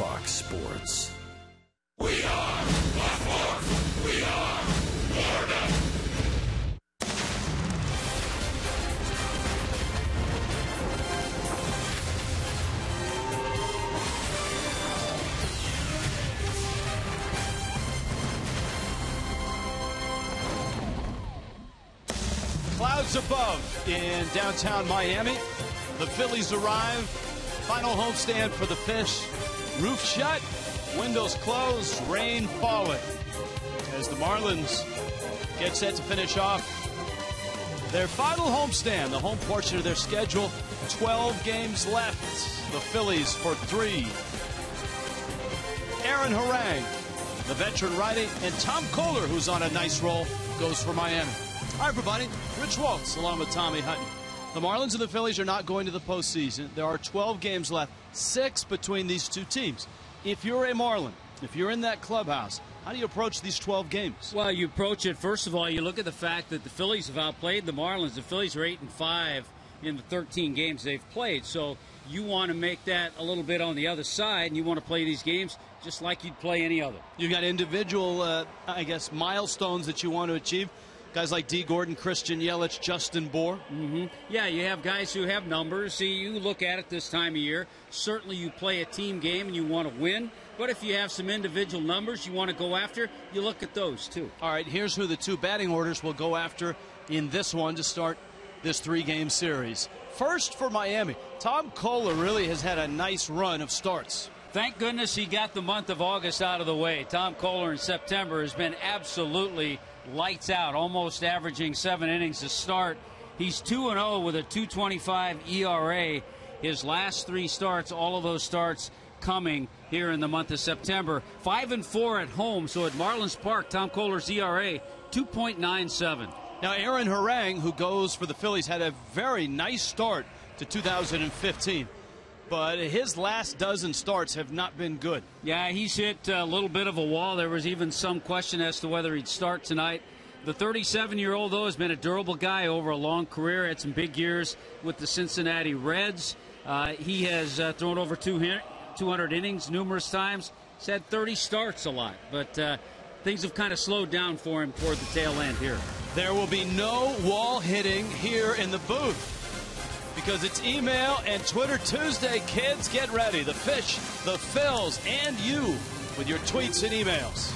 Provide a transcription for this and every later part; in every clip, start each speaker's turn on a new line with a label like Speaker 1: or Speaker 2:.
Speaker 1: Fox Sports.
Speaker 2: We are Fox. We are Florida.
Speaker 3: Clouds above in downtown Miami. The Phillies arrive. Final homestand for the Fish. Roof shut, windows closed, rain falling. As the Marlins get set to finish off their final homestand, the home portion of their schedule, 12 games left. The Phillies for 3. Aaron Harang, the veteran righty, and Tom Kohler, who's on a nice roll, goes for Miami. Hi, everybody. Rich Waltz along with Tommy Hutton. The Marlins and the Phillies are not going to the postseason. There are 12 games left, 6 between these two teams. If you're a Marlin, if you're in that clubhouse, how do you approach these 12 games?
Speaker 4: Well, you approach it, first of all, you look at the fact that the Phillies have outplayed the Marlins. The Phillies are 8-5 in the 13 games they've played. So you want to make that a little bit on the other side, and you want to play these games just like you'd play any other.
Speaker 3: You've got individual, milestones that you want to achieve. Guys like D. Gordon, Christian Yelich, Justin Bour.
Speaker 4: Yeah, you have guys who have numbers. See, you look at it this time of year. Certainly you play a team game and you want to win. But if you have some individual numbers you want to go after, you look at those too.
Speaker 3: All right, here's who the 2 batting orders will go after in this one to start this 3-game series. First for Miami, Tom Kohler really has had a nice run of starts.
Speaker 4: Thank goodness he got the month of August out of the way. Tom Kohler in September has been absolutely lights out, almost averaging 7 innings to start. He's 2-0 with a 2.25 ERA. His last 3 starts, all of those starts coming here in the month of September. 5-4 at home, so at Marlins Park, Tom Kohler's ERA 2.97.
Speaker 3: Now, Aaron Harang, who goes for the Phillies, had a very nice start to 2015. But his last dozen starts have not been good.
Speaker 4: Yeah, he's hit a little bit of a wall. There was even some question as to whether he'd start tonight. The 37-year-old, though, has been a durable guy over a long career. Had some big years with the Cincinnati Reds. He has thrown over 200 innings numerous times. He's had 30 starts a lot. But things have kind of slowed down for him toward the tail end here.
Speaker 3: There will be no wall hitting here in the booth, because it's email and Twitter Tuesday. Kids, get ready. The Fish, the Phils, and you with your tweets and emails.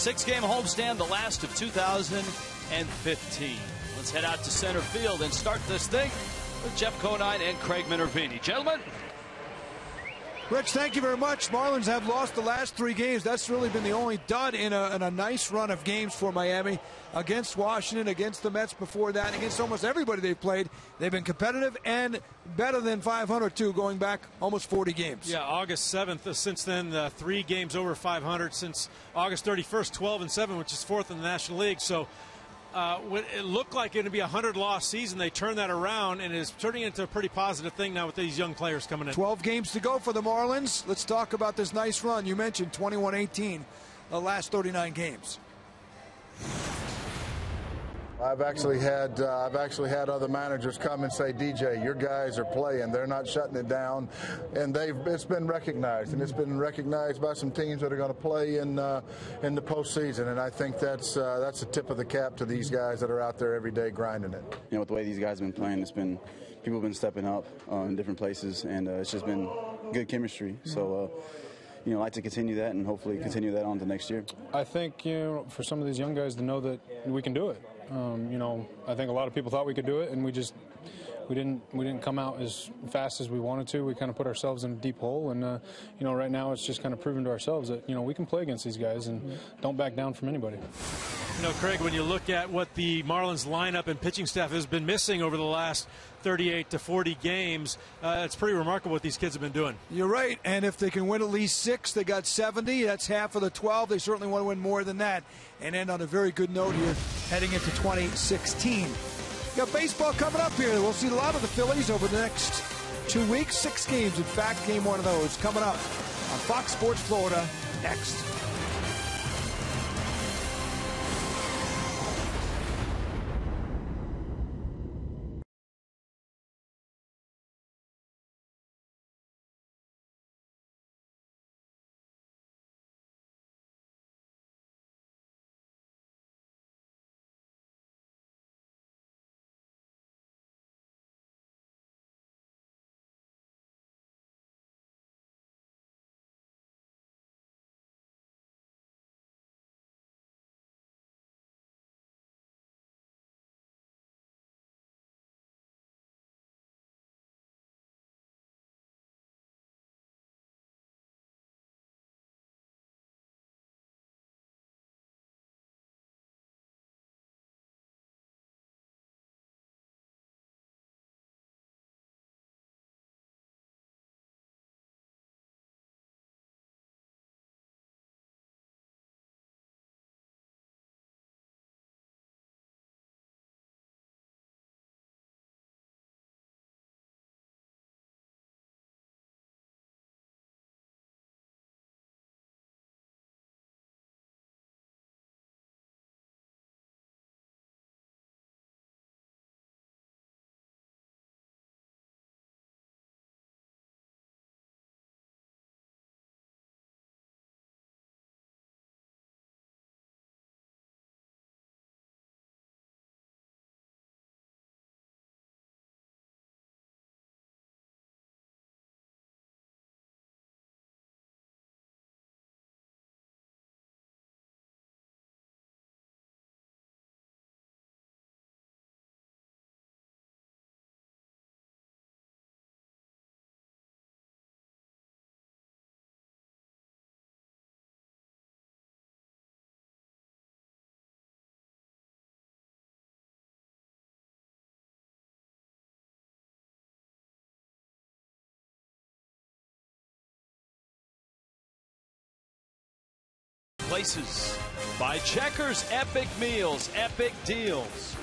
Speaker 3: 6-game homestand, the last of 2015. Let's head out to center field and start this thing with Jeff Conine and Craig Minervini. Gentlemen.
Speaker 1: Rich, thank you very much. Marlins have lost the last 3 games. That's really been the only dud in a nice run of games for Miami. Against Washington, against the Mets before that, against almost everybody they've played. They've been competitive and better than 500 too, going back almost 40 games.
Speaker 5: Yeah, August 7th. Since then, 3 games over 500. Since August 31st, 12-7, which is 4th in the National League. So when it looked like it would be a 100-loss season, they turned that around, and it's turning into a pretty positive thing now with these young players coming in.
Speaker 1: 12 games to go for the Marlins. Let's talk about this nice run. You mentioned 21-18, the last 39 games.
Speaker 6: I've actually had other managers come and say, DJ, your guys are playing. They're not shutting it down, and it's been recognized, and it's been recognized by some teams that are going to play in the postseason. And I think that's the tip of the cap to these guys that are out there every day grinding it.
Speaker 7: You know, with the way these guys have been playing, people have been stepping up in different places, and it's just been good chemistry. So. I'd like to continue that and hopefully continue that on to next year.
Speaker 8: I think, for some of these young guys to know that we can do it. I think a lot of people thought we could do it, and we didn't come out as fast as we wanted to. We kind of put ourselves in a deep hole, and right now it's just kind of proven to ourselves that we can play against these guys and don't back down from anybody.
Speaker 5: Craig, when you look at what the Marlins lineup and pitching staff has been missing over the last 38 to 40 games, it's pretty remarkable what these kids have been doing.
Speaker 1: You're right, and if they can win at least 6, they got 70. That's half of the 12. They certainly want to win more than that and end on a very good note here heading into 2016. We got baseball coming up here. We'll see a lot of the Phillies over the next 2 weeks. 6 games, in fact, game 1 of those coming up on Fox Sports Florida next.
Speaker 3: Places by Checkers Epic Meals, Epic Deals,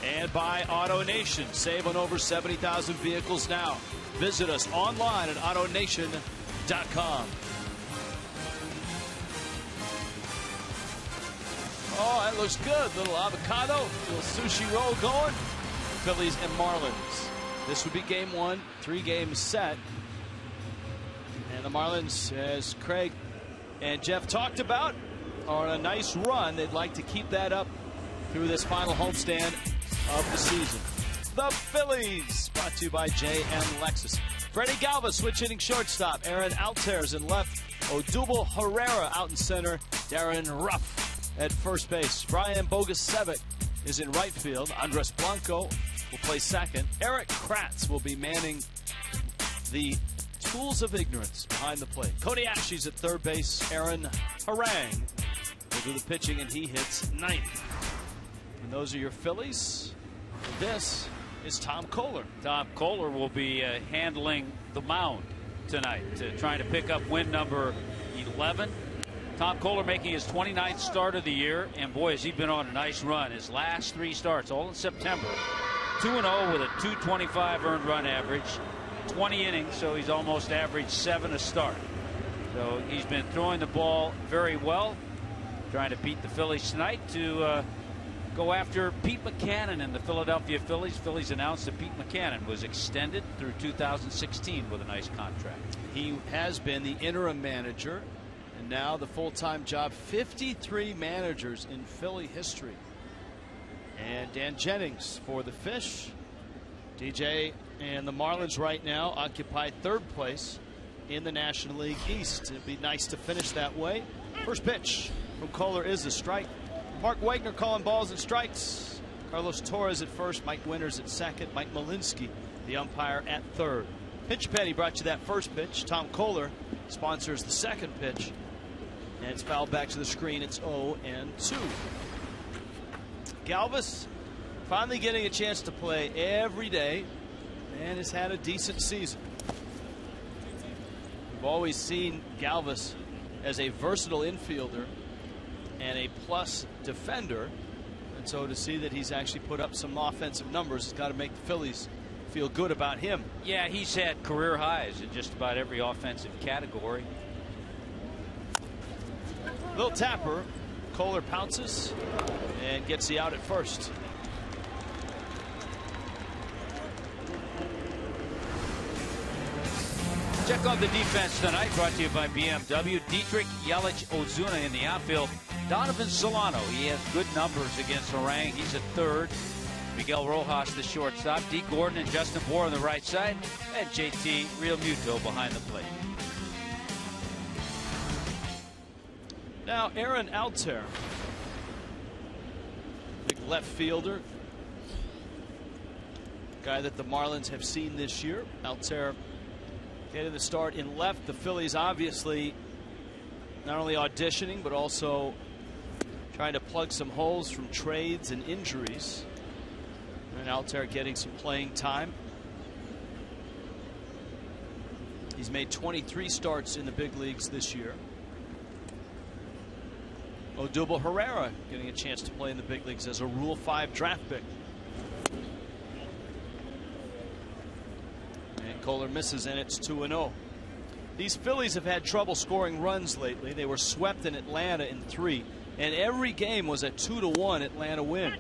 Speaker 3: and by AutoNation. Save on over 70,000 vehicles now. Visit us online at AutoNation.com. Oh, that looks good. Little avocado, little sushi roll going. Phillies and Marlins. This would be game 1, 3-game set. And the Marlins, as Craig and Jeff talked about, are on a nice run. They'd like to keep that up through this final homestand of the season. The Phillies, brought to you by J.M. Lexus. Freddie Galva, switch hitting shortstop. Aaron Alters in left. Odubel Herrera out in center. Darren Ruff
Speaker 9: at first base. Brian Bogusevic is in right field. Andres Blanco will play second. Eric Kratz will be manning the tools of ignorance behind the plate. Cody Ashley's at third base. Aaron Harang will do the pitching, and he hits ninth. And those are your Phillies. This is Tom Kohler.
Speaker 4: Tom Kohler will be handling the mound tonight, trying to pick up win number 11. Tom Kohler making his 29th start of the year, and boy, has he been on a nice run. His last 3 starts, all in September. 2-0 with a .225 earned run average, 20 innings, so he's almost averaged 7 a start. So he's been throwing the ball very well, trying to beat the Phillies tonight to go after Pete Mackanin and the Philadelphia Phillies. Phillies announced that Pete Mackanin was extended through 2016 with a nice contract.
Speaker 9: He has been the interim manager, and now the full-time job. 53 managers in Philly history. And Dan Jennings for the Fish. DJ and the Marlins right now occupy third place in the National League East. It'd be nice to finish that way. First pitch from Kohler is a strike. Mark Wagner calling balls and strikes. Carlos Torres at first, Mike Winters at second, Mike Malinsky, the umpire, at third. Pinch Penny brought you that first pitch. Tom Kohler sponsors the second pitch. And it's fouled back to the screen. It's 0-2. Galvis finally getting a chance to play every day and has had a decent season. We've always seen Galvis as a versatile infielder and a plus defender, and so to see that he's actually put up some offensive numbers has got to make the Phillies feel good about him.
Speaker 4: Yeah, he's had career highs in just about every offensive category.
Speaker 9: Little tapper. Kohler pounces and gets the out at first.
Speaker 4: Check on the defense tonight, brought to you by BMW. Dietrich Yelich Ozuna in the outfield. Donovan Solano, he has good numbers against Harang. He's at third. Miguel Rojas, the shortstop. D. Gordon and Justin Bour on the right side. And JT Realmuto behind the plate.
Speaker 9: Now Aaron Altair, big left fielder, guy that the Marlins have seen this year. Altair getting the start in left. The Phillies obviously not only auditioning but also trying to plug some holes from trades and injuries. And Altair getting some playing time. He's made 23 starts in the big leagues this year. Odubel Herrera getting a chance to play in the big leagues as a Rule 5 draft pick. And Kohler misses, and it's 2-0. These Phillies have had trouble scoring runs lately. They were swept in Atlanta in 3, and every game was a 2-1 Atlanta win.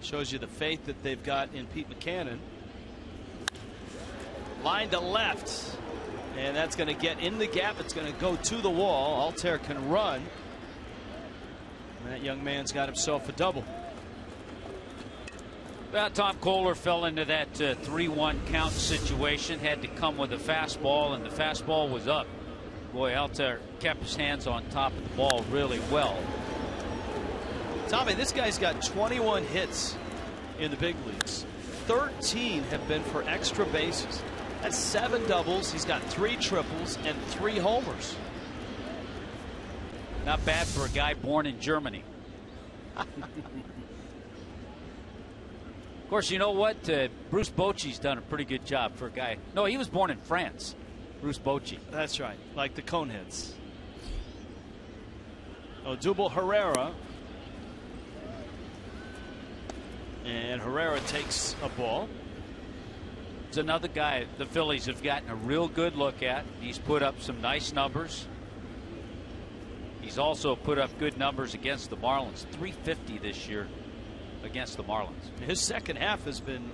Speaker 9: Shows you the faith that they've got in Pete Mackanin. Line to left, and that's going to get in the gap. It's going to go to the wall. Altair can run, and that young man's got himself a double.
Speaker 4: Well, Tom Kohler fell into that 3-1 count situation, had to come with a fastball, and the fastball was up. Boy, Altair kept his hands on top of the ball really well.
Speaker 9: Tommy, this guy's got 21 hits in the big leagues. 13 have been for extra bases. That's 7 doubles. He's got 3 triples and 3 homers.
Speaker 4: Not bad for a guy born in Germany. Of course, you know what? Bruce Bochy's done a pretty good job for a guy. No, he was born in France. Bruce Bochy.
Speaker 9: That's right. Like the Coneheads. Odubel Herrera. And Herrera takes a ball.
Speaker 4: It's another guy the Phillies have gotten a real good look at. He's put up some nice numbers. He's also put up good numbers against the Marlins. .350 this year against the Marlins.
Speaker 9: His second half has been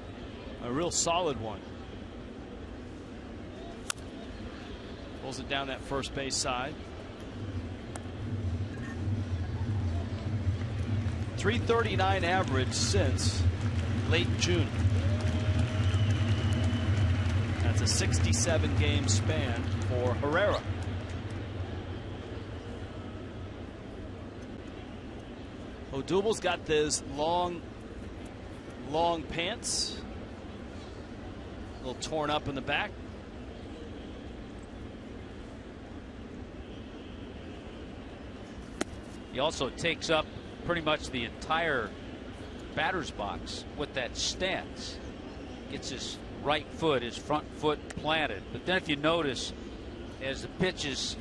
Speaker 9: a real solid one. Pulls it down that first base side. .339 average since late June. That's a 67-game span for Herrera. Odubel's got those long pants. A little torn up in the back.
Speaker 4: He also takes up pretty much the entire batter's box with that stance. Gets his right foot, his front foot planted. But then if you notice, as the pitch is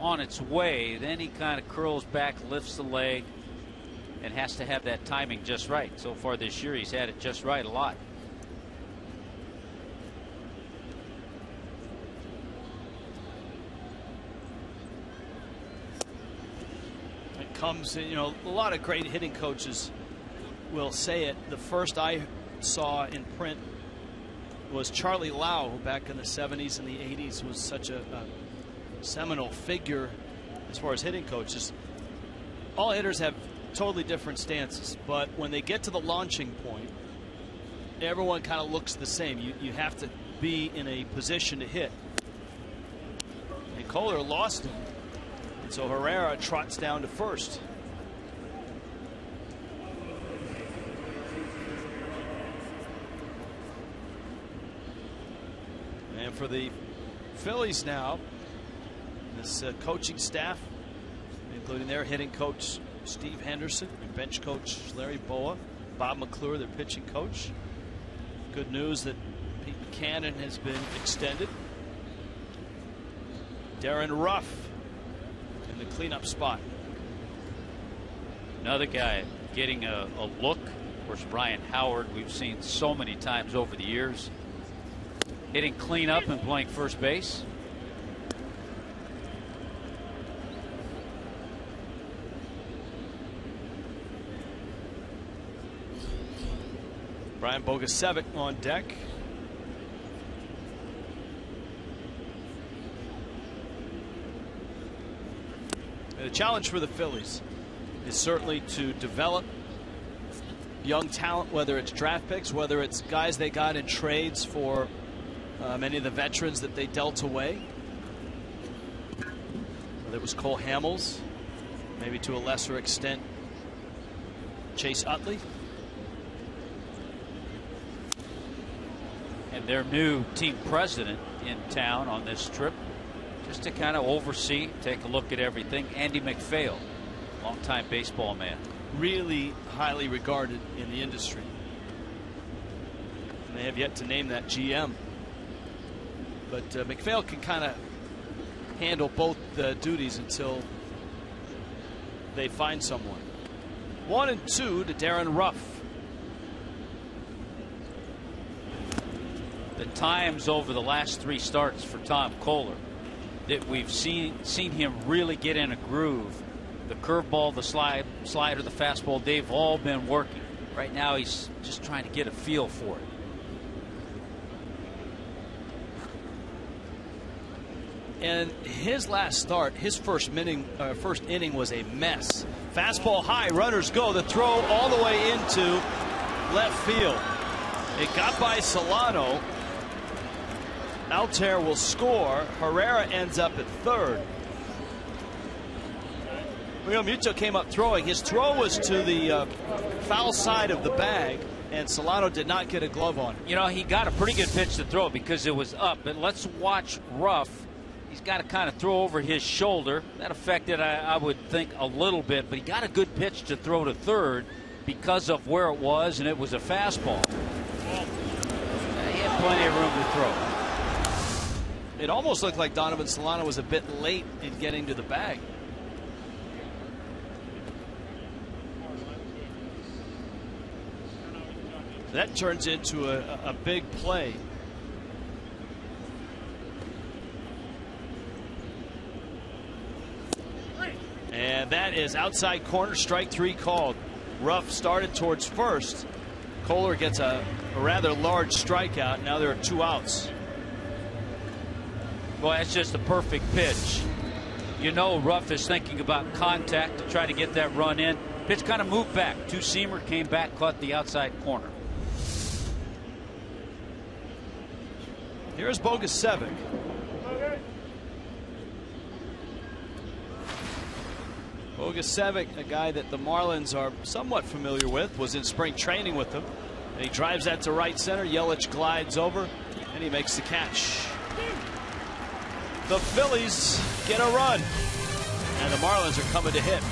Speaker 4: on its way, then he kind of curls back, lifts the leg, and has to have that timing just right. So far this year, he's had it just right a lot.
Speaker 9: It comes in, a lot of great hitting coaches will say it. The first I saw in print was Charlie Lau, who back in the 70s and the 80s was such a seminal figure as far as hitting coaches. All hitters have totally different stances, but when they get to the launching point, everyone kind of looks the same. You have to be in a position to hit. And Kohler lost him, and so Herrera trots down to first. And for the Phillies now, this coaching staff, including their hitting coach Steve Henderson and bench coach Larry Boa, Bob McClure, their pitching coach. Good news that Pete Buchanan has been extended. Darren Ruff in the cleanup spot.
Speaker 4: Another guy getting a look. Of course, Brian Howard, we've seen so many times over the years, hitting cleanup and playing first base.
Speaker 9: Brian Bogusevic on deck. The challenge for the Phillies is certainly to develop young talent, whether it's draft picks, whether it's guys they got in trades for many of the veterans that they dealt away. Whether it was Cole Hamels, maybe to a lesser extent Chase Utley.
Speaker 4: And their new team president in town on this trip, just to kind of oversee, take a look at everything. Andy McPhail, longtime baseball man.
Speaker 9: Really highly regarded in the industry. And they have yet to name that GM. But McPhail can kind of handle both duties until they find someone. 1-2 to Darren Ruff.
Speaker 4: The times over the last 3 starts for Tom Kohler that we've seen him really get in a groove. The curveball, the slider, the fastball, they've all been working. Right now he's just trying to get a feel for it.
Speaker 9: And his last start, his first inning was a mess. Fastball high, runners go. The throw all the way into left field. It got by Solano. Altair will score. Herrera ends up at third. Realmuto came up throwing. His throw was to the foul side of the bag, and Solano did not get a glove on it.
Speaker 4: He got a pretty good pitch to throw because it was up. But let's watch Ruff. He's got to kind of throw over his shoulder. That affected, I would think, a little bit. But he got a good pitch to throw to third because of where it was, and it was a fastball. He had plenty of room to throw.
Speaker 9: It almost looked like Donovan Solano was a bit late in getting to the bag. That turns into a big play. And that is outside corner, strike 3 called. Ruff started towards first. Kohler gets a rather large strikeout. Now there are 2 outs.
Speaker 4: Well, that's just a perfect pitch. Ruff is thinking about contact to try to get that run in. Pitch kind of moved back. 2-seamer came back, caught the outside corner.
Speaker 9: Here's Bogusevic. Bogusevic, a guy that the Marlins are somewhat familiar with, was in spring training with them. And he drives that to right center. Yelich glides over, and he makes the catch. The Phillies get a run, and the Marlins are coming to hit.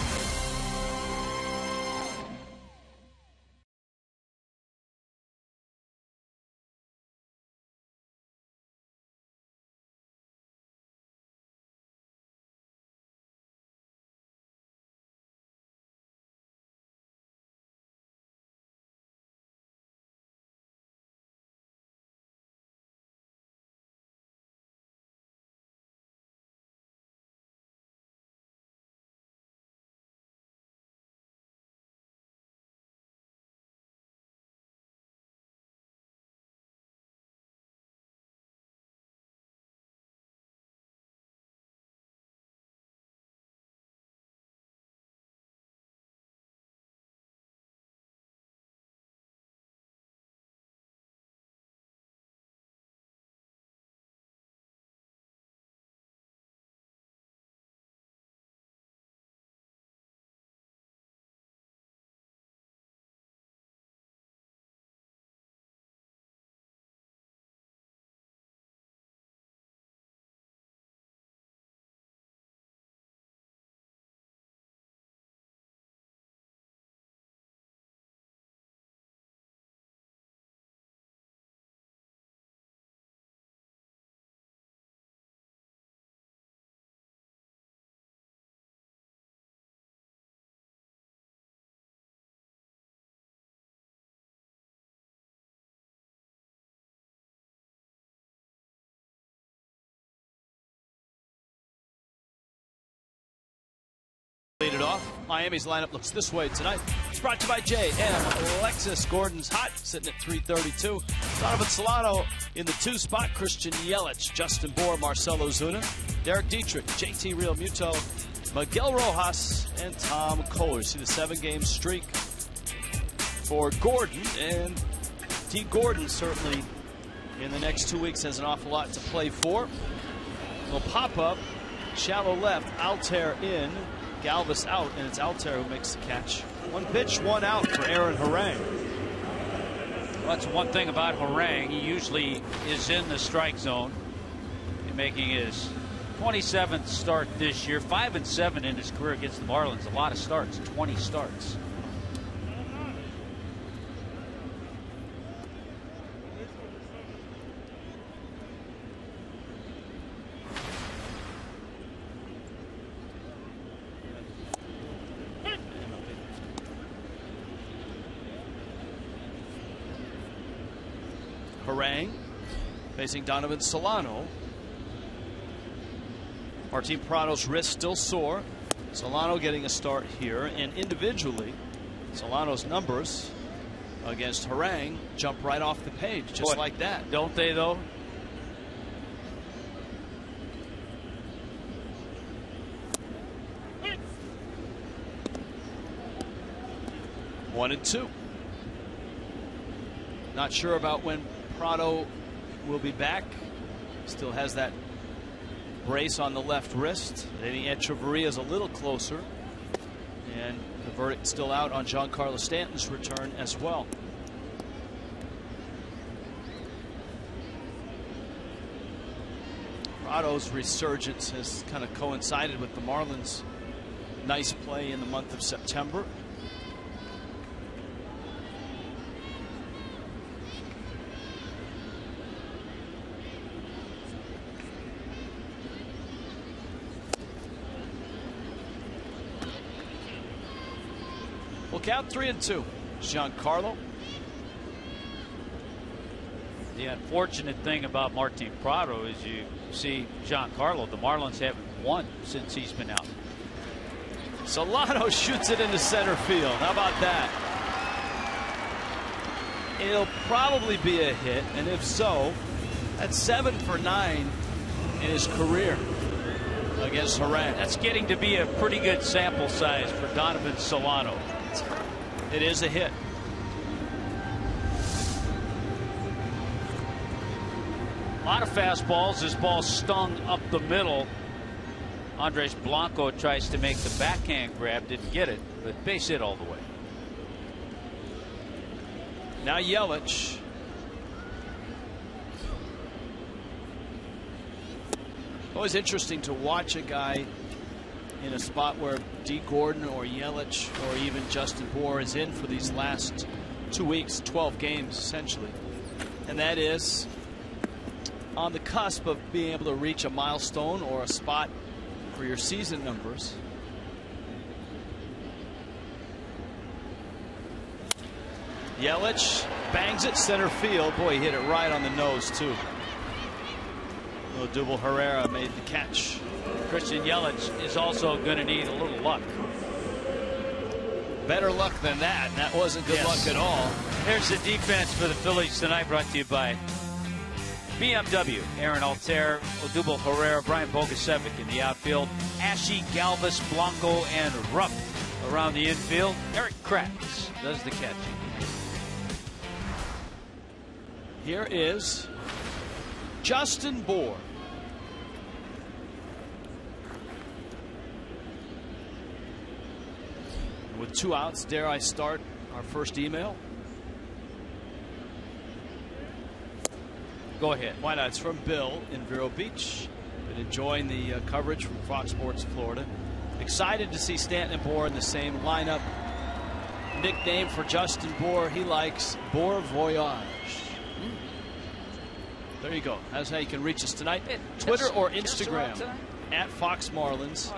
Speaker 9: Lead it off. Miami's lineup looks this way tonight. It's brought to you by J.M. Lexus. Gordon's hot, sitting at 332. Donovan Solano in the 2 spot. Christian Yelich, Justin Bour, Marcelo Zuna, Derek Dietrich, J.T. Real Muto, Miguel Rojas, and Tom Kohler. See the 7-game streak for Gordon, and T. Gordon certainly in the next 2 weeks has an awful lot to play for. Will pop up, shallow left, Altair in. Galvis out, and it's Altair who makes the catch. 1 pitch, 1 out for Aaron Harang.
Speaker 4: Well, that's one thing about Harang. He usually is in the strike zone and making his 27th start this year. 5-7 in his career against the Marlins. A lot of starts, 20 starts.
Speaker 9: Harang facing Donovan Solano. Martin Prado's wrist still sore. Solano getting a start here, and individually Solano's numbers against Harang jump right off the page just like that.
Speaker 4: Don't they though?
Speaker 9: One and 2. Not sure about when Prado will be back. Still has that brace on the left wrist. Eddie Echeverria is a little closer, and the verdict still out on Giancarlo Stanton's return as well. Prado's resurgence has kind of coincided with the Marlins' nice play in the month of September. Look out, 3-2. Giancarlo.
Speaker 4: The unfortunate thing about Martin Prado is you see Giancarlo. The Marlins haven't won since he's been out.
Speaker 9: Solano shoots it into center field. How about that? It'll probably be a hit, and if so, that's 7 for 9 in his career against Harang.
Speaker 4: That's getting to be a pretty good sample size for Donovan Solano.
Speaker 9: It is a hit.
Speaker 4: A lot of fastballs. His ball stung up the middle. Andres Blanco tries to make the backhand grab, didn't get it, but base hit all the way.
Speaker 9: Now Yelich. Always interesting to watch a guy in a spot where D. Gordon or Yelich or even Justin Bour is in for these last 2 weeks, 12 games essentially. And that is on the cusp of being able to reach a milestone or a spot for your season numbers. Yelich bangs it center field. Boy, he hit it right on the nose too. Odubel Herrera made the catch.
Speaker 4: Christian Yelich is also going to need a little luck.
Speaker 9: Better luck than that, and that wasn't good luck at all.
Speaker 4: There's the defense for the Phillies tonight, brought to you by BMW. Aaron Altair, Odubel Herrera, Brian Bogasevic in the outfield. Ashe, Galvis, Blanco, and Rupp around the infield. Eric Kratz does the catch.
Speaker 9: Here is Justin Bour. With 2 outs, dare I start our first email?
Speaker 4: Go ahead.
Speaker 9: Why not? It's from Bill in Vero Beach. Been enjoying the coverage from Fox Sports Florida. Excited to see Stanton and Bour in the same lineup. Nickname for Justin Bour, he likes Bour Voyage. There you go. That's how you can reach us tonight. Twitter or Instagram at Fox Marlins.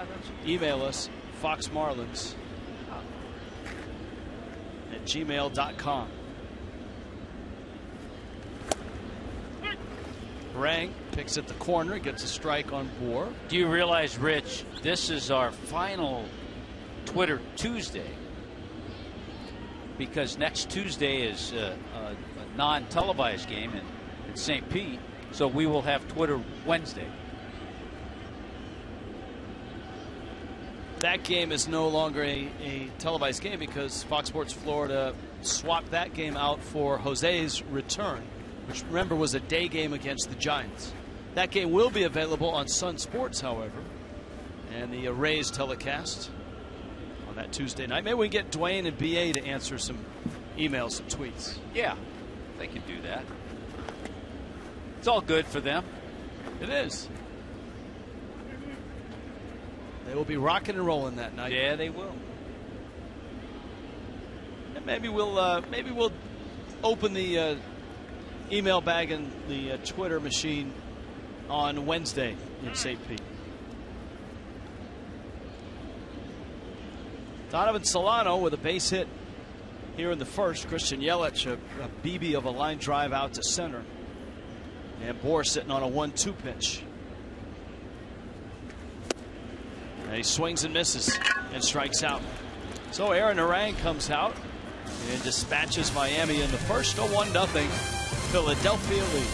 Speaker 9: Email us foxmarlins at gmail.com. Rang picks at the corner, gets a strike on Bour.
Speaker 4: Do you realize, Rich, this is our final Twitter Tuesday, because next Tuesday is a non-televised game in St. Pete, so we will have Twitter Wednesday.
Speaker 9: That game is no longer a televised game because Fox Sports Florida swapped that game out for Jose's return, which, remember, was a day game against the Giants. That game will be available on Sun Sports, however, and the Rays telecast on that Tuesday night. Maybe we can get Dwayne and BA to answer some emails, some tweets.
Speaker 4: Yeah, they can do that. It's all good for them.
Speaker 9: It is. They will be rocking and rolling that night.
Speaker 4: Yeah, they will.
Speaker 9: And maybe we'll open the email bag and the Twitter machine on Wednesday in St. Pete. Donovan Solano with a base hit here in the first. Christian Yelich, a BB of a line drive out to center. And Bour sitting on a 1-2 pitch. And he swings and misses and strikes out. So Aaron Narang comes out and dispatches Miami in the first. A 1-0 Philadelphia lead.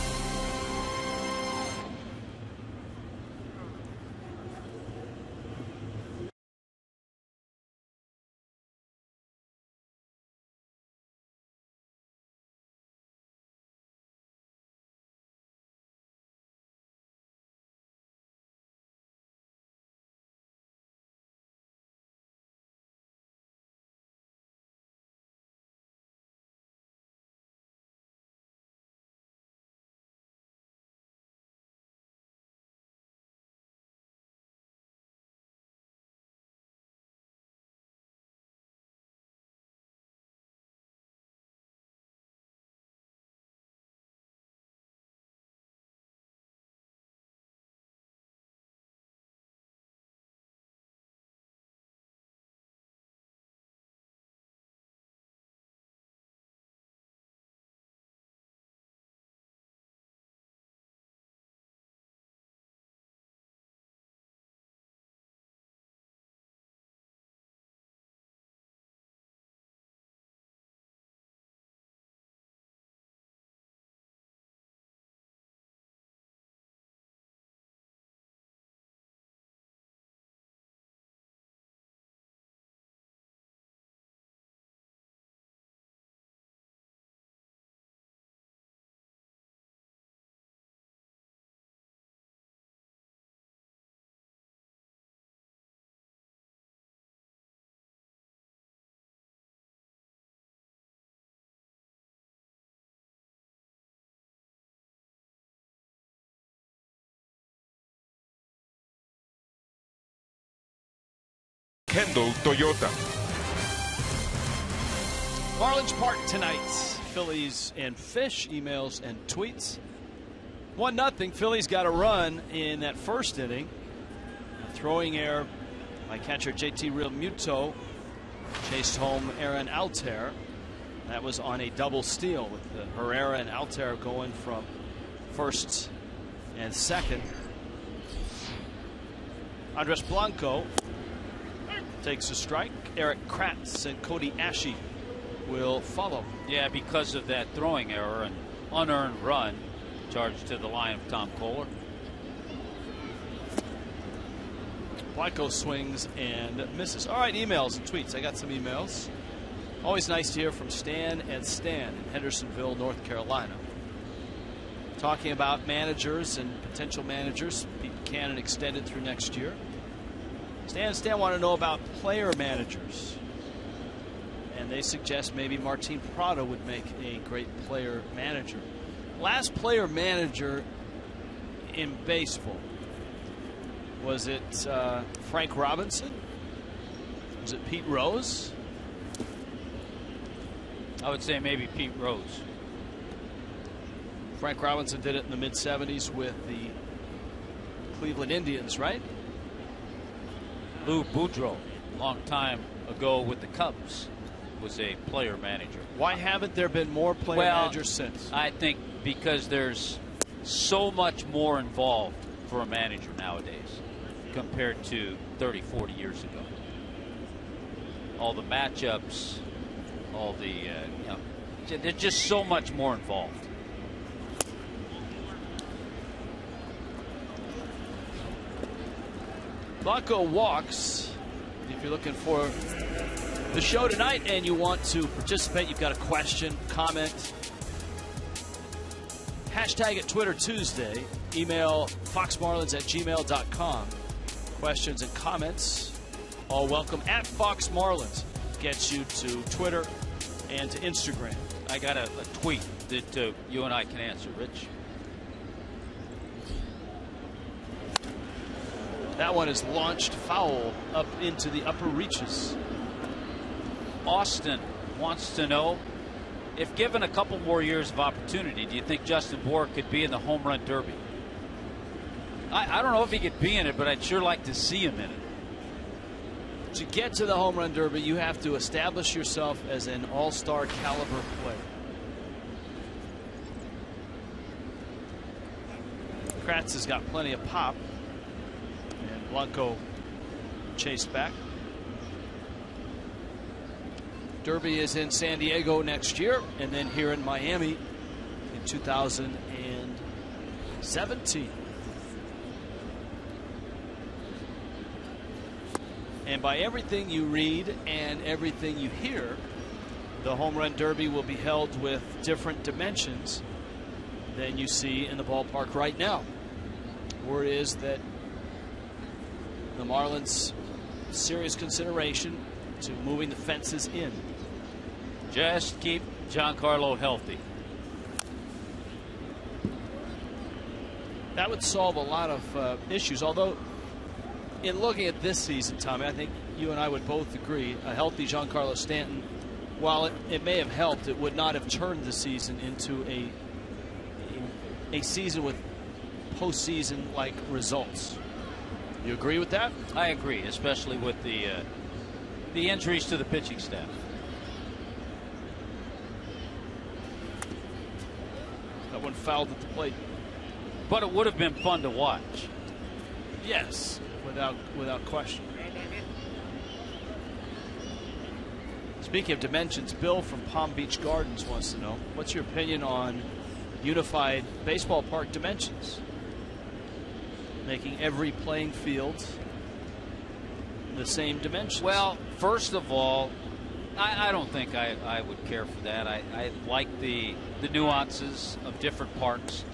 Speaker 2: Kendall Toyota.
Speaker 9: Marlins Park tonight. Phillies and Fish. Emails and tweets. 1-0. Phillies got a run in that first inning. A throwing error by catcher JT Realmuto chased home Aaron Altair. That was on a double steal with Herrera and Altair going from first and second. Andres Blanco takes a strike. Eric Kratz and Cody Ashe will follow.
Speaker 4: Yeah, because of that throwing error and unearned run charged to the line of Tom Kohler.
Speaker 9: Blanco swings and misses. All right, emails and tweets. I got some emails. Always nice to hear from Stan and Stan in Hendersonville, North Carolina. Talking about managers and potential managers. Pete Buchanan extended through next year. Stan and Stan want to know about player managers. And they suggest maybe Martin Prado would make a great player manager. Last player manager in baseball. Was it Frank Robinson? Was it Pete Rose?
Speaker 4: I would say maybe Pete Rose.
Speaker 9: Frank Robinson did it in the mid-'70s with the Cleveland Indians, right?
Speaker 4: Lou Boudreau, a long time ago with the Cubs, was a player manager.
Speaker 9: Why haven't there been more player managers since?
Speaker 4: I think because there's so much more involved for a manager nowadays compared to 30, 40 years ago. All the matchups, all the, there's just so much more involved.
Speaker 9: Blanco walks. If you're looking for the show tonight and you want to participate, you've got a question, comment, hashtag it Twitter Tuesday, email foxmarlins@gmail.com. Questions and comments, all welcome. At Fox Marlins gets you to Twitter and to Instagram.
Speaker 4: I got a tweet that you and I can answer, Rich.
Speaker 9: That one is launched foul up into the upper reaches.
Speaker 4: Austin wants to know, if given a couple more years of opportunity, do you think Justin Bour could be in the home run derby? I don't know if he could be in it, but I'd sure like to see him in it.
Speaker 9: To get to the home run derby, you have to establish yourself as an all-star caliber player. Kratz has got plenty of pop. And Blanco chased back. Derby is in San Diego next year, and then here in Miami in 2017. And by everything you read and everything you hear, the home run derby will be held with different dimensions than you see in the ballpark right now. Word is that the Marlins serious consideration to moving the fences in.
Speaker 4: Just keep Giancarlo healthy.
Speaker 9: That would solve a lot of issues, although in looking at this season, Tommy, I think you and I would both agree a healthy Giancarlo Stanton, while it may have helped, it would not have turned the season into a season with postseason like results. You agree with that?
Speaker 4: I agree, especially with the injuries to the pitching staff.
Speaker 9: That one fouled at the plate.
Speaker 4: But it would have been fun to watch.
Speaker 9: Yes, without question. Speaking of dimensions, Bill from Palm Beach Gardens wants to know, what's your opinion on unified baseball park dimensions? Making every playing field the same dimensions.
Speaker 4: Well, first of all, I don't think I would care for that. I like the nuances of different parks,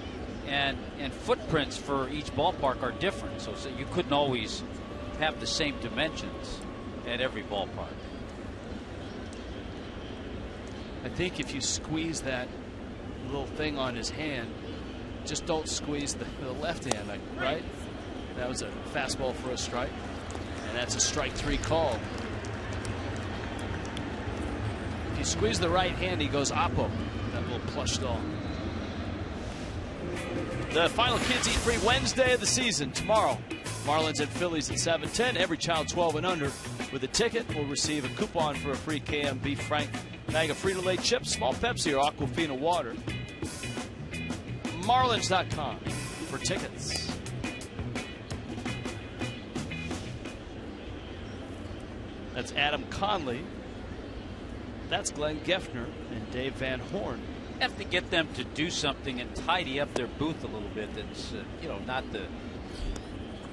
Speaker 4: and footprints for each ballpark are different, so you couldn't always have the same dimensions at every ballpark.
Speaker 9: I think if you squeeze that little thing on his hand, just don't squeeze the left hand, right? That was a fastball for a strike. And that's a strike 3 call. If you squeeze the right hand, he goes oppo. That little plush doll. The final Kids Eat Free Wednesday of the season tomorrow. Marlins and Phillies at 7:10. Every child 12 and under with a ticket will receive a coupon for a free KM Beef Frank bag of Frito-Lay chips, small Pepsi, or Aquafina water. Marlins.com for tickets. That's Adam Conley. That's Glenn Geffner and Dave Van Horn.
Speaker 4: Have to get them to do something and tidy up their booth a little bit. That's you know, not the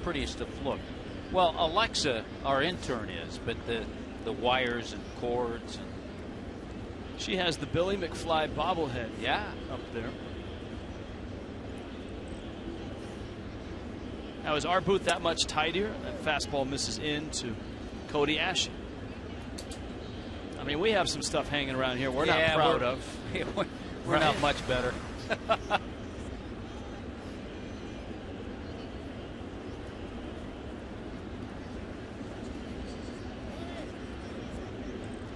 Speaker 4: prettiest of look. Well, Alexa, our intern, is, but the wires and cords and
Speaker 9: she has the Billy McFly bobblehead.
Speaker 4: Yeah,
Speaker 9: up there. Now, is our booth that much tidier? That fastball misses into Cody Ashe. I mean, we have some stuff hanging around here we're not proud of.
Speaker 4: We're not much better.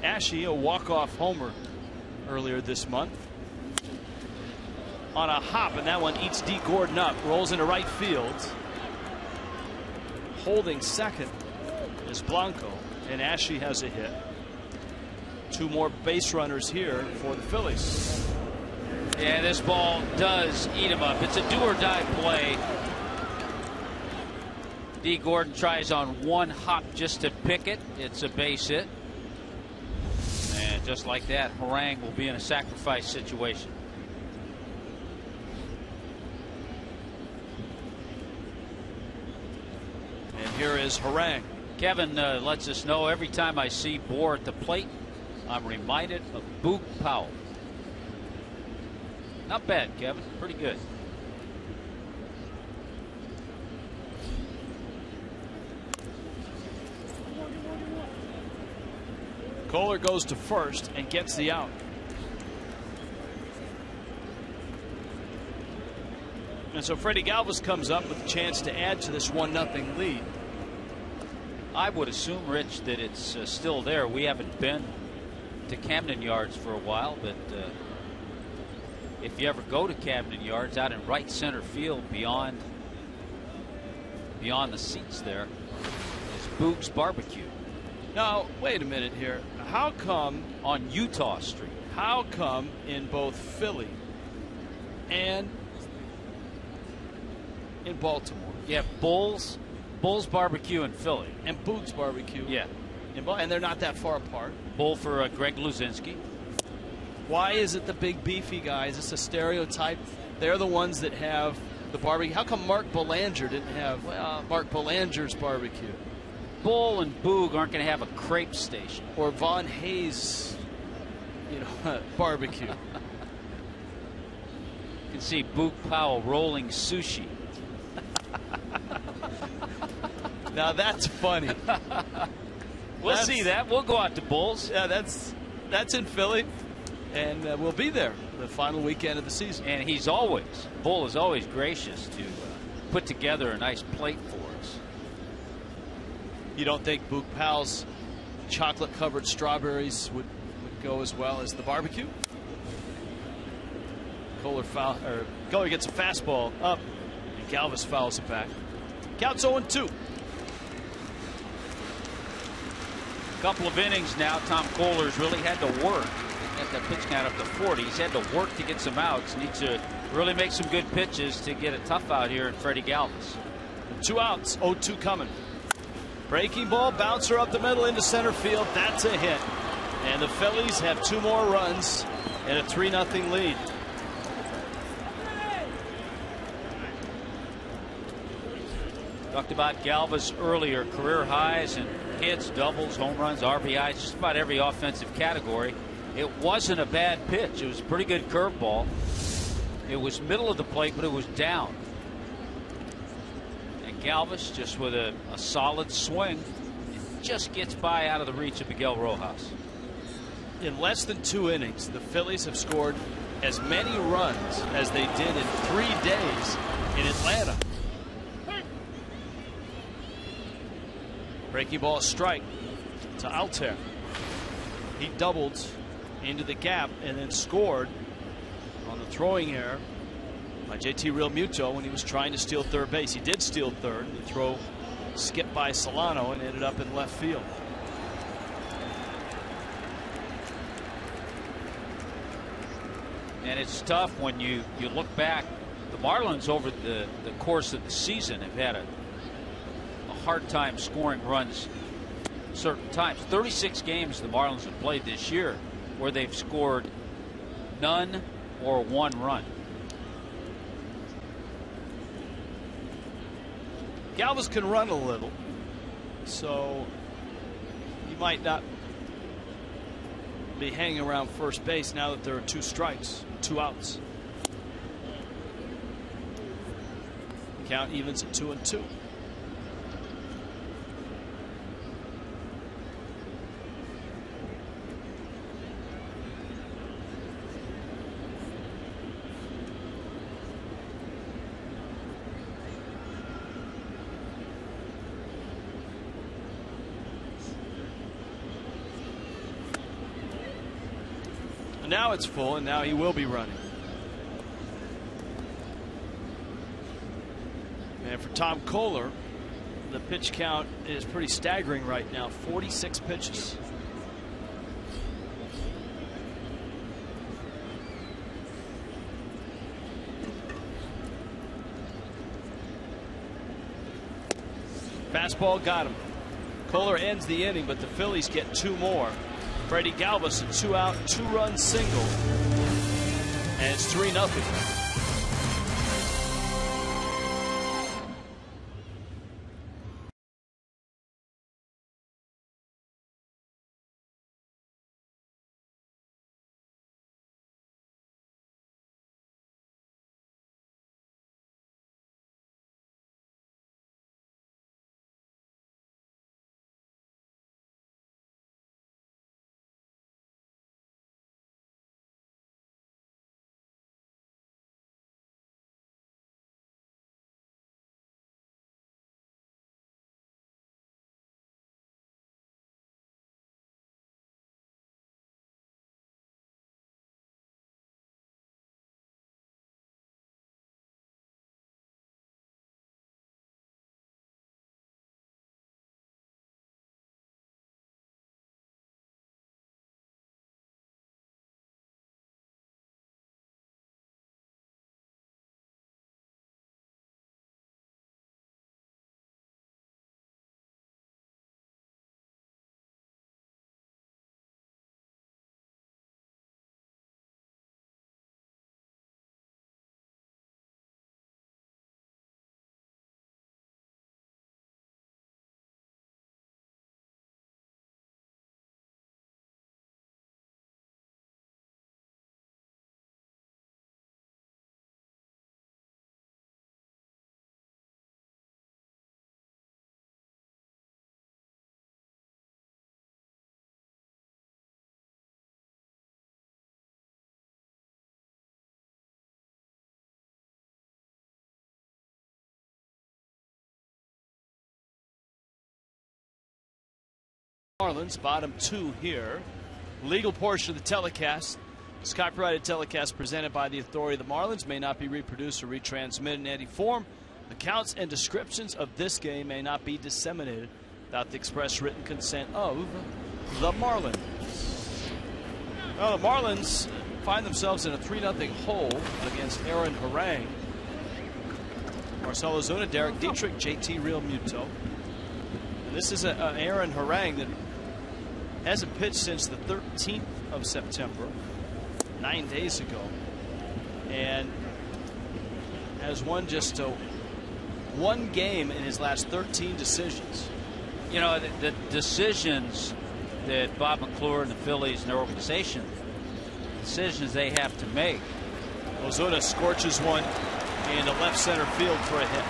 Speaker 9: Ashe, a walk-off homer earlier this month. On a hop, and that one eats D. Gordon up, rolls into right field. Holding second is Blanco, and Ashe has a hit. 2 more base runners here for the Phillies.
Speaker 4: Yeah, this ball does eat him up. It's a do-or-die play. D. Gordon tries on one hop just to pick it. It's a base hit. And just like that, Harang will be in a sacrifice situation.
Speaker 9: And here is Harang.
Speaker 4: Kevin lets us know every time I see Bohr at the plate, I'm reminded of Boog Powell. Not bad, Kevin. Pretty good.
Speaker 9: Kohler goes to first and gets the out. And so Freddie Galvis comes up with a chance to add to this 1-0 lead.
Speaker 4: I would assume, Rich, that it's still there. We haven't been to Camden Yards for a while, but if you ever go to Camden Yards, out in right center field beyond the seats there is Boog's Barbecue.
Speaker 9: Now, wait a minute here. How come
Speaker 4: on Utah Street?
Speaker 9: How come in both Philly and in Baltimore?
Speaker 4: Yeah, Bull's Barbecue in Philly.
Speaker 9: And Boog's Barbecue.
Speaker 4: Yeah.
Speaker 9: And they're not that far apart.
Speaker 4: Bull for Greg Luzinski.
Speaker 9: Why is it the big beefy guys? It's a stereotype. They're the ones that have the barbecue. How come Mark Belanger didn't have Mark Belanger's barbecue?
Speaker 4: Bull and Boog aren't going to have a crepe station.
Speaker 9: Or Von Hayes, barbecue.
Speaker 4: You can see Boog Powell rolling sushi.
Speaker 9: Now that's funny.
Speaker 4: We'll see that. We'll go out to Bulls.
Speaker 9: Yeah, that's in Philly, and we'll be there the final weekend of the season.
Speaker 4: And Bull is always gracious to put together a nice plate for us.
Speaker 9: You don't think Boog Powell's chocolate-covered strawberries would go as well as the barbecue? Kohler gets a fastball up, and Galvis fouls it back. Counts 0-2.
Speaker 4: Couple of innings now. Tom Kohler's really had to work. Got that pitch count up to 40. He's had to work to get some outs. Needs to really make some good pitches to get a tough out here in Freddie Galvis.
Speaker 9: 2 outs. 0-2 coming. Breaking ball, bouncer up the middle into center field. That's a hit. And the Phillies have 2 more runs and a 3-0 lead.
Speaker 4: Talked about Galvis earlier. Career highs and hits, doubles, home runs, RBIs, just about every offensive category. It wasn't a bad pitch. It was a pretty good curveball. It was middle of the plate, but it was down. And Galvis, just with a solid swing, it just gets by out of the reach of Miguel Rojas.
Speaker 9: In less than 2 innings, the Phillies have scored as many runs as they did in 3 days in Atlanta. Breaking ball strike to Alter. He doubled into the gap and then scored on the throwing error by JT Realmuto when he was trying to steal third base. He did steal third. The throw skipped by Solano and ended up in left field.
Speaker 4: And it's tough when you look back. The Marlins over the course of the season have had a hard time scoring runs certain times. 36 games the Marlins have played this year where they've scored none or one run.
Speaker 9: Galvis can run a little, so he might not be hanging around first base now that there are 2 strikes, 2 outs. Count evens at 2-2. Now it's full, and now he will be running. And for Tom Kohler, the pitch count is pretty staggering right now. 46 pitches. Fastball got him. Kohler ends the inning, but the Phillies get 2 more. Freddie Galvis, a 2-out, 2-run single, and it's 3-0. Marlins, bottom 2 here. Legal portion of the telecast. This copyrighted telecast presented by the authority of the Marlins may not be reproduced or retransmitted in any form. Accounts and descriptions of this game may not be disseminated without the express written consent of the Marlins. Well, the Marlins find themselves in a 3-0 hole against Aaron Harang. Marcell Ozuna, Derek Dietrich, JT Realmuto. And this is Aaron Harang that hasn't pitched since the 13th of September, 9 days ago, and has won just 1 game in his last 13 decisions.
Speaker 4: You know, the decisions that Bob McClure and the Phillies and their organization, decisions they have to make.
Speaker 9: Ozuna scorches one into left center field for a hit.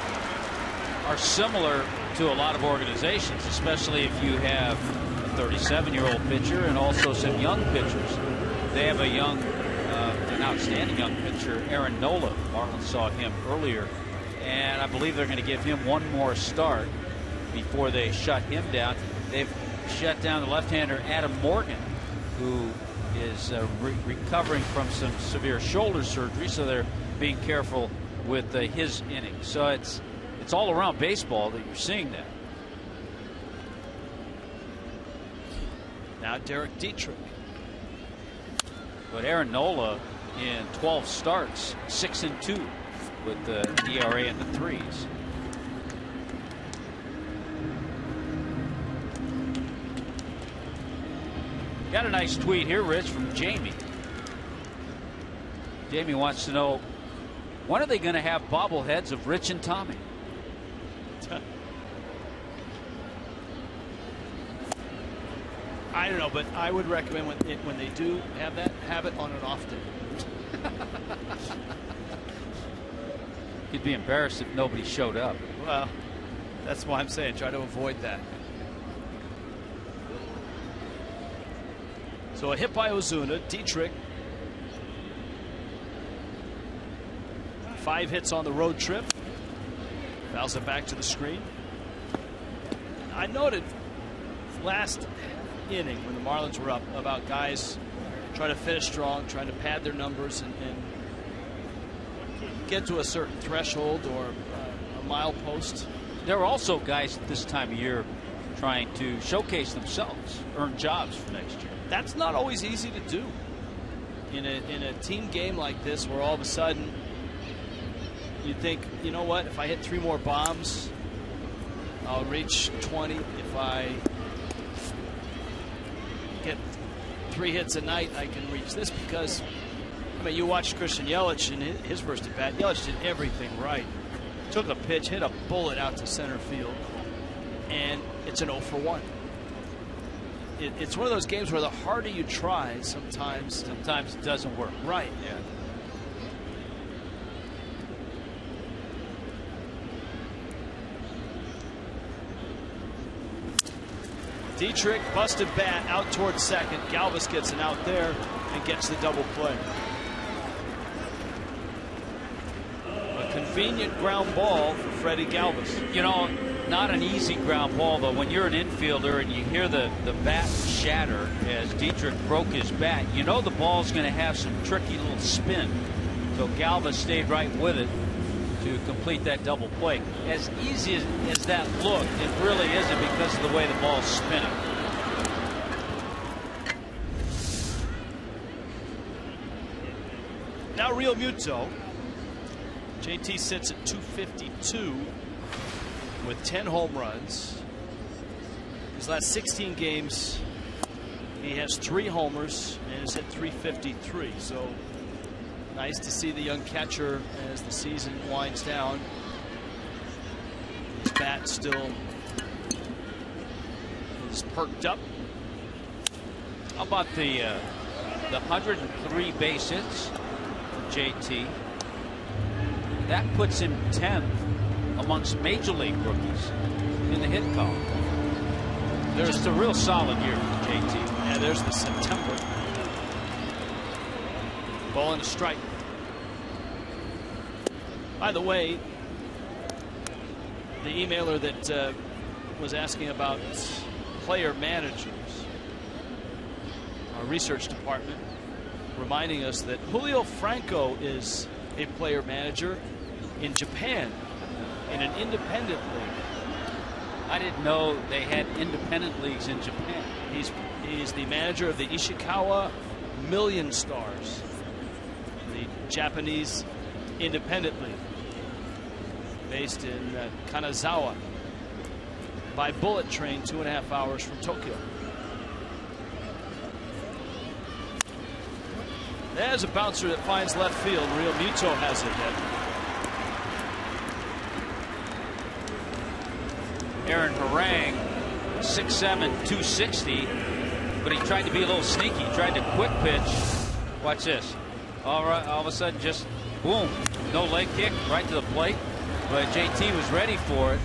Speaker 4: Are similar to a lot of organizations, especially if you have a 37-year-old pitcher and also some young pitchers. They have a young, an outstanding young pitcher, Aaron Nola. Marlins saw him earlier, and I believe they're going to give him 1 more start before they shut him down. They've shut down the left-hander Adam Morgan, who is recovering from some severe shoulder surgery, so they're being careful with his innings. So it's all around baseball that you're seeing that.
Speaker 9: Now Derek Dietrich.
Speaker 4: But Aaron Nola in 12 starts, 6-2 with the ERA in the 3s. Got a nice tweet here, Rich, from Jamie. Jamie wants to know, when are they going to have bobbleheads of Rich and Tommy?
Speaker 9: I don't know, but I would recommend when they do have that, have it on an off day.
Speaker 4: You'd be embarrassed if nobody showed up.
Speaker 9: Well, that's why I'm saying try to avoid that. So a hit by Ozuna. Dietrich, 5 hits on the road trip. Fouls it back to the screen. I noted last inning when the Marlins were up about guys trying to finish strong, trying to pad their numbers and get to a certain threshold or a milepost.
Speaker 4: There are also guys at this time of year trying to showcase themselves, earn jobs for next year.
Speaker 9: That's not always easy to do in a team game like this, where all of a sudden you think, you know what, if I hit 3 more bombs, I'll reach 20. If I get 3 hits a night, I can reach this. Because, I mean, you watched Christian Yelich in his first at bat. Yelich did everything right. Took a pitch, hit a bullet out to center field, and it's an 0 for 1. It's one of those games where the harder you try, sometimes
Speaker 4: it doesn't work.
Speaker 9: Right. Yeah. Dietrich, busted bat out towards second. Galvis gets an out there and gets the double play. A convenient ground ball for Freddie Galvis.
Speaker 4: You know, not an easy ground ball, but when you're an infielder and you hear the bat shatter as Dietrich broke his bat, you know the ball's going to have some tricky little spin. So Galvis stayed right with it to complete that double play. As easy as that looked, it really isn't because of the way the ball's spinning.
Speaker 9: Now Real Muto. JT sits at 252 with 10 home runs. His last 16 games, he has 3 homers and has hit 353. So nice to see the young catcher as the season winds down. His bat still is perked up.
Speaker 4: How about the 103 base hits for JT? That puts him 10th amongst major league rookies in the hit column. There's just a real solid year for JT.
Speaker 9: Yeah, there's the September. Ball and a strike. By the way, the emailer that was asking about player managers, our research department reminding us that Julio Franco is a player manager in Japan in an independent league.
Speaker 4: I didn't know they had independent leagues in Japan.
Speaker 9: He's the manager of the Ishikawa Million Stars, the Japanese independent league based in Kanazawa by bullet train 2.5 hours from Tokyo. There's a bouncer that finds left field. Real Muto has it hit.
Speaker 4: Aaron Harang, 6'7", 260, but he tried to be a little sneaky. He tried to quick pitch. Watch this. All right, all of a sudden, just boom, no leg kick right to the plate. But JT was ready for it.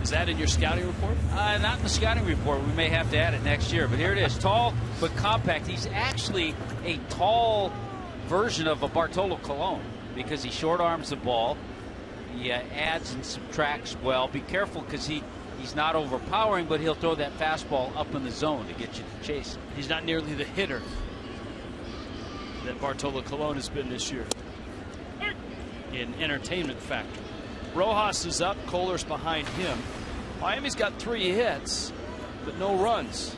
Speaker 9: Is that in your scouting report?
Speaker 4: Not in the scouting report. We may have to add it next year. But here it is, tall but compact. He's actually a tall version of a Bartolo Colon because he short arms the ball. He adds and subtracts well. Be careful because he He's not overpowering, but he'll throw that fastball up in the zone to get you to chase him.
Speaker 9: He's not nearly the hitter that Bartolo Colon has been this year in entertainment factor. Rojas is up, Kohler's behind him. Miami's got 3 hits, but no runs.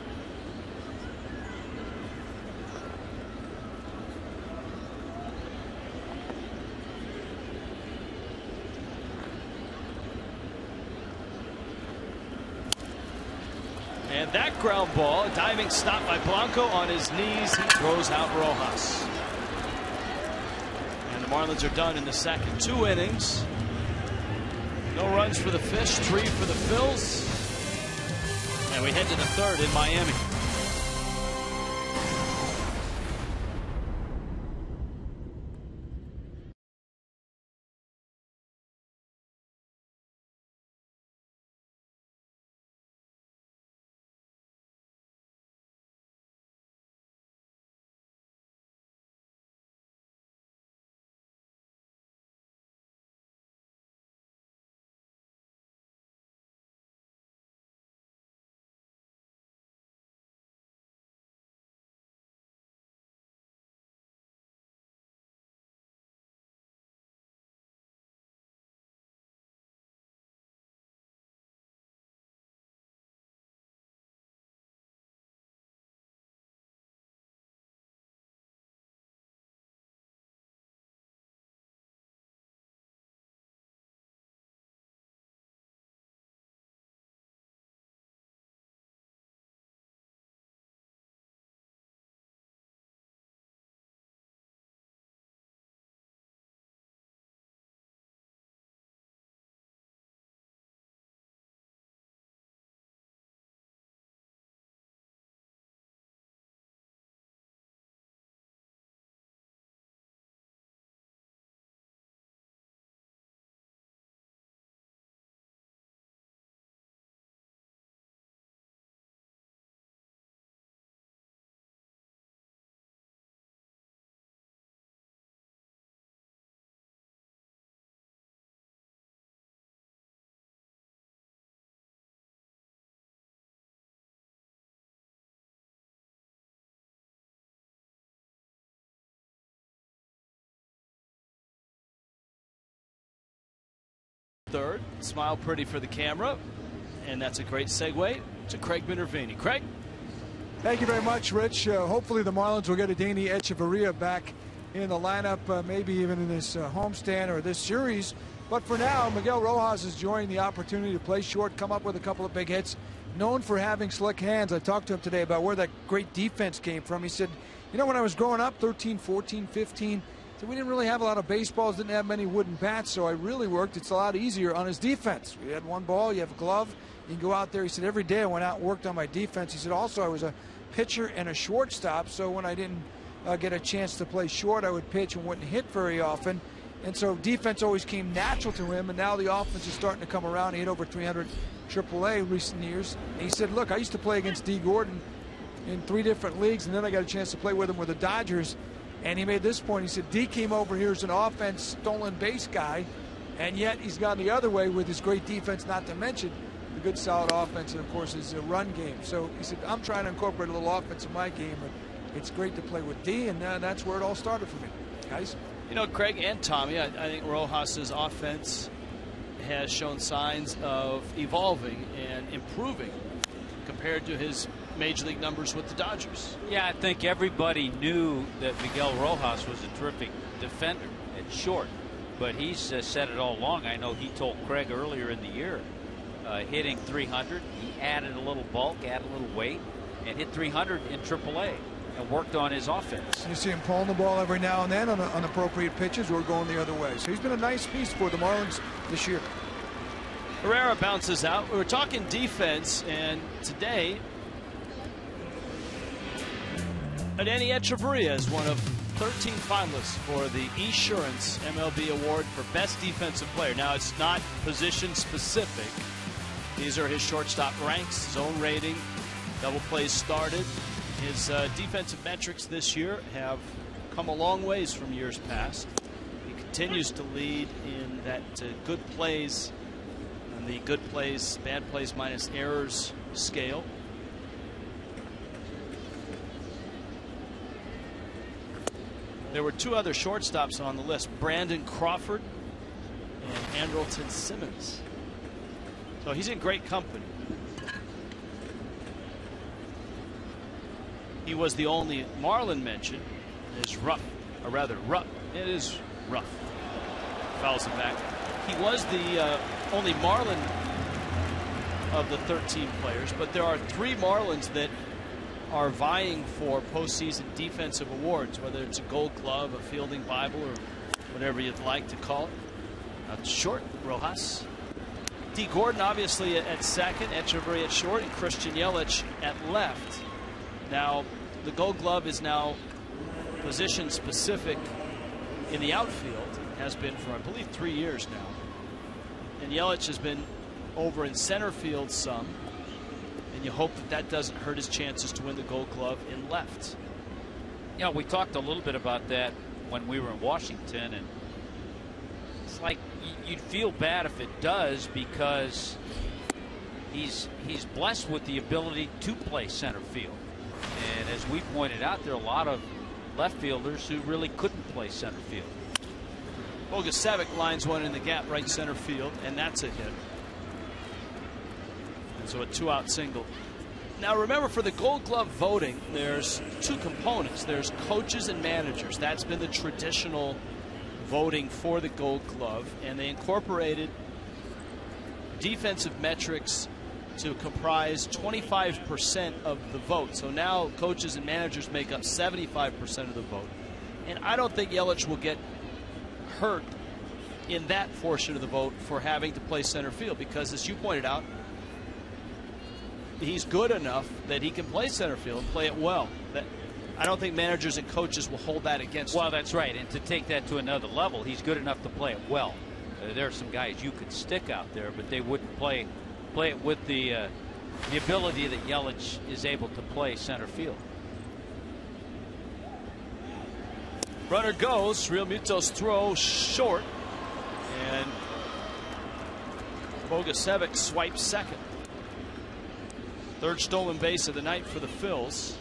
Speaker 9: And that ground ball, a diving stop by Blanco on his knees. He throws out Rojas. And the Marlins are done in the second. 2 innings. No runs for the Fish, 3 for the Phils. And we head to the third in Miami. Third, smile pretty for the camera, and that's a great segue to Craig Minervini. Craig?
Speaker 1: Thank you very much, Rich. Hopefully the Marlins will get Adeiny Hechavarria back in the lineup, maybe even in this homestand or this series. But for now, Miguel Rojas is enjoying the opportunity to play short, come up with a couple of big hits. Known for having slick hands. I talked to him today about where that great defense came from. He said, you know, when I was growing up, 13, 14, 15, so we didn't really have a lot of baseballs, didn't have many wooden bats, so I really worked. It's a lot easier on his defense. We had one ball, you have a glove, you can go out there. He said, every day I went out and worked on my defense. He said, also I was a pitcher and a shortstop, so when I didn't get a chance to play short, I would pitch and wouldn't hit very often. And so defense always came natural to him, and now the offense is starting to come around. He hit over 300 AAA in recent years. And he said, look, I used to play against D. Gordon in 3 different leagues, and then I got a chance to play with him with the Dodgers. And he made this point. He said, D came over here as an offense stolen base guy, and yet he's gone the other way with his great defense, not to mention the good solid offense and, of course, his run game. So he said, I'm trying to incorporate a little offense in my game, but it's great to play with D, and that's where it all started for me. Guys?
Speaker 9: You know, Craig and Tommy, I think Rojas's offense has shown signs of evolving and improving compared to his major league numbers with the Dodgers.
Speaker 4: Yeah, I think everybody knew that Miguel Rojas was a terrific defender at short, but he's said it all along. I know he told Craig earlier in the year, hitting 300, he added a little bulk, added a little weight, and hit 300 in AAA and worked on his offense.
Speaker 1: You see him pulling the ball every now and then on appropriate pitches or going the other way. So he's been a nice piece for the Marlins this year.
Speaker 9: Herrera bounces out. We were talking defense, and today Adeiny Hechavarria is one of 13 finalists for the Esurance MLB Award for Best Defensive Player. Now, it's not position specific. These are his shortstop ranks, zone rating, double plays started. His defensive metrics this year have come a long ways from years past. He continues to lead in that good plays on the good plays, bad plays minus errors scale. There were two other shortstops on the list, Brandon Crawford and Andrelton Simmons. So he's in great company. He was the only Marlin mentioned. It's rough, or rather rough. It is rough. Fouls him back. He was the only Marlin of the 13 players, but there are 3 Marlins that are vying for postseason defensive awards, whether it's a Gold Glove, a Fielding Bible, or whatever you'd like to call it. Short, Rojas. D. Gordon obviously at second, Echeverry at short, and Christian Yelich at left. Now, the Gold Glove is now position specific in the outfield, has been for I believe 3 years now. And Yelich has been over in center field some, and you hope that that doesn't hurt his chances to win the Gold Glove in left.
Speaker 4: Yeah, we talked a little bit about that when we were in Washington, and it's like you'd feel bad if it does, because he's blessed with the ability to play center field. And as we pointed out, there are a lot of left fielders who really couldn't play center field.
Speaker 9: Bogusevic lines one in the gap right center field, and that's a hit. And so a 2-out single. Now remember, for the Gold Glove voting, there's 2 components. There's coaches and managers. That's been the traditional voting for the Gold Glove, and they incorporated defensive metrics to comprise 25% of the vote. So now coaches and managers make up 75% of the vote. And I don't think Yelich will get hurt in that portion of the vote for having to play center field, because as you pointed out, he's good enough that he can play center field and play it well. That I don't think managers and coaches will hold that against him.
Speaker 4: Well, that's right. And to take that to another level, he's good enough to play it well. There are some guys you could stick out there, but they wouldn't play it with the ability that Yelich is able to play center field.
Speaker 9: Runner goes. Real Muto's throw short, and Bogusevic swipes second. Third stolen base of the night for the Phils.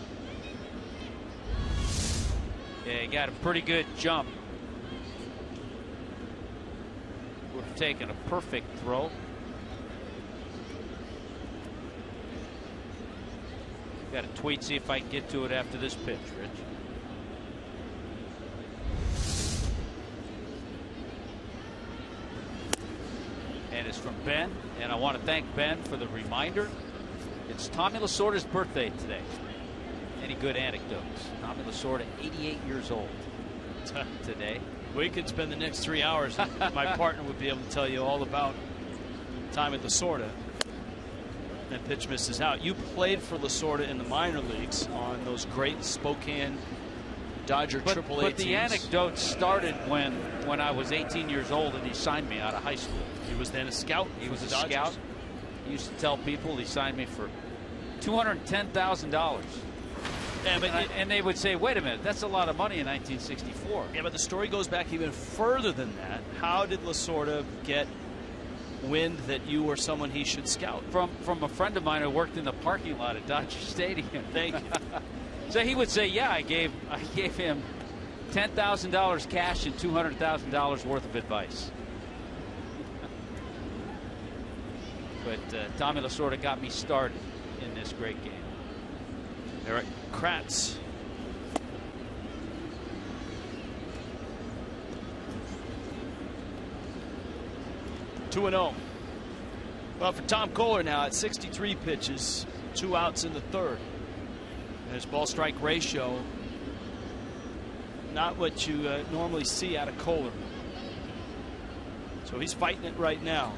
Speaker 4: Yeah, he got a pretty good jump. Would have taken a perfect throw. Got a tweet, see if I can get to it after this pitch, Rich. And it's from Ben, and I want to thank Ben for the reminder. It's Tommy Lasorda's birthday today. Any good anecdotes? Tommy Lasorda, 88 years old today.
Speaker 9: We could spend the next 3 hours. My partner would be able to tell you all about time at Lasorda. And pitch misses out. You played for Lasorda in the minor leagues on those great Spokane Dodger AAA teams.
Speaker 4: But the anecdote started when I was 18 years old and he signed me out of high school.
Speaker 9: He was then a scout.
Speaker 4: He was a scout. He used to tell people he signed me for $210,000. Yeah, and they would say, wait a minute, that's a lot of money in 1964.
Speaker 9: Yeah, but the story goes back even further than that. How did Lasorda get wind that you were someone he should scout?
Speaker 4: From a friend of mine who worked in the parking lot at Dodger Stadium.
Speaker 9: Thank you.
Speaker 4: So he would say, yeah, I gave him $10,000 cash and $200,000 worth of advice. But Tommy Lasorda got me started in this great game.
Speaker 9: Eric Kratz. Two and 0. Well, for Tom Kohler now at 63 pitches, 2 outs in the third. And his ball strike ratio, not what you normally see out of Kohler. So he's fighting it right now.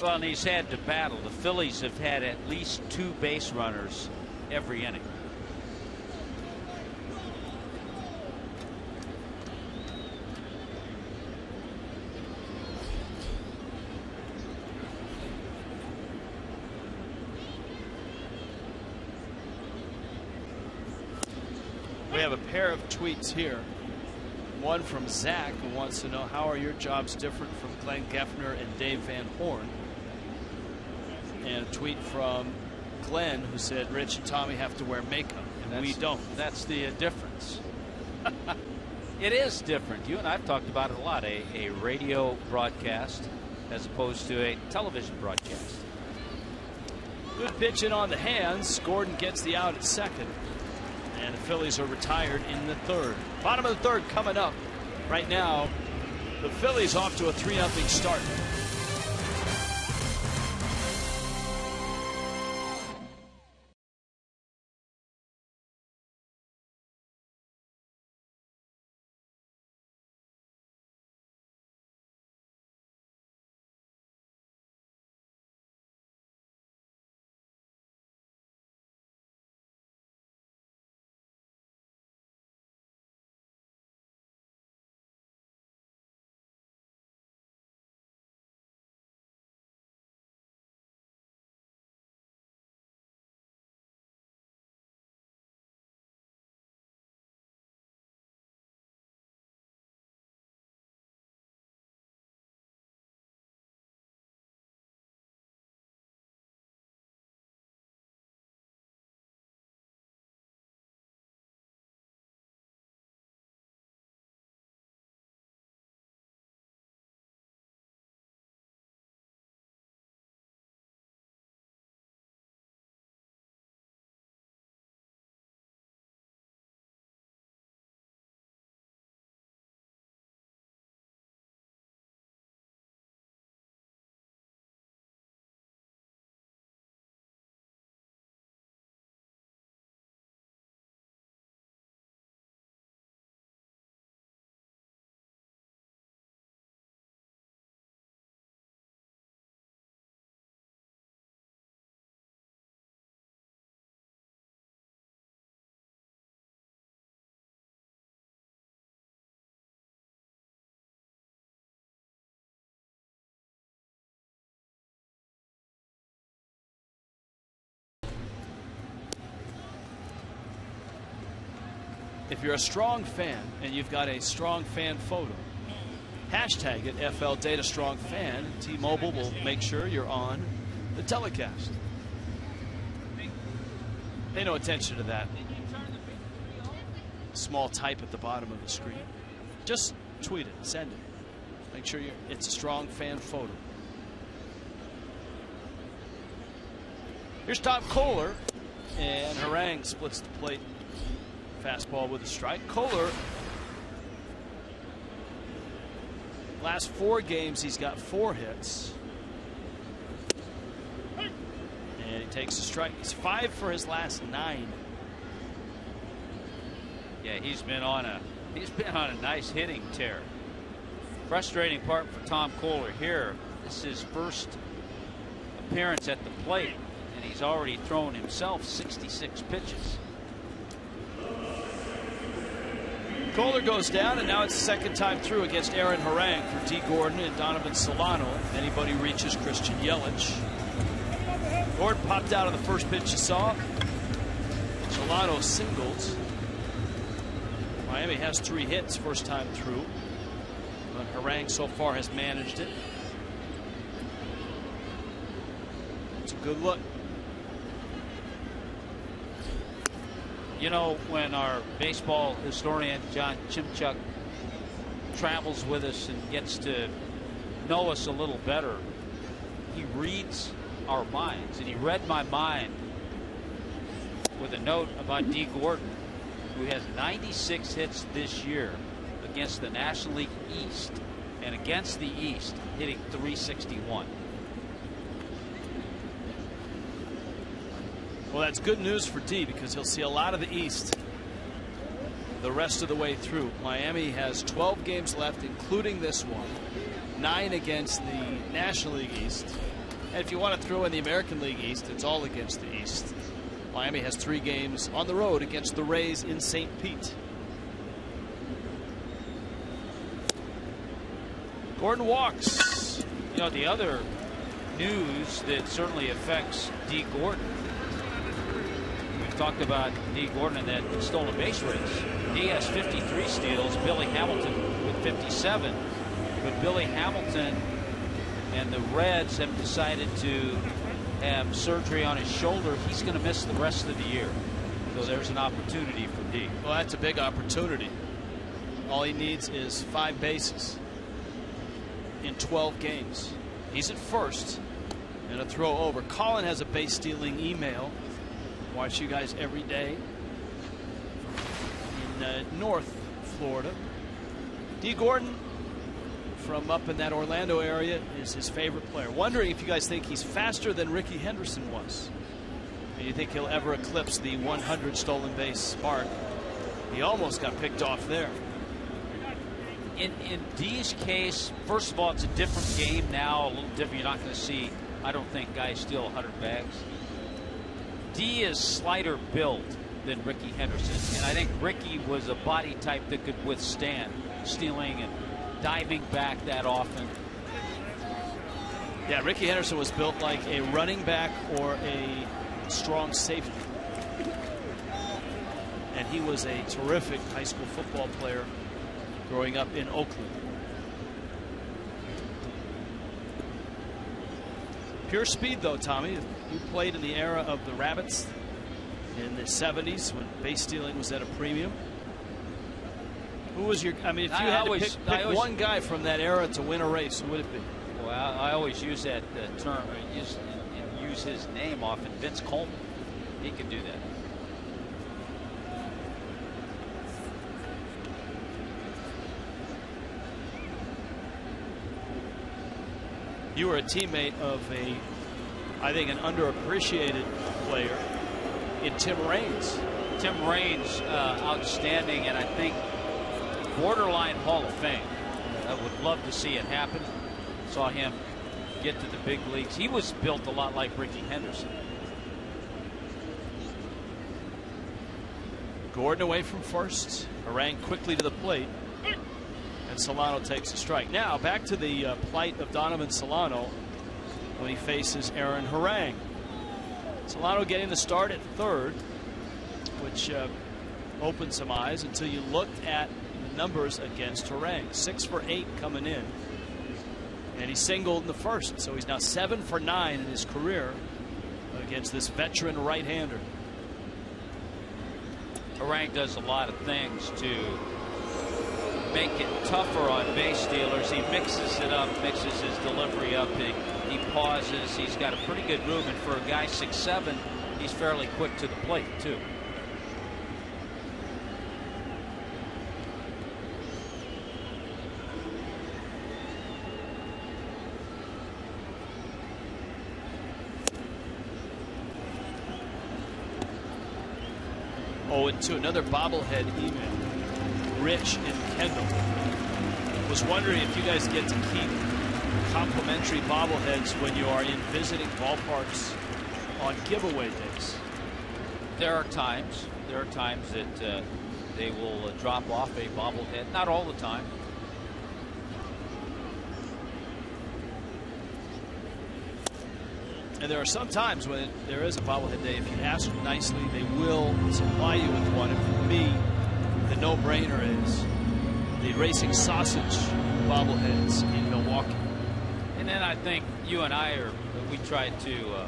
Speaker 4: Well, and he's had to battle. The Phillies have had at least 2 base runners every inning.
Speaker 9: We have a pair of tweets here. One from Zach, who wants to know, how are your jobs different from Glenn Geffner and Dave Van Horn? And a tweet from Glenn, who said Rich and Tommy have to wear makeup, and we don't.
Speaker 4: That's the difference. It is different. You and I've talked about it a lot. A radio broadcast as opposed to a television broadcast.
Speaker 9: Good pitch in on the hands. Gordon gets the out at second. And the Phillies are retired in the third. Bottom of the third coming up. Right now, the Phillies off to a 3-0 start. If you're a strong fan and you've got a strong fan photo, hashtag it FL Data Strong Fan. T-Mobile will make sure you're on the telecast. Pay no attention to that small type at the bottom of the screen. Just tweet it, send it. Make sure it's a strong fan photo. Here's Tom Kohler, and Harang splits the plate. Fastball with a strike. Kohler, last 4 games, he's got 4 hits. And he takes a strike. He's 5 for his last 9.
Speaker 4: Yeah, he's been on a nice hitting tear. Frustrating part for Tom Kohler here. This is his first appearance at the plate, and he's already thrown himself 66 pitches.
Speaker 9: Kohler goes down, and now it's the second time through against Aaron Harang for D. Gordon and Donovan Solano. If anybody reaches Christian Yelich. Gordon popped out on the first pitch you saw. Solano singles. Miami has 3 hits first time through. But Harang so far has managed it. It's a good look.
Speaker 4: You know, when our baseball historian John Chimchuk travels with us and gets to know us a little better, he reads our minds, and he read my mind with a note about D. Gordon, who has 96 hits this year against the National League East, and against the East hitting .361.
Speaker 9: Well, that's good news for D, because he'll see a lot of the East the rest of the way through. Miami has 12 games left, including this one. 9 against the National League East. And if you want to throw in the American League East, it's all against the East. Miami has 3 games on the road against the Rays in St. Pete. Gordon walks.
Speaker 4: You know, the other news that certainly affects D. Gordon, we've talked about Dee Gordon in that stolen base race. He has 53 steals. Billy Hamilton with 57. But Billy Hamilton and the Reds have decided to have surgery on his shoulder. He's going to miss the rest of the year. So there's an opportunity for Dee.
Speaker 9: Well, that's a big opportunity. All he needs is 5 bases in 12 games. He's at first, and a throw over. Colin has a base stealing email. Watch you guys every day in North Florida. Dee Gordon from up in that Orlando area is his favorite player. Wondering if you guys think he's faster than Ricky Henderson was. And you think he'll ever eclipse the 100 stolen base mark? He almost got picked off there.
Speaker 4: In Dee's case, first of all, it's a different game now, a little different. You're not going to see, I don't think, guys steal 100 bags. Dee is slighter build than Ricky Henderson, and I think Ricky was a body type that could withstand stealing and diving back that often.
Speaker 9: Yeah, Ricky Henderson was built like a running back or a strong safety. And he was a terrific high school football player growing up in Oakland. Pure speed, though, Tommy. You played in the era of the Rabbits in the 70s when base stealing was at a premium. Who was your, I mean, if you had to pick one guy from that era to win a race, who would it be?
Speaker 4: Well, I always use that term, use his name often, Vince Coleman. He could do that.
Speaker 9: You were a teammate of I think, an underappreciated player in Tim Raines.
Speaker 4: Tim Raines, outstanding, and I think borderline Hall of Fame. I would love to see it happen. Saw him get to the big leagues. He was built a lot like Ricky Henderson.
Speaker 9: Gordon away from first. Harang quickly to the plate. And Solano takes a strike. Now back to the plight of Donovan Solano when he faces Aaron Harang. Solano getting the start at third, which opened some eyes until you looked at the numbers against Harang. 6 for 8 coming in. And he singled in the first, so he's now 7 for 9 in his career against this veteran right-hander.
Speaker 4: Harang does a lot of things to make it tougher on base stealers. He mixes it up, mixes his delivery up. He pauses. He's got a pretty good movement for a guy 6'7". He's fairly quick to the plate too.
Speaker 9: Oh, and to another bobblehead email. Rich and Kendall. Was wondering if you guys get to keep complimentary bobbleheads when you are in visiting ballparks on giveaway days.
Speaker 4: There are times that they will drop off a bobblehead. Not all the time.
Speaker 9: And there are some times when there is a bobblehead day, if you ask nicely, they will supply you with one. And for me, the no-brainer is the Racing Sausage bobbleheads in Milwaukee.
Speaker 4: And then I think you and I we try to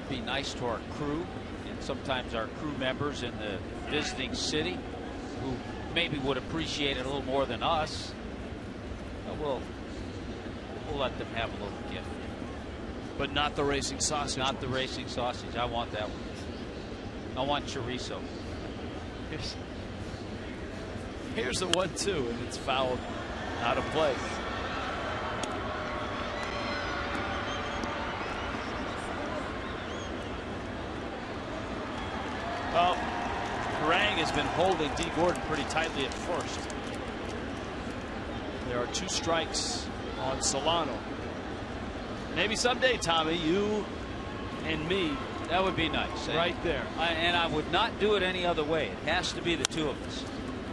Speaker 4: be nice to our crew, and sometimes our crew members in the visiting city who maybe would appreciate it a little more than us. We'll let them have a little gift.
Speaker 9: But not the Racing Sausage.
Speaker 4: Not the Racing Sausage. I want that one. I want chorizo.
Speaker 9: Here's the 1-2, and it's fouled out of play. Well, Harang has been holding Dee Gordon pretty tightly at first. There are 2 strikes on Solano. Maybe someday, Tommy, you and me.
Speaker 4: That would be nice.
Speaker 9: Right there.
Speaker 4: And I would not do it any other way. It has to be the 2 of us.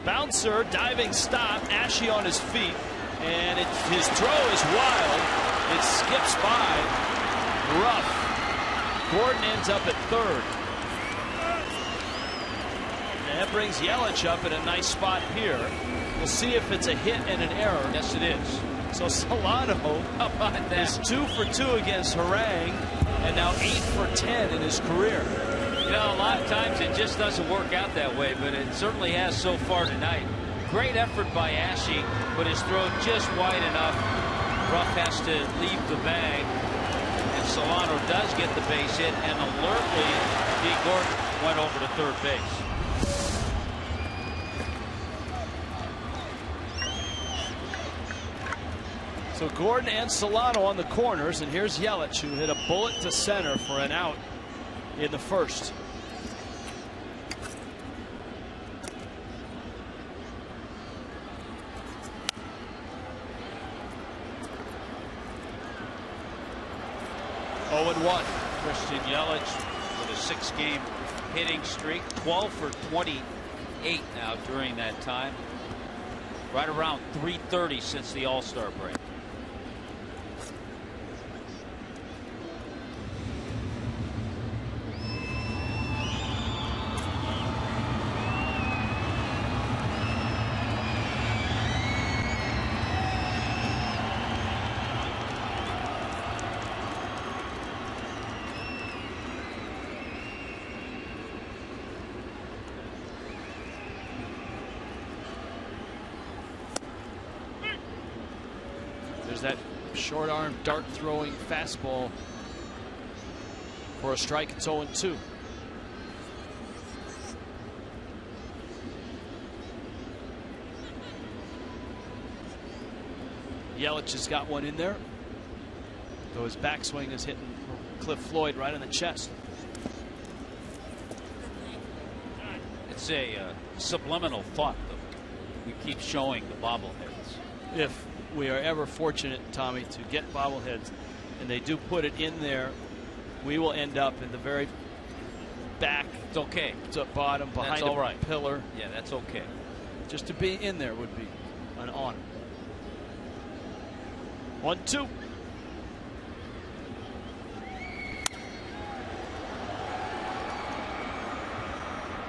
Speaker 9: Bouncer, diving stop, Ashy on his feet, and his throw is wild. It skips by. Rough. Gordon ends up at third. That brings Yelich up in a nice spot here. We'll see if it's a hit and an error.
Speaker 4: Yes, it is.
Speaker 9: So Solano
Speaker 4: How about that?
Speaker 9: is 2 for 2 against Harang, and now 8 for 10 in his career.
Speaker 4: You know, a lot of times it just doesn't work out that way, but it certainly has so far tonight. Great effort by Ashe, but his throw just wide enough. Ruff has to leave the bag, and Solano does get the base hit, and alertly, Dee Gordon went over to third base.
Speaker 9: So Gordon and Solano on the corners, and here's Yelich, who hit a bullet to center for an out in the first. Oh, and 1.
Speaker 4: Christian Yelich with a 6-game hitting streak, 12 for 28 now during that time. Right around 330 since the All-Star break.
Speaker 9: That short arm dart throwing fastball for a strike. It's 0-2. Yelich has got one in there, though his backswing is hitting Cliff Floyd right in the chest.
Speaker 4: It's a subliminal thought that we keep showing the bobbleheads.
Speaker 9: If we are ever fortunate, Tommy, to get bobbleheads, and they do put it in there, we will end up in the very back.
Speaker 4: It's okay.
Speaker 9: To bottom behind a pillar.
Speaker 4: Yeah, that's okay.
Speaker 9: Just to be in there would be an honor. 1-2.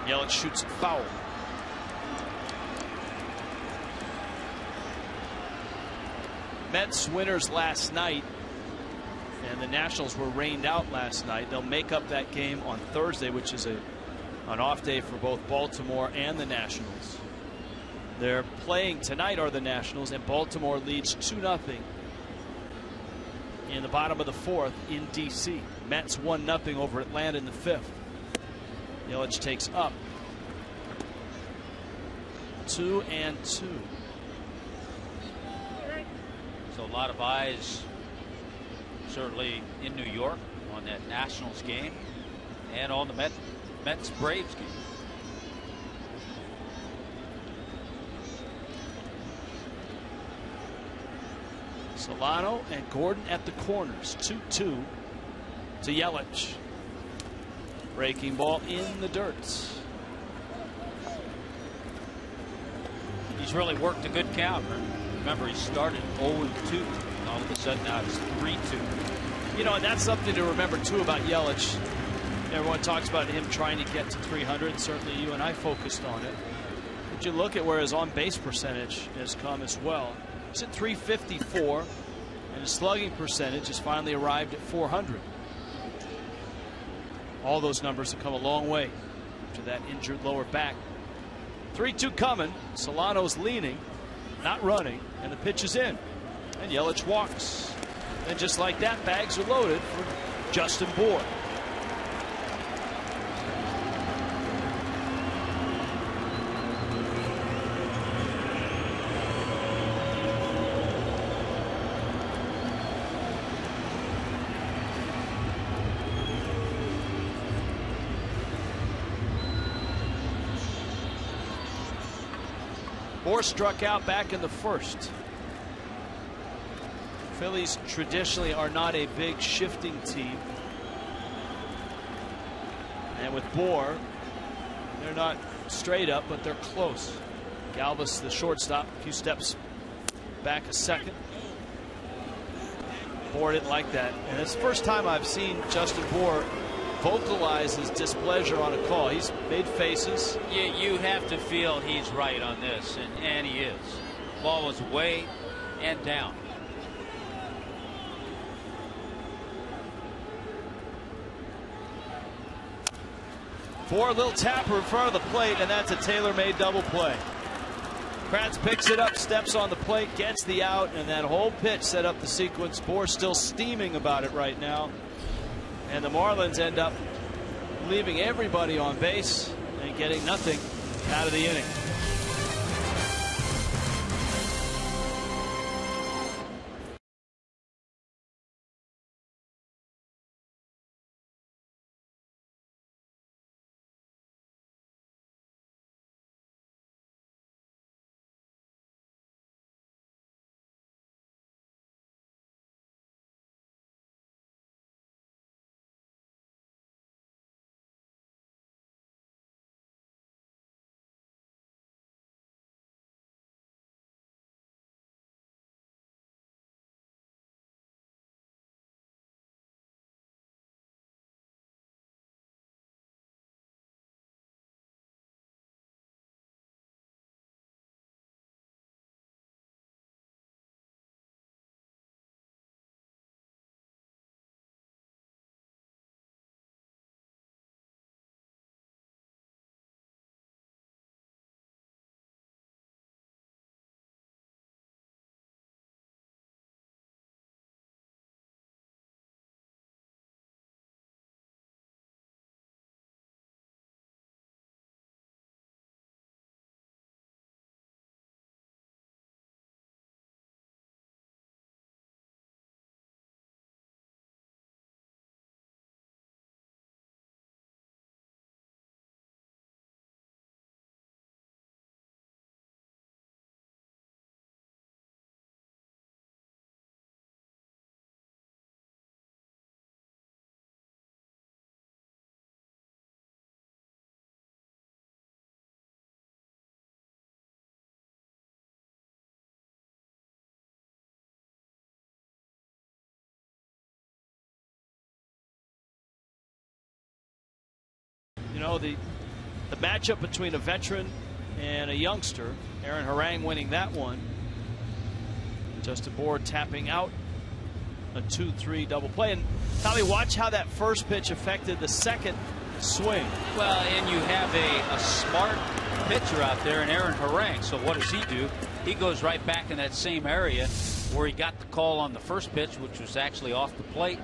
Speaker 9: Yelich shoots it foul. Mets winners last night, and the Nationals were rained out last night. They'll make up that game on Thursday, which is an off day for both Baltimore and the Nationals. They're playing tonight are the Nationals, and Baltimore leads 2-0 in the bottom of the 4th in D.C. Mets 1-0 over Atlanta in the 5th. Yelich takes up 2-2.
Speaker 4: So a lot of eyes certainly in New York on that Nationals game and on the Mets Braves game.
Speaker 9: Solano and Gordon at the corners. 2-2 to Yelich. Breaking ball in the dirt.
Speaker 4: He's really worked a good count. Remember, he started 0-2. All of a sudden now it's 3-2.
Speaker 9: You know, and that's something to remember too about Yelich. Everyone talks about him trying to get to 300. Certainly you and I focused on it. But you look at where his on-base percentage has come as well. He's at 354, and his slugging percentage has finally arrived at 400. All those numbers have come a long way after that injured lower back. 3-2 coming. Solano's leaning, not running, and the pitch is in. And Yelich walks. And just like that, bags are loaded for Justin Bour. Bour struck out back in the first. Phillies traditionally are not a big shifting team. And with Bour, they're not straight up, but they're close. Galvis, the shortstop, a few steps back a second. Bour didn't like that. And it's the first time I've seen Justin Bour vocalize his displeasure on a call. He's made faces.
Speaker 4: You have to feel he's right on this, and he is. Ball was way and down.
Speaker 9: For a little tapper in front of the plate, and that's a tailor-made double play. Kratz picks it up, steps on the plate, gets the out, and that whole pitch set up the sequence. Bohr still steaming about it right now. And the Marlins end up leaving everybody on base and getting nothing out of the inning. You know, the matchup between a veteran and a youngster, Aaron Harang winning that one. Justin Bohr tapping out a 2-3 double play. And Tommy, watch how that first pitch affected the second swing.
Speaker 4: Well, and you have a smart pitcher out there in Aaron Harang. So what does he do? He goes right back in that same area where he got the call on the first pitch, which was actually off the plate.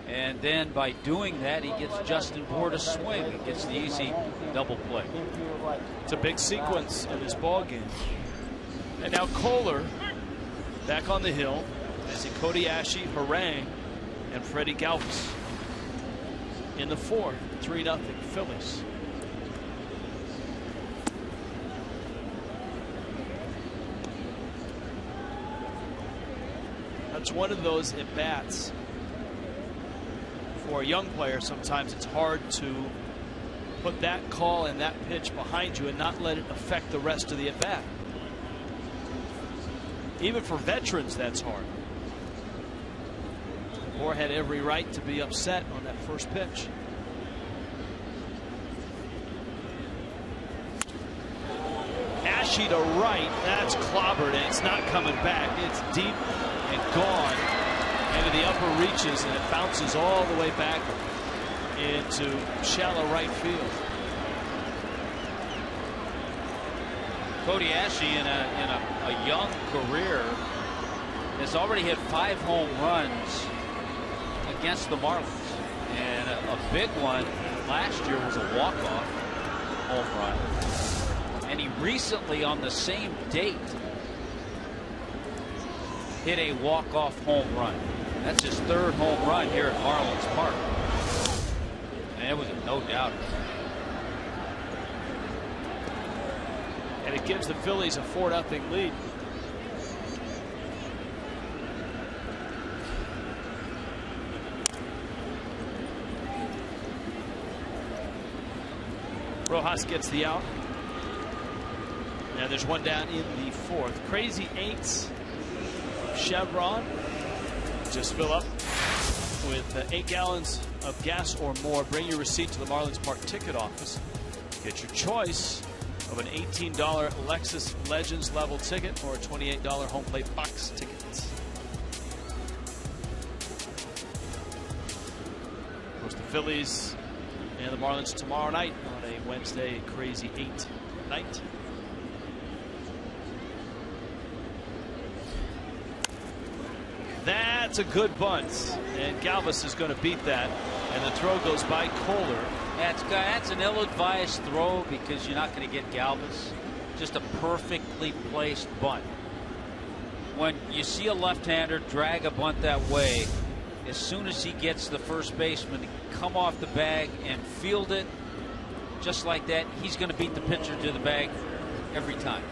Speaker 4: And then by doing that, he gets Justin Bohr to swing. He gets the easy double play.
Speaker 9: It's a big sequence in this ball game. And now Kohler back on the hill. As Cody Ashe, Harang, and Freddie Galvis in the fourth. 3-0 Phillies. That's one of those at bats. For a young player, sometimes it's hard to put that call and that pitch behind you and not let it affect the rest of the at bat. Even for veterans, that's hard. Bohr had every right to be upset on that first pitch. Ashe to right, that's clobbered, and it's not coming back. It's deep and gone into the upper reaches, and it bounces all the way back into shallow right field.
Speaker 4: Cody Ashe in a young career has already hit 5 home runs against the Marlins, and a big one last year was a walk-off home run, and he recently on the same date hit a walk-off home run. That's his 3rd home run here at Marlins Park, and it was a no doubt.
Speaker 9: And it gives the Phillies a 4-0 lead. Rojas gets the out. And there's one down in the 4th. Crazy 8s. Chevron just fill up with 8 gallons of gas or more, bring your receipt to the Marlins Park ticket office. Get your choice of an $18 Lexus Legends level ticket or a $28 home plate box ticket. Of course, the Phillies and the Marlins tomorrow night on a Wednesday crazy 8 night. That's a good bunt, and Galvis is going to beat that, and the throw goes by Kohler.
Speaker 4: That's an ill-advised throw because you're not going to get Galvis. Just a perfectly placed bunt. When you see a left-hander drag a bunt that way, as soon as he gets the first baseman to come off the bag and field it just like that, he's going to beat the pitcher to the bag every time.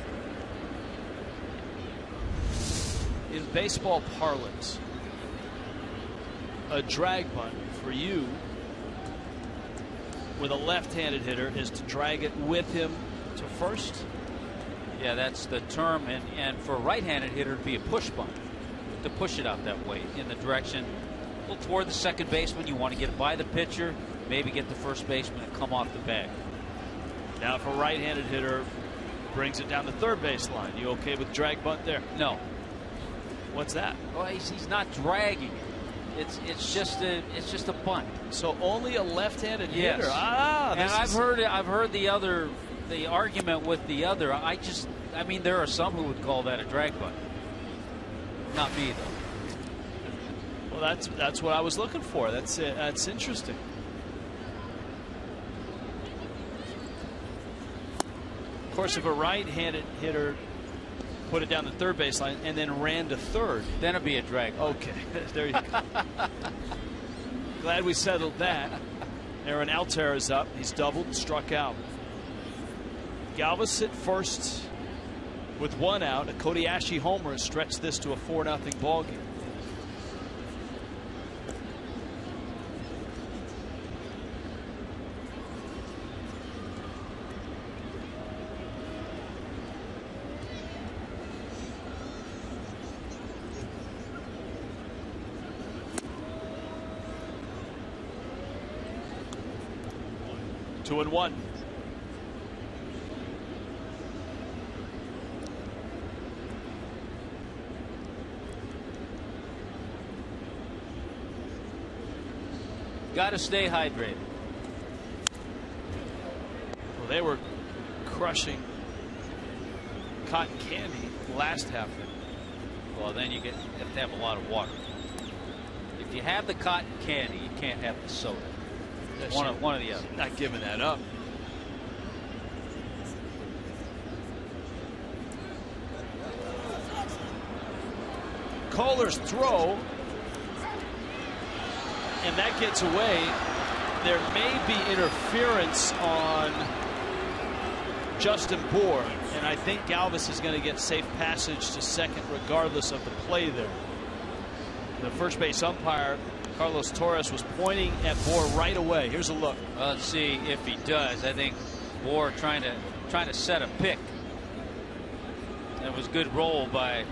Speaker 9: In baseball parlance, a drag bunt for you with a left-handed hitter is to drag it with him to first.
Speaker 4: Yeah, that's the term, and for a right-handed hitter it'd be a push bunt, to push it out that way in the direction a little toward the second baseman. You want to get by the pitcher, maybe get the first baseman and come off the bag.
Speaker 9: Now if a right-handed hitter brings it down the third base line, you okay with drag bunt there?
Speaker 4: No.
Speaker 9: What's that?
Speaker 4: Well, he's not dragging it. It's just a bunt.
Speaker 9: So only a left-handed
Speaker 4: yes.
Speaker 9: hitter.
Speaker 4: And I've heard the argument with the other. I mean, there are some who would call that a drag bunt. Not me though.
Speaker 9: Well, that's what I was looking for. That's interesting. Of course, if a right-handed hitter put it down the third baseline and then ran to third,
Speaker 4: then it'd be a drag bunt.
Speaker 9: Okay, there you go. Glad we settled that. Aaron Altair is up. He's doubled and struck out. Galvis at first with one out. A Kodiashi homer has stretched this to a 4-0 ball game. Two and one.
Speaker 4: Got to stay hydrated.
Speaker 9: Well, they were crushing cotton candy last half inning.
Speaker 4: Well, then you have to have a lot of water. If you have the cotton candy, you can't have the soda. One or the other.
Speaker 9: Not giving that up. Kohler's throw, and that gets away. There may be interference on Justin Bour, and I think Galvis is going to get safe passage to second regardless of the play there. The first base umpire, Carlos Torres, was pointing at Bour right away. Here's a look.
Speaker 4: Well, let's see if he does. I think Bour trying to set a pick. That was a good roll by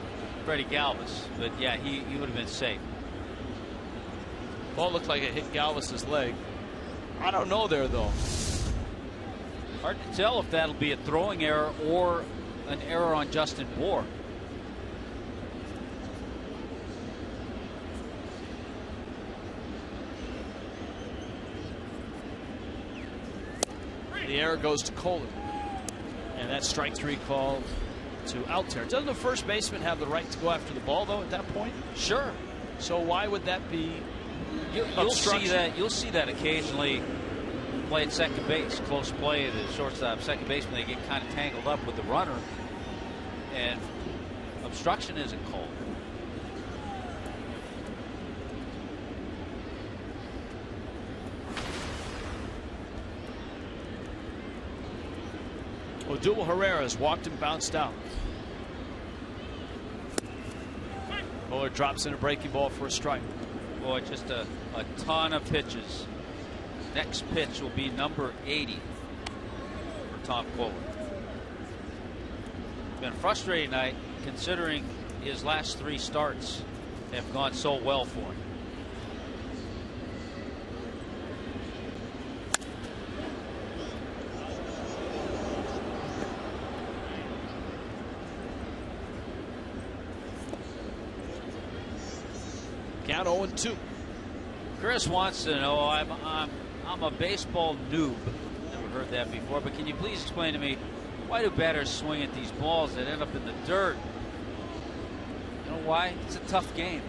Speaker 4: Freddie Galvis, but yeah, he would have been safe.
Speaker 9: Ball looked like it hit Galvis's leg. I don't know there though.
Speaker 4: Hard to tell if that'll be a throwing error or an error on Justin Bour.
Speaker 9: The error goes to Kohler, and that strike three call to Altair. Doesn't the first baseman have the right to go after the ball though at that point?
Speaker 4: Sure.
Speaker 9: So why would that be?
Speaker 4: You'll see that. You'll see that occasionally. Play at second base, close play. The shortstop, second baseman, they get kind of tangled up with the runner, and obstruction isn't called.
Speaker 9: Odubel Herrera's walked and bounced out. Kohler drops in a breaking ball for a strike.
Speaker 4: Boy, just a ton of pitches. Next pitch will be number 80 for Tom Kohler. Been a frustrating night considering his last 3 starts have gone so well for him.
Speaker 9: Count 0-2.
Speaker 4: Chris wants to know, I'm a baseball noob. Never heard that before, but can you please explain to me, why do batters swing at these balls that end up in the dirt? You know why? It's a tough game.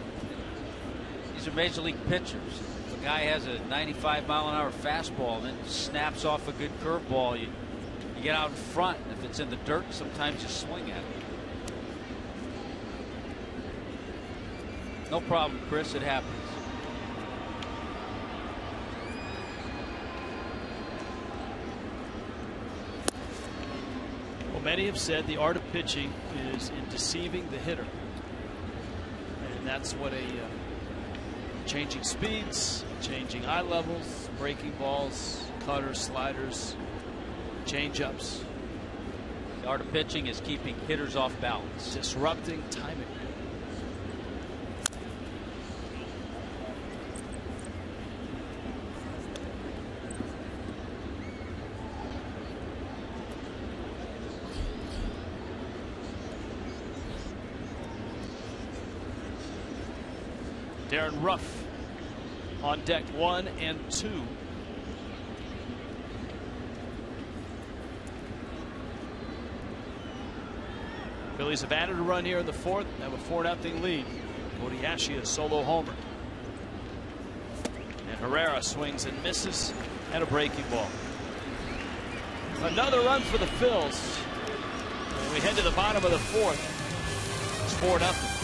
Speaker 4: These are major league pitchers. If a guy has a 95-mile-an-hour fastball and then snaps off a good curveball, you get out in front. If it's in the dirt, sometimes you swing at it. No problem, Chris. It happens.
Speaker 9: Well, many have said the art of pitching is in deceiving the hitter. And that's what changing speeds, changing eye levels, breaking balls, cutters, sliders, change-ups.
Speaker 4: The art of pitching is keeping hitters off balance.
Speaker 9: Disrupting timing. Darren Ruff on deck 1 and 2. Phillies have added a run here in the fourth, have a 4-0 lead. Ohtani a solo homer. And Herrera swings and misses and a breaking ball. Another run for the Phils. And we head to the bottom of the fourth. It's 4-0.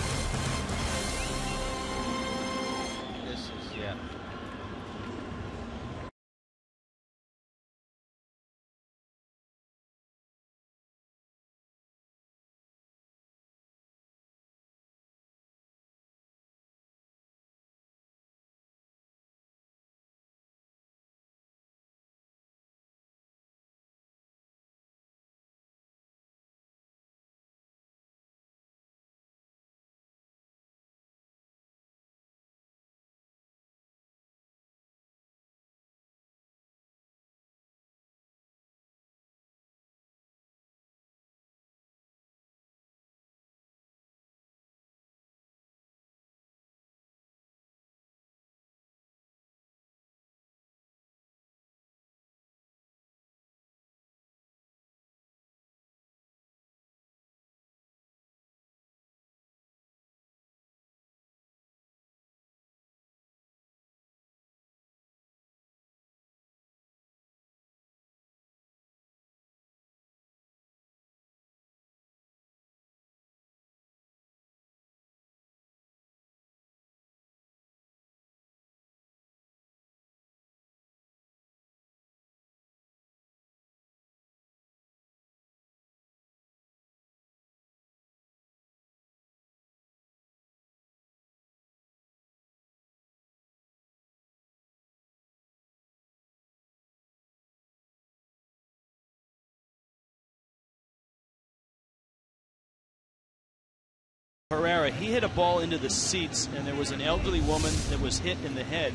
Speaker 9: Herrera, he hit a ball into the seats, and there was an elderly woman that was hit in the head.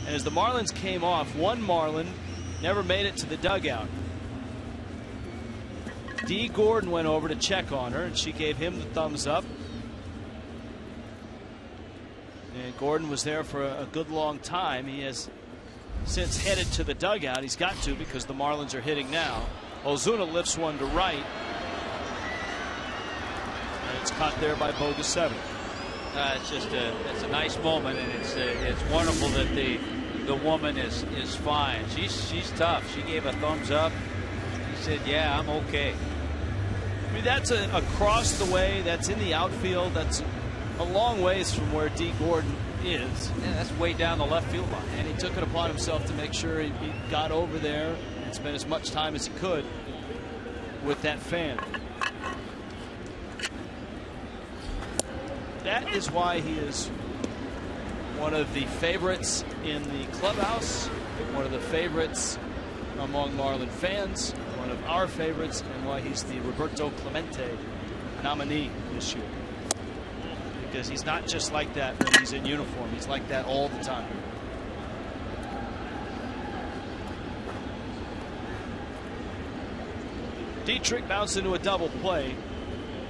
Speaker 9: And as the Marlins came off, one Marlin never made it to the dugout. Dee Gordon went over to check on her, and she gave him the thumbs up. And Gordon was there for a good long time. He has since headed to the dugout. He's got to, because the Marlins are hitting now. Ozuna lifts one to right. It's caught there by Bogus 7.
Speaker 4: It's a nice moment, and it's wonderful that the woman is fine. She's tough. She gave a thumbs up. She said, "Yeah, I'm okay."
Speaker 9: I mean, that's across the way. That's in the outfield. That's a long ways from where Dee Gordon is.
Speaker 4: Yeah, that's way down the left field line.
Speaker 9: And he took it upon himself to make sure he got over there and spent as much time as he could with that fan. That is why he is one of the favorites in the clubhouse, one of the favorites among Marlin fans, one of our favorites, and why he's the Roberto Clemente nominee this year. Because he's not just like that when he's in uniform. He's like that all the time. Dietrich bounced into a double play,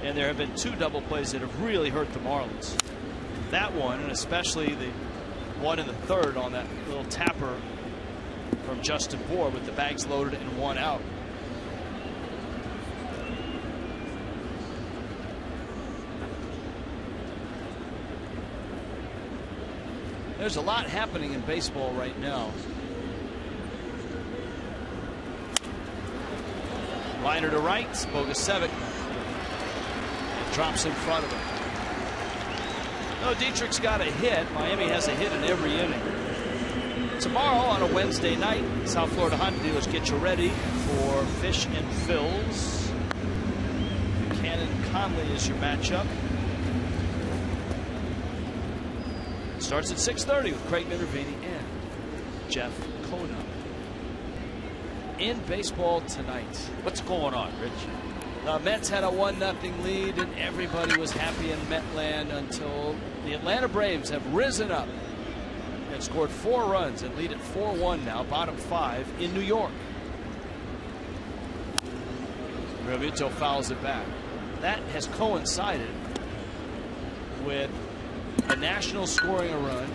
Speaker 9: and there have been two double plays that have really hurt the Marlins. that one, and especially the one in the third on that little tapper from Justin Bour with the bags loaded and 1 out. There's a lot happening in baseball right now. Liner to right, Bogusevic drops in front of him. No, Dietrich's got a hit. Miami has a hit in every inning. Tomorrow on a Wednesday night, South Florida Honda dealers get you ready for Fish and Phils. Buchanan Conley is your matchup. Starts at 6:30 with Craig Minervini and Jeff Kona. In baseball tonight,
Speaker 4: what's going on, Rich?
Speaker 9: The Mets had a 1-0 lead, and everybody was happy in Metland until the Atlanta Braves have risen up and scored 4 runs and lead at 4-1 now, bottom 5 in New York. Realmuto fouls it back. That has coincided with the Nationals scoring a run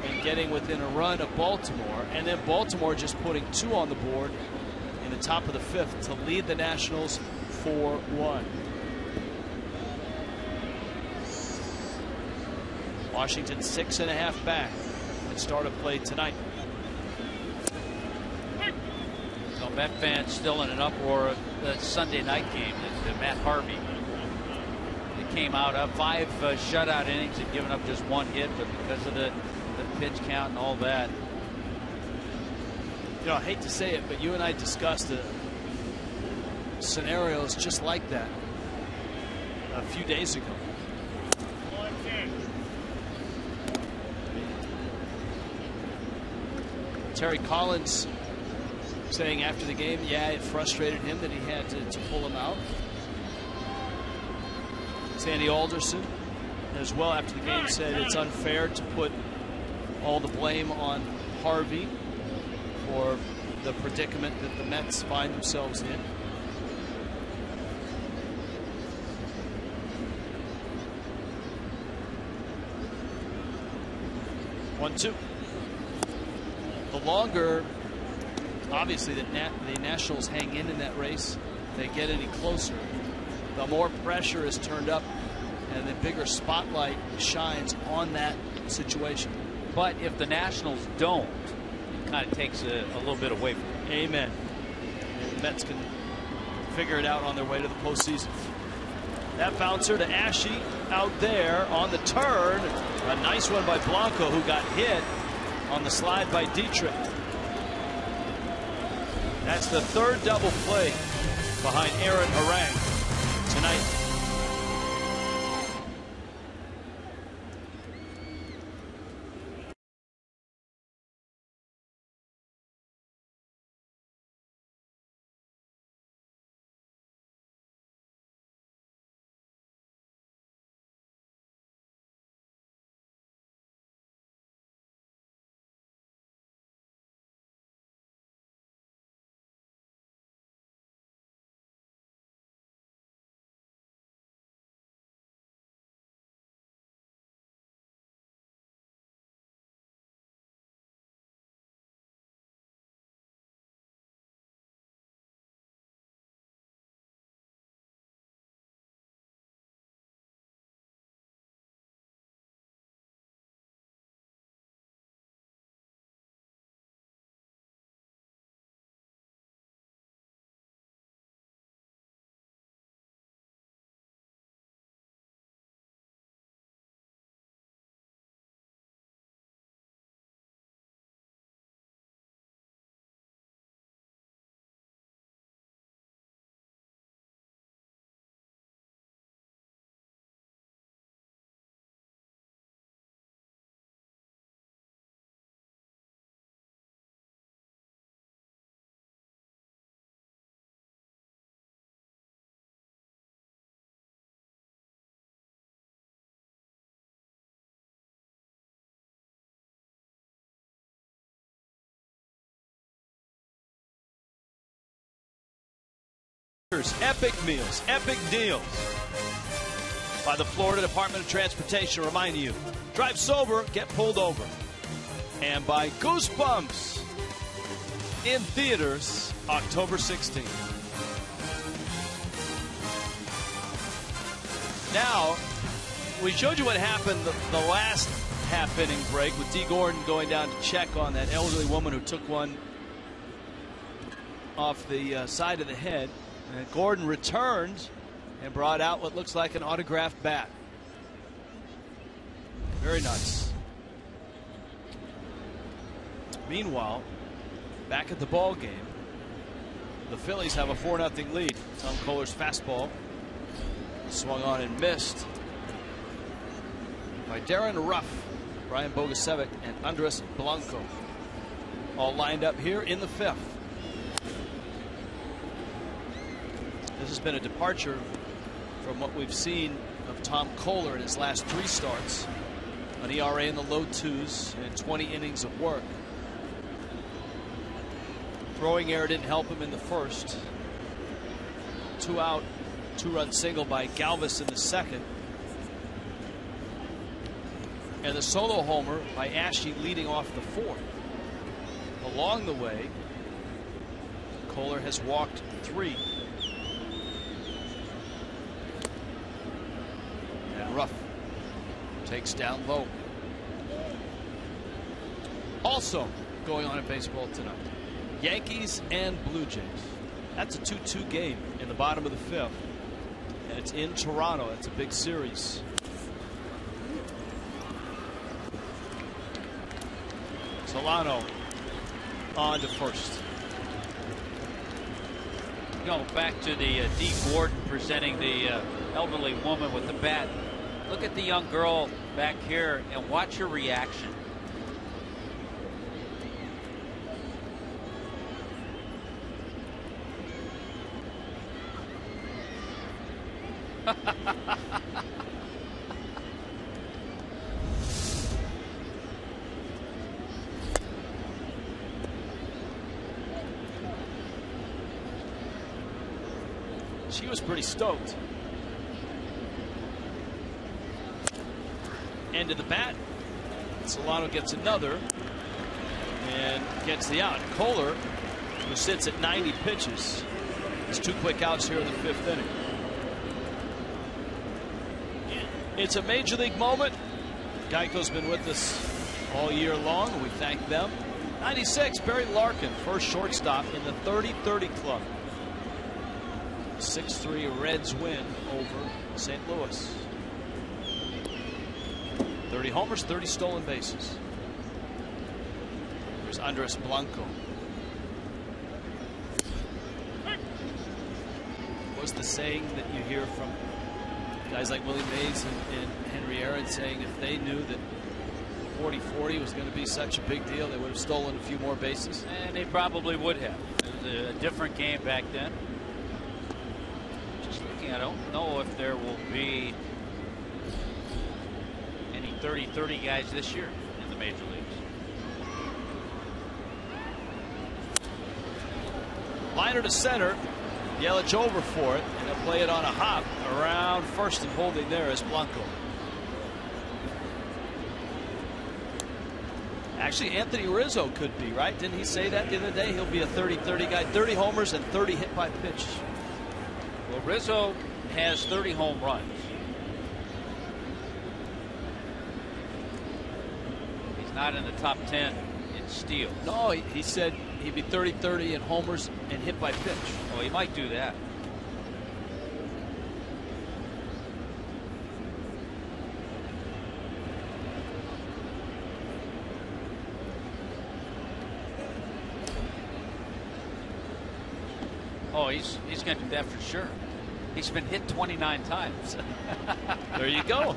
Speaker 9: and getting within a run of Baltimore, and then Baltimore just putting 2 on the board in the top of the 5th to lead the Nationals 4-1. Washington 6.5 back at start of play tonight.
Speaker 4: So Met fans still in an uproar of the Sunday night game, the Matt Harvey. It came out of 5 shutout innings and given up just 1 hit, but because of the pitch count and all that.
Speaker 9: You know, I hate to say it, but you and I discussed scenarios just like that a few days ago. Terry Collins saying after the game, yeah, it frustrated him that he had to pull him out. Sandy Alderson as well after the game said it's unfair to put all the blame on Harvey for the predicament that the Mets find themselves in. One-two. The longer, obviously, the Nationals hang in that race, they get any closer, the more pressure is turned up and the bigger spotlight shines on that situation.
Speaker 4: But if the Nationals don't, it kind of takes a little bit away from it.
Speaker 9: Amen. And the Mets can figure it out on their way to the postseason. That bouncer to Ashe out there on the turn. A nice one by Blanco, who got hit on the slide by Dietrich. That's the 3rd double play behind Aaron Harang tonight. Epic meals, epic deals. by the Florida Department of Transportation, reminding you, drive sober, get pulled over. And by Goosebumps, in theaters October 16th. Now, we showed you what happened the last half-inning break with Dee Gordon going down to check on that elderly woman who took one off the side of the head. And Gordon returned and brought out what looks like an autographed bat. Very nice. Meanwhile, back at the ball game, the Phillies have a 4-0 lead. Tom Kohler's fastball swung on and missed by Darren Ruff, Brian Bogusevic, and Andres Blanco, all lined up here in the 5th. This has been a departure from what we've seen of Tom Kohler in his last 3 starts. An ERA in the low 2s and 20 innings of work. Throwing error didn't help him in the first. 2-out, 2-run single by Galvis in the second. And the solo homer by Ashe leading off the 4th. Along the way, Kohler has walked 3. And Ruff takes down low. Also going on in baseball tonight, Yankees and Blue Jays. That's a 2-2 game in the bottom of the 5th. And it's in Toronto. It's a big series. Solano on to first.
Speaker 4: Go back to the Dee Gordon presenting the elderly woman with the bat. Look at the young girl back here and watch her reaction.
Speaker 9: She was pretty stoked. End of the bat. Solano gets another and gets the out. Kohler, who sits at 90 pitches, has 2 quick outs here in the 5th inning. It's a major league moment. Geico's been with us all year long, and we thank them. 96, Barry Larkin, first shortstop in the 30-30 club. 6-3 Reds win over St. Louis. 30 homers, 30 stolen bases. There's Andres Blanco. What's the saying that you hear from guys like Willie Mays and Henry Aaron, saying if they knew that 40-40 was going to be such a big deal, they would have stolen a few more bases?
Speaker 4: And they probably would have. It was a different game back then. Just looking, I don't know if there will be any 30-30 guys this year in the major leagues.
Speaker 9: Liner to center. Yelich over for it, and they'll play it on a hop around first, and holding there is Blanco. Actually, Anthony Rizzo could be, right? Didn't he say that the other day? He'll be a 30-30 guy, 30 homers and 30 hit by pitch.
Speaker 4: Well, Rizzo has 30 home runs. He's not in the top 10 in steals.
Speaker 9: No, he said he'd be 30-30 in homers and hit by pitch.
Speaker 4: Oh, he might do that. Oh, he's going to do that for sure. He's been hit 29 times.
Speaker 9: There you go.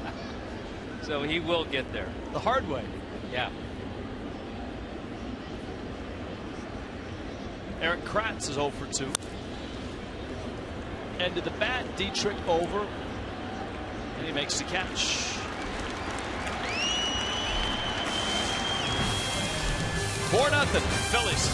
Speaker 4: So he will get there.
Speaker 9: The hard way.
Speaker 4: Yeah.
Speaker 9: Eric Kratz is 0 for 2. End of the bat, Dietrich over, and he makes the catch. 4-0 Phillies.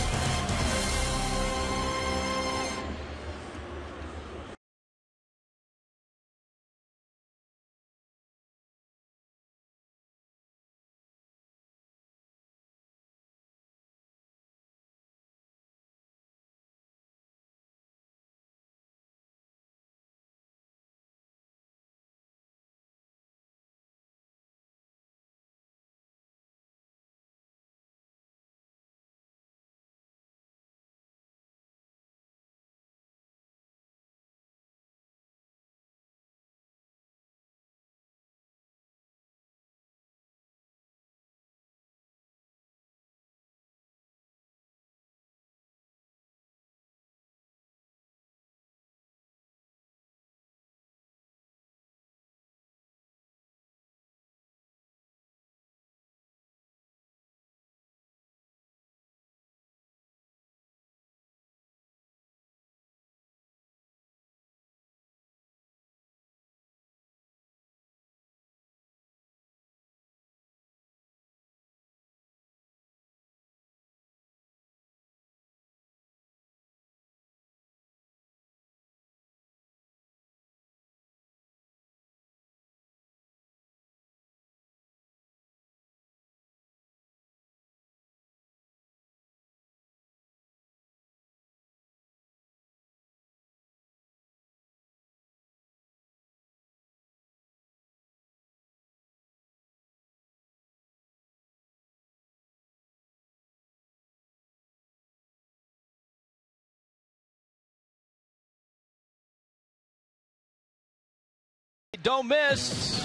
Speaker 9: don't miss.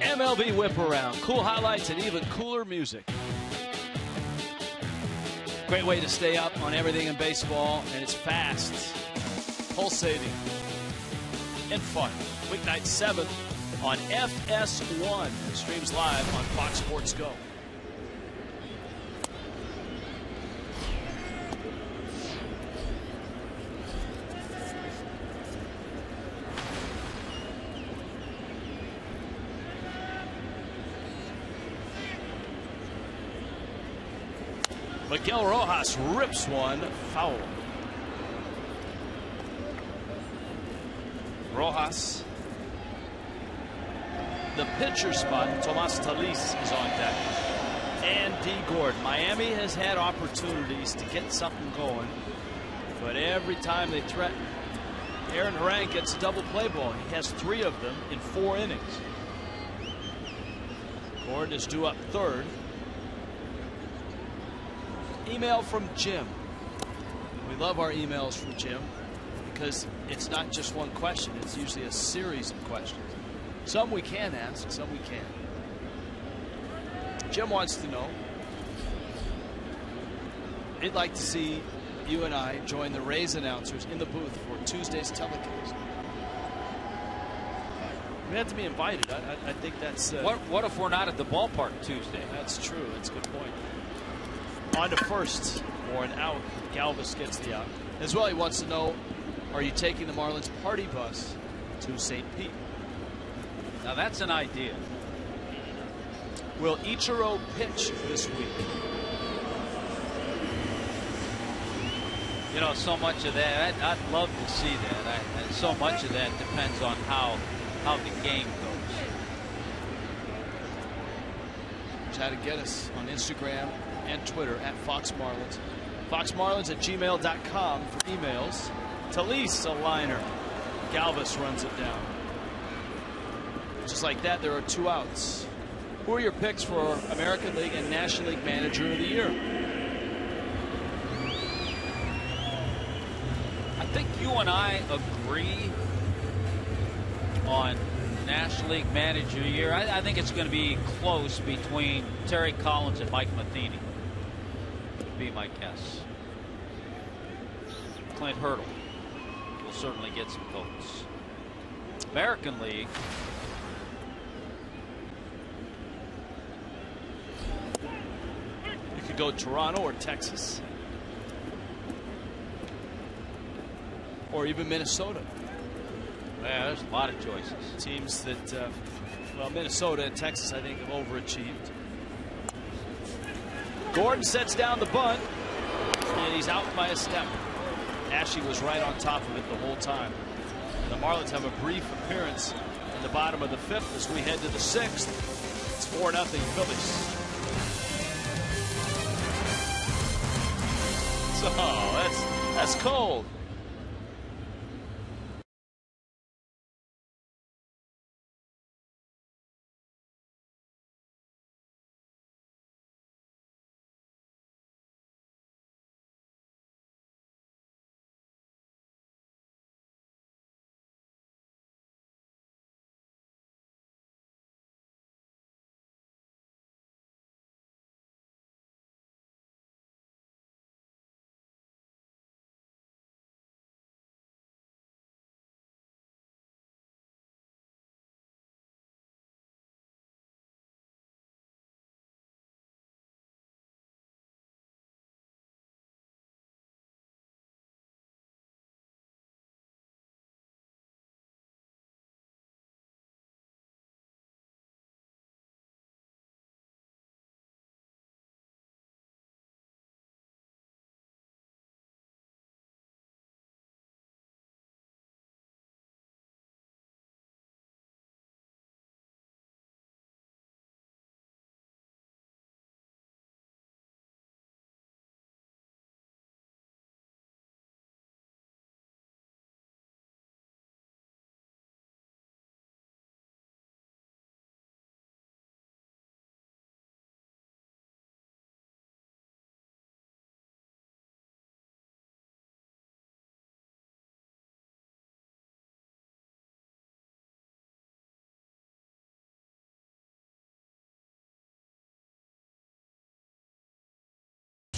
Speaker 9: MLB Whip Around. Cool highlights and even cooler music. Great way to stay up on everything in baseball, and it's fast, pulsating, and fun. Weeknight 7 on FS1. It streams live on Fox Sports Go. Miguel Rojas rips one foul. Rojas. The pitcher spot, Tomas Talis is on deck. And D. Gordon. Miami has had opportunities to get something going, but every time they threaten, Aaron Harang gets a double play ball. He has 3 of them in 4 innings. Gordon is due up third. Email from Jim. We love our emails from Jim because it's not just one question, it's usually a series of questions. Some we can ask, some we can't. Jim wants to know, he'd like to see you and I join the Rays announcers in the booth for Tuesday's telecast. We have to be invited. I think that's
Speaker 4: what if we're not at the ballpark Tuesday?
Speaker 9: That's true. That's a good point. On to first for an out. Galvis gets the out. As well, he wants to know, are you taking the Marlins party bus to St. Pete?
Speaker 4: Now that's an idea.
Speaker 9: Will Ichiro pitch this week?
Speaker 4: You know, so much of that, I'd love to see that. And so much of that depends on how the game goes.
Speaker 9: Try to get us on Instagram and Twitter at Fox Marlins. FoxMarlins@gmail.com for emails. Talis, a liner. Galvis runs it down. Just like that, there are 2 outs. Who are your picks for American League and National League Manager of the Year?
Speaker 4: I think you and I agree on National League Manager of the Year. I think it's going to be close between Terry Collins and Mike Matheny. Would be my guess. Clint Hurdle will certainly get some votes. American League.
Speaker 9: You could go Toronto or Texas. Or even Minnesota.
Speaker 4: Yeah, there's a lot of choices.
Speaker 9: Teams that, well, Minnesota and Texas, I think, have overachieved. Gordon sets down the bunt, and he's out by a step. Ashe was right on top of it the whole time. And the Marlins have a brief appearance in the bottom of the 5th as we head to the 6th. It's 4-0 Phillies. So that's cold.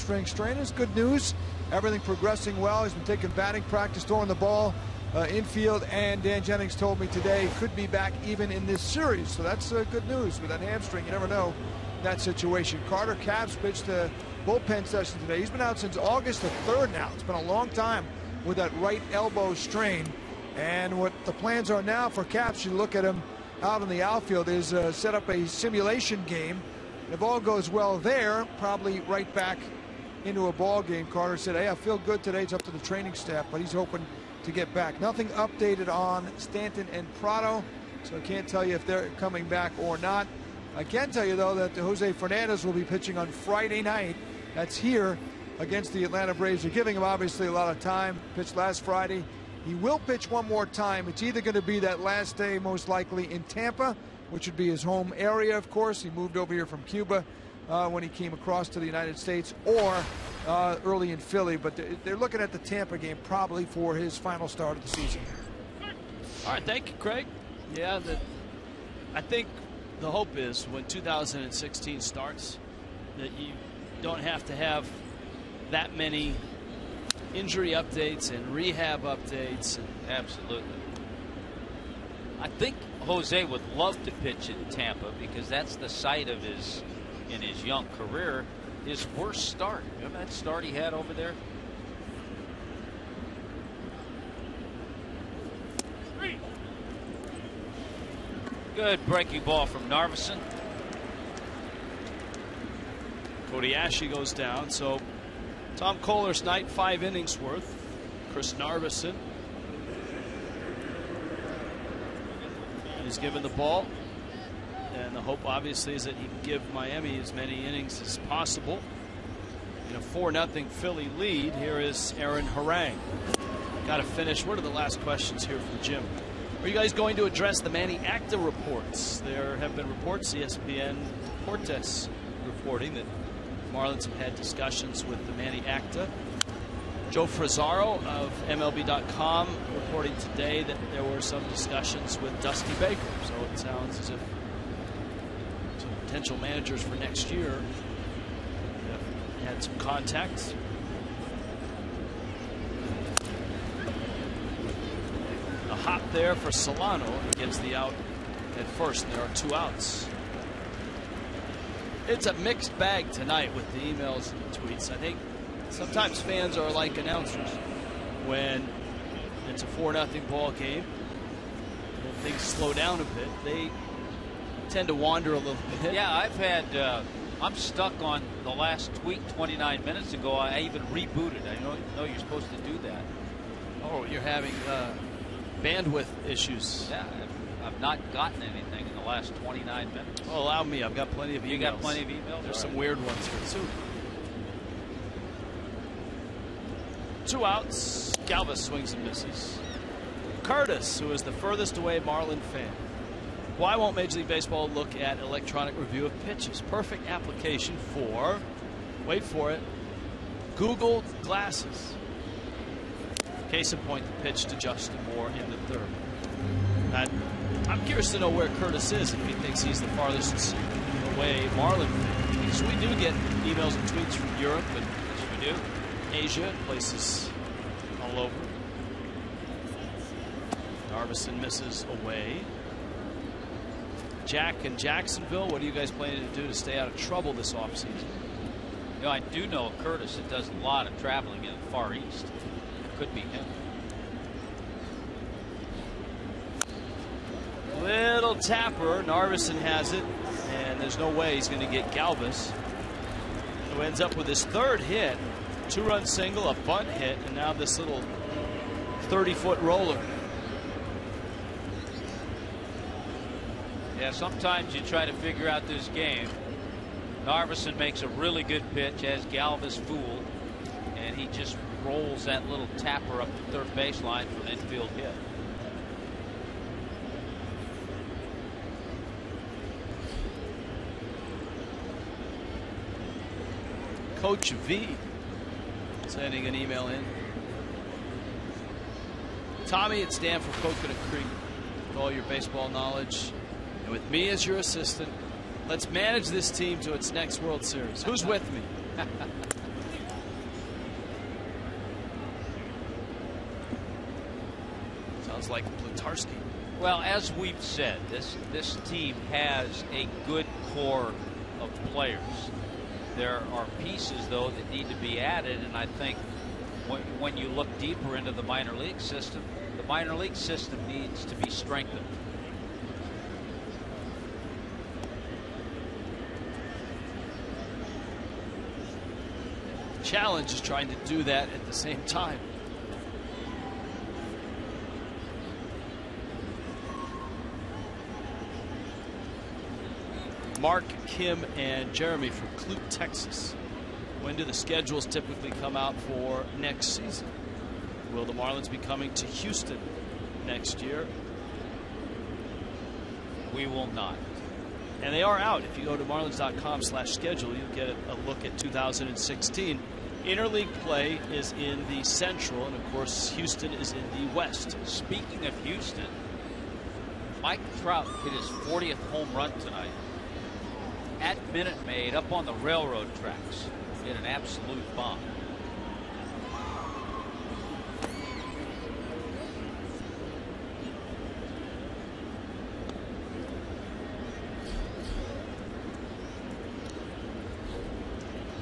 Speaker 1: hamstring strain is good news. Everything progressing well. He's been taking batting practice, throwing the ball infield, and Dan Jennings told me today could be back even in this series. So that's good news with that hamstring. You never know that situation. Carter Capps pitched a bullpen session today. He's been out since August the 3rd now. It's been a long time with that right elbow strain. And what the plans are now for Capps, you look at him out in the outfield, is set up a simulation game. If all goes well there, probably right back into a ball game. Carter said, hey, I feel good today. It's up to the training staff, but he's hoping to get back. Nothing updated on Stanton and Prado, so I can't tell you if they're coming back or not. I can tell you, though, that Jose Fernandez will be pitching on Friday night. That's here against the Atlanta Braves. They're giving him, obviously, a lot of time. Pitched last Friday. He will pitch one more time. It's either going to be that last day, most likely, in Tampa, which would be his home area, of course. He moved over here from Cuba when he came across to the United States, or early in Philly. But they're looking at the Tampa game probably for his final start of the season.
Speaker 9: All right, thank you, Craig. Yeah, I think the hope is when 2016 starts that you don't have to have that many injury updates and rehab updates.
Speaker 4: Absolutely. I think Jose would love to pitch in Tampa because that's the site of his, in his young career, his worst start. Remember that start he had over there? Good breaking ball from Narveson.
Speaker 9: Cody Ashe goes down, so Tom Kohler's night, 5 innings worth. Chris Narveson is given the ball, and the hope obviously is that he can give Miami as many innings as possible. In a 4-0 Philly lead, here is Aaron Harang. Got to finish. What are the last questions here from Jim? Are you guys going to address the Manny Acta reports? There have been reports, ESPN Deportes reporting that Marlins have had discussions with the Manny Acta. Joe Frazzaro of MLB.com reporting today that there were some discussions with Dusty Baker. So it sounds as if some potential managers for next year have had some contacts. A hop there for Solano. He gets the out at first, and there are 2 outs. It's a mixed bag tonight with the emails and the tweets. I think sometimes fans are like announcers. When it's a 4-0 ball game and things slow down a bit, they tend to wander a little bit.
Speaker 4: Yeah, I've had I'm stuck on the last tweet 29 minutes ago. I even rebooted. I know you're supposed to do that.
Speaker 9: Oh, you're having bandwidth issues.
Speaker 4: Yeah, I've not gotten anything in the last 29 minutes.
Speaker 9: Oh, allow me. I've got plenty of emails.
Speaker 4: You got plenty of emails?
Speaker 9: There's some weird ones here, too. 2 outs. Galvis swings and misses. Curtis, who is the furthest away Marlin fan. Why won't Major League Baseball look at electronic review of pitches? Perfect application for, wait for it, Google Glasses. Case in point, the pitch to Justin Moore in the 3rd. I'm curious to know where Curtis is, if he thinks he's the farthest away Marlin fan. Because we do get emails and tweets from Europe, and as we do, Asia, and places all over. Narveson misses away. Jack in Jacksonville, what are you guys planning to do to stay out of trouble this offseason?
Speaker 4: You know, I do know Curtis that does a lot of traveling in the Far East. It could be him.
Speaker 9: Little tapper. Narveson has it, and there's no way he's going to get Galvis, who ends up with his 3rd hit. 2-run single, a bunt hit, and now this little 30-foot roller.
Speaker 4: Yeah, sometimes you try to figure out this game. Narveson makes a really good pitch, as Galvis fooled, and he just rolls that little tapper up the 3rd baseline for an infield hit.
Speaker 9: Coach V sending an email in. Tommy, it's Dan from Coconut Creek with all your baseball knowledge. And with me as your assistant, let's manage this team to its next World Series. Who's with me? guys like Plutarski.
Speaker 4: Well, as we've said, this team has a good core of players. There are pieces, though, that need to be added, and I think when you look deeper into the minor league system, the minor league system needs to be strengthened.
Speaker 9: Challenge is trying to do that at the same time. Mark, Kim, and Jeremy from Clute, Texas. When do the schedules typically come out for next season? Will the Marlins be coming to Houston next year?
Speaker 4: We will not.
Speaker 9: And they are out. If you go to marlins.com/schedule, you'll get a look at 2016. Interleague play is in the Central, and of course Houston is in the West.
Speaker 4: Speaking of Houston, Mike Trout hit his 40th home run tonight at Minute Maid up on the railroad tracks. Hit an absolute bomb.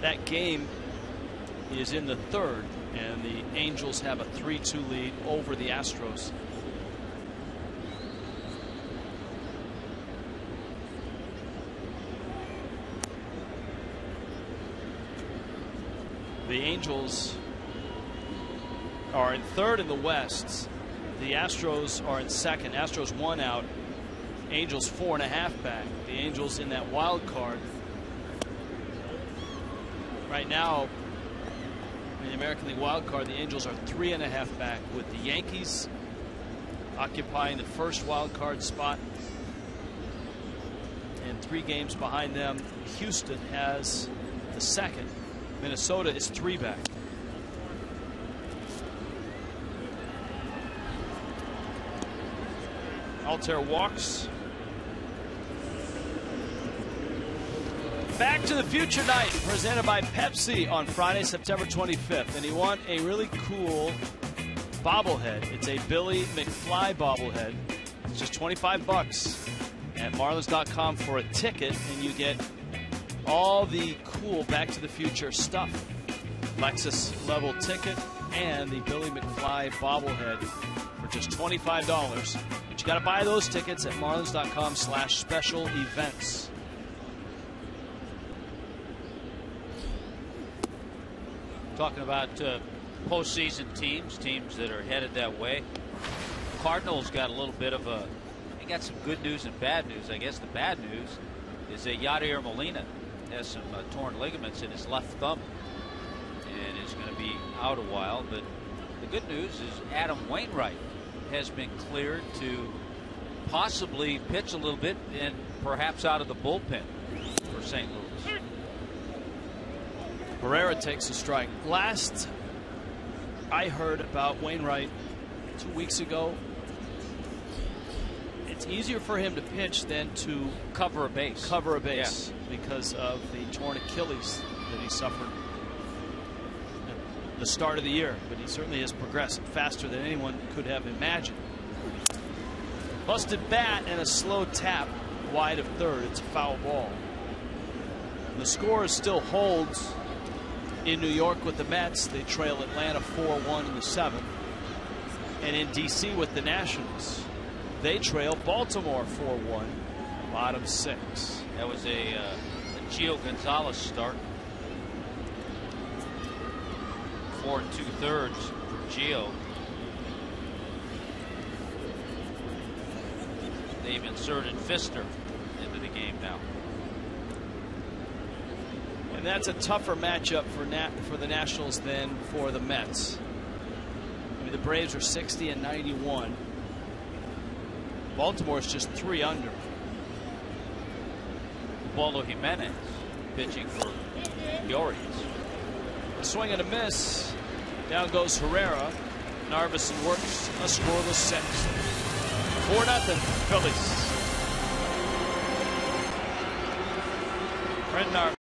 Speaker 9: That game is in the third, and the Angels have a 3-2 lead over the Astros. The Angels are in third in the West. The Astros are in second. Astros 1 out. Angels 4.5 back. The Angels in that wild card. Right now, in the American League wild card, the Angels are 3.5 back, with the Yankees occupying the first wild card spot. And 3 games behind them, Houston has the second. Minnesota is 3 back. Altair walks. Back to the Future Night, presented by Pepsi on Friday, September 25th. And you want a really cool bobblehead. It's a Billy McFly bobblehead. It's just $25 at marlins.com for a ticket, and you get all the cool Back to the Future stuff. Lexus level ticket and the Billy McFly bobblehead for just $25. But you got to buy those tickets at marlins.com/special events.
Speaker 4: Talking about postseason teams that are headed that way. Cardinals got a little bit of a. They got some good news and bad news. I guess the bad news is that Yadier Molina has some torn ligaments in his left thumb and is going to be out a while. But the good news is Adam Wainwright has been cleared to possibly pitch a little bit and perhaps out of the bullpen for St. Louis.
Speaker 9: Herrera takes a strike. Last I heard about Wainwright 2 weeks ago, it's easier for him to pitch than to
Speaker 4: cover a base.
Speaker 9: Because of the torn Achilles that he suffered at the start of the year. But he certainly has progressed faster than anyone could have imagined. Busted bat and a slow tap wide of third. It's a foul ball. And the score still holds in New York with the Mets. They trail Atlanta 4-1 in the 7th. And in D.C. with the Nationals, they trail Baltimore 4-1, bottom 6.
Speaker 4: That was a Gio Gonzalez start. 4 2/3 for Gio. They've inserted Fister into the game now.
Speaker 9: And that's a tougher matchup for the Nationals than for the Mets. I mean, the Braves are 60 and 91. Baltimore's just 3 under.
Speaker 4: Paulo Jimenez pitching for the Orioles.
Speaker 9: A swing and a miss. Down goes Herrera. Narveson works a scoreless 6th. 4-0 Phillies. Fred Narveson.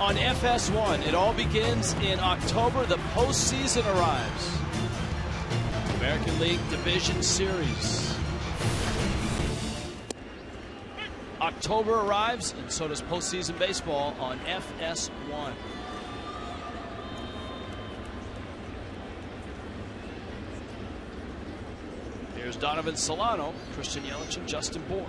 Speaker 9: on FS1. It all begins in October. The postseason arrives. American League Division Series. October arrives, and so does postseason baseball on FS1. Here's Donovan Solano, Christian Yelich, and Justin Bourne.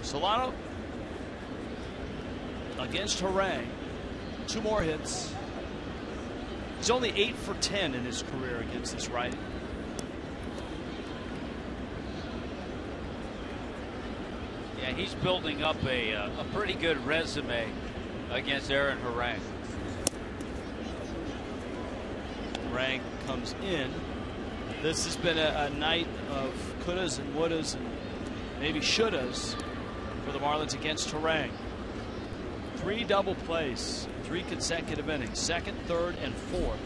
Speaker 9: Solano against Harang. 2 more hits. He's only 8 for 10 in his career against this righty.
Speaker 4: Yeah, he's building up a pretty good resume against Aaron Harang.
Speaker 9: Harang comes in. This has been a night of couldas and wouldas and maybe shouldas for the Marlins against Harang. 3 double plays, 3 consecutive innings, 2nd, 3rd, and 4th.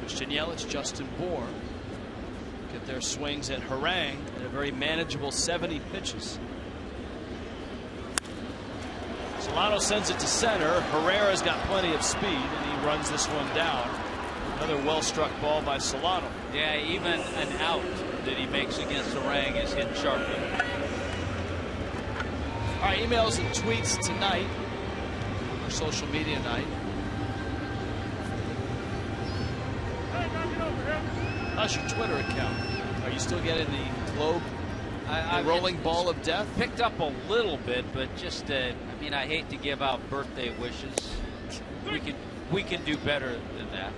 Speaker 9: Christian Yelich, Justin Bourne get their swings at Harang at a very manageable 70 pitches. Solano sends it to center. Herrera's got plenty of speed, and he runs this one down. Another well-struck ball by Solano.
Speaker 4: Yeah, even an out that he makes against Harang is hit sharply.
Speaker 9: All right, emails and tweets tonight. Our social media night. How's your Twitter account? Are you still getting the Globe? The rolling ball of death?
Speaker 4: Picked up a little bit, but just I mean, I hate to give out birthday wishes. We can do better than that.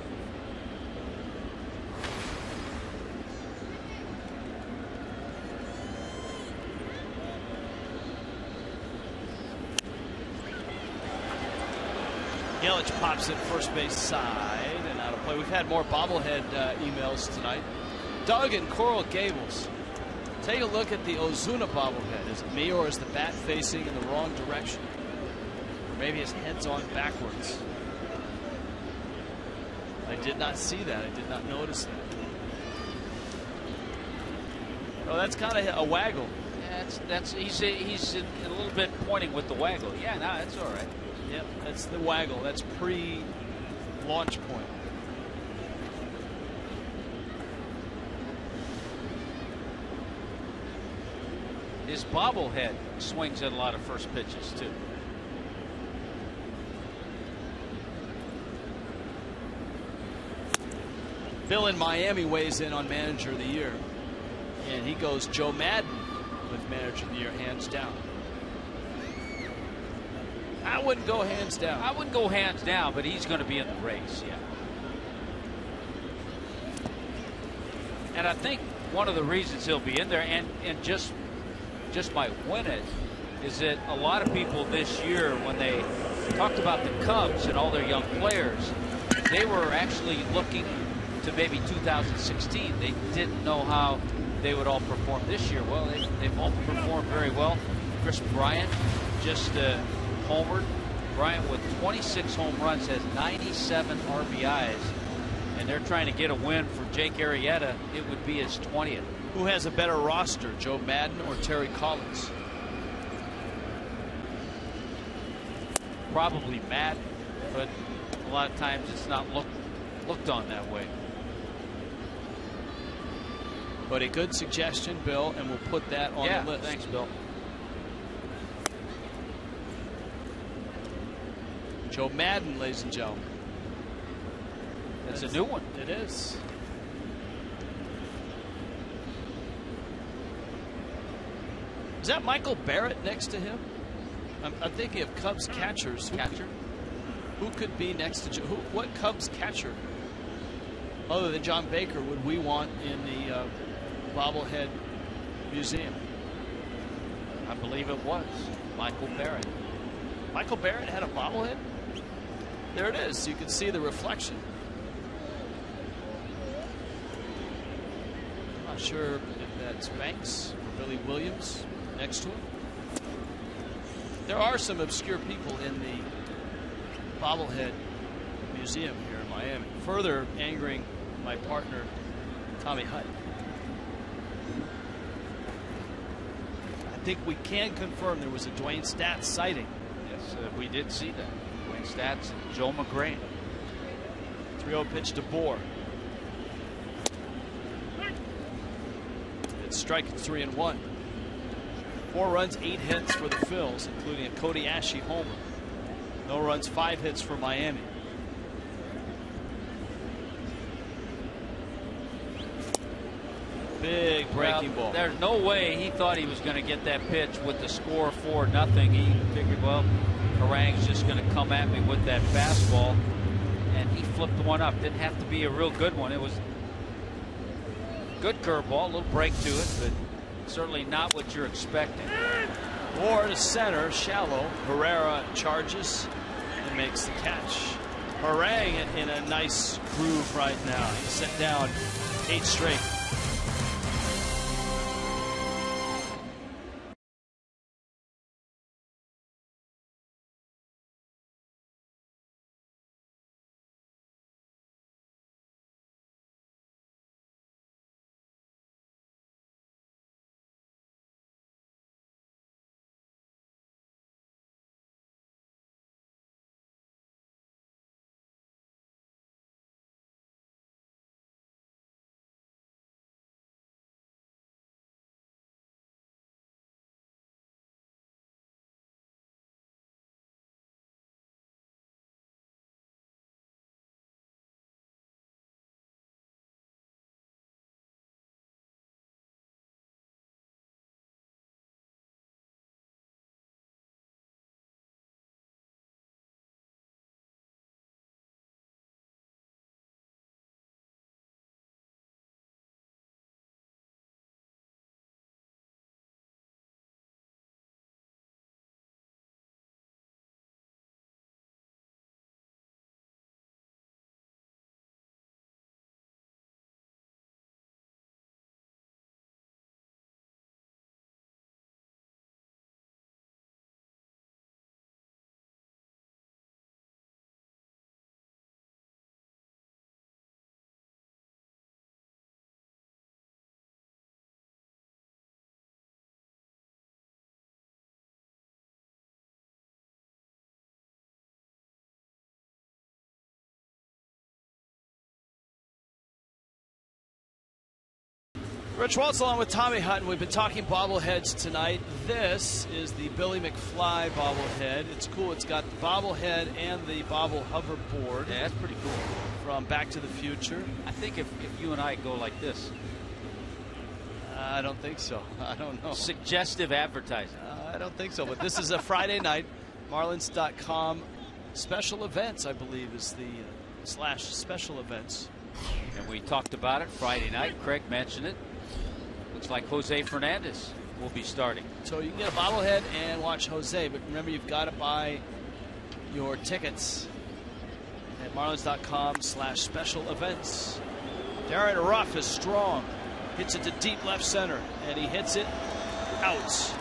Speaker 9: Yelich pops it first base side and out of play. We've had more bobblehead emails tonight. Doug in Coral Gables. Take a look at the Ozuna bobblehead. Is it me, or is the bat facing in the wrong direction? Or maybe his head's on backwards. I did not see that. I did not notice that. Oh, that's kind of a waggle.
Speaker 4: Yeah, he's a little bit pointing with the waggle. Yeah, no, that's all right.
Speaker 9: Yep, that's the waggle. That's pre-launch point.
Speaker 4: His bobblehead swings at a lot of first pitches, too.
Speaker 9: Bill in Miami weighs in on Manager of the Year. And he goes Joe Madden with Manager of the Year, hands down. I wouldn't go hands down.
Speaker 4: I wouldn't go hands down, but he's going to be in the race, yeah. And I think one of the reasons he'll be in there and just might win it is that a lot of people this year, when they talked about the Cubs and all their young players, they were actually looking to maybe 2016. They didn't know how they would all perform this year. Well, they've all performed very well. Chris Bryant just homered. Bryant with 26 home runs has 97 RBIs, and they're trying to get a win for Jake Arrieta. It would be his 20th.
Speaker 9: Who has a better roster, Joe Madden or Terry Collins?
Speaker 4: Probably Madden, but a lot of times it's not looked on that way.
Speaker 9: But a good suggestion, Bill, and we'll put that on the list.
Speaker 4: Thanks, Bill.
Speaker 9: Joe Madden, ladies and gentlemen.
Speaker 4: That's a new one.
Speaker 9: It is. Is that Michael Barrett next to him? I'm thinking of Cubs catchers. Who could be next to Joe? What Cubs catcher, other than John Baker, would we want in the bobblehead museum?
Speaker 4: I believe it was Michael Barrett.
Speaker 9: Michael Barrett had a bobblehead? There it is. You can see the reflection. Not sure if that's Banks or Billy Williams next to him. There are some obscure people in the bobblehead museum here in Miami, further angering my partner, Tommy Hutton. I think we can confirm there was a Dwayne Stats sighting.
Speaker 4: Yes, we did see that. Dwayne Stats and Joe McGrain.
Speaker 9: 3-0 pitch to Bohr. It's strike 3-1. 4 runs, 8 hits for the Phils, including a Cody Ashe homer. No runs, 5 hits for Miami. Big breaking ball.
Speaker 4: There's no way he thought he was going to get that pitch with the score 4-0. He figured, well, Harang's just going to come at me with that fastball, and he flipped one up. Didn't have to be a real good one. It was good curveball, a little break to it, but certainly not what you're expecting.
Speaker 9: Bohr to center, shallow. Herrera charges and makes the catch. Harang in a nice groove right now. He's set down 8 straight. Rich Waltz along with Tommy Hutton. We've been talking bobbleheads tonight. This is the Billy McFly bobblehead. It's cool. It's got the bobblehead and the bobble hoverboard.
Speaker 4: Yeah, that's pretty cool.
Speaker 9: From Back to the Future.
Speaker 4: I think if you and I go like this.
Speaker 9: I don't think so. I don't know.
Speaker 4: Suggestive advertising.
Speaker 9: I don't think so. But this is a Friday night. Marlins.com special events, I believe, is the / special events.
Speaker 4: And we talked about it Friday night. Craig mentioned it. Looks like Jose Fernandez will be starting.
Speaker 9: So you can get a bobblehead and watch Jose, but remember you've got to buy your tickets at Marlins.com / special events. Darren Ruff is strong. Hits it to deep left center, and he hits it out.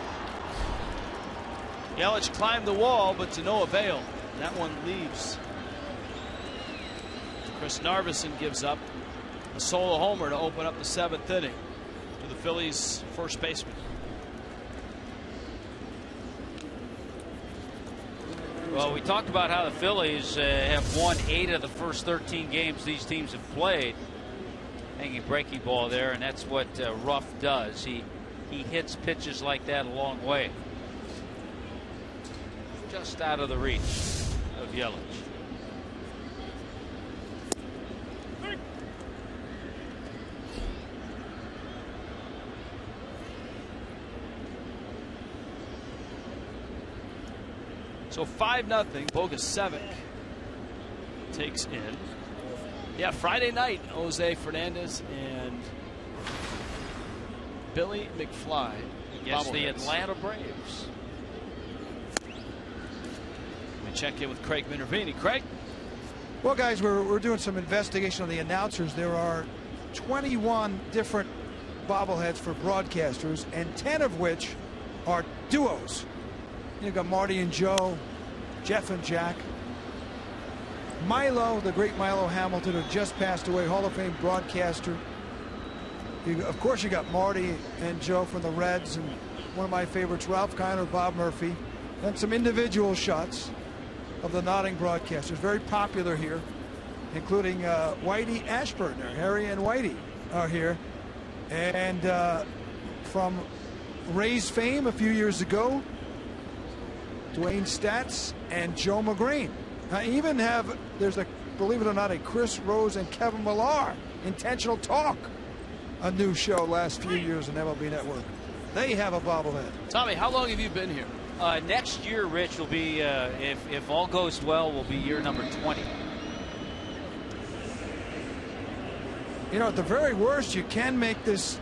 Speaker 9: Yelich climbed the wall, but to no avail. That one leaves. Chris Narveson gives up a solo homer to open up the 7th inning to the Phillies' first baseman.
Speaker 4: Well, we talked about how the Phillies have won 8 of the first 13 games these teams have played. Hanging breaking ball there, and that's what Ruff does. He hits pitches like that a long way. Just out of the reach of Yelich.
Speaker 9: So 5-0. Bogus Sevic takes in. Yeah, Friday night, Jose Fernandez and Billy McFly
Speaker 4: against the Atlanta Braves.
Speaker 9: We check in with Craig Minervini. Craig?
Speaker 1: Well, guys, we're doing some investigation on the announcers. There are 21 different bobbleheads for broadcasters, and 10 of which are duos. You got Marty and Joe, Jeff and Jack. Milo, the great Milo Hamilton, who just passed away, Hall of Fame broadcaster. Of course, you got Marty and Joe from the Reds, and one of my favorites, Ralph Kiner, Bob Murphy, and some individual shots of the nodding broadcasters. Very popular here, including Whitey Ashburn. Harry and Whitey are here. And from Rays fame a few years ago, Dwayne Statz and Joe McGrane. I even have, there's a, believe it or not, a Chris Rose and Kevin Millar Intentional Talk, a new show last few years on MLB Network. They have a bobblehead.
Speaker 9: Tommy, how long have you been here?
Speaker 4: Next year, Rich, will be, if all goes well, will be year number 20.
Speaker 1: You know, at the very worst, you can make this,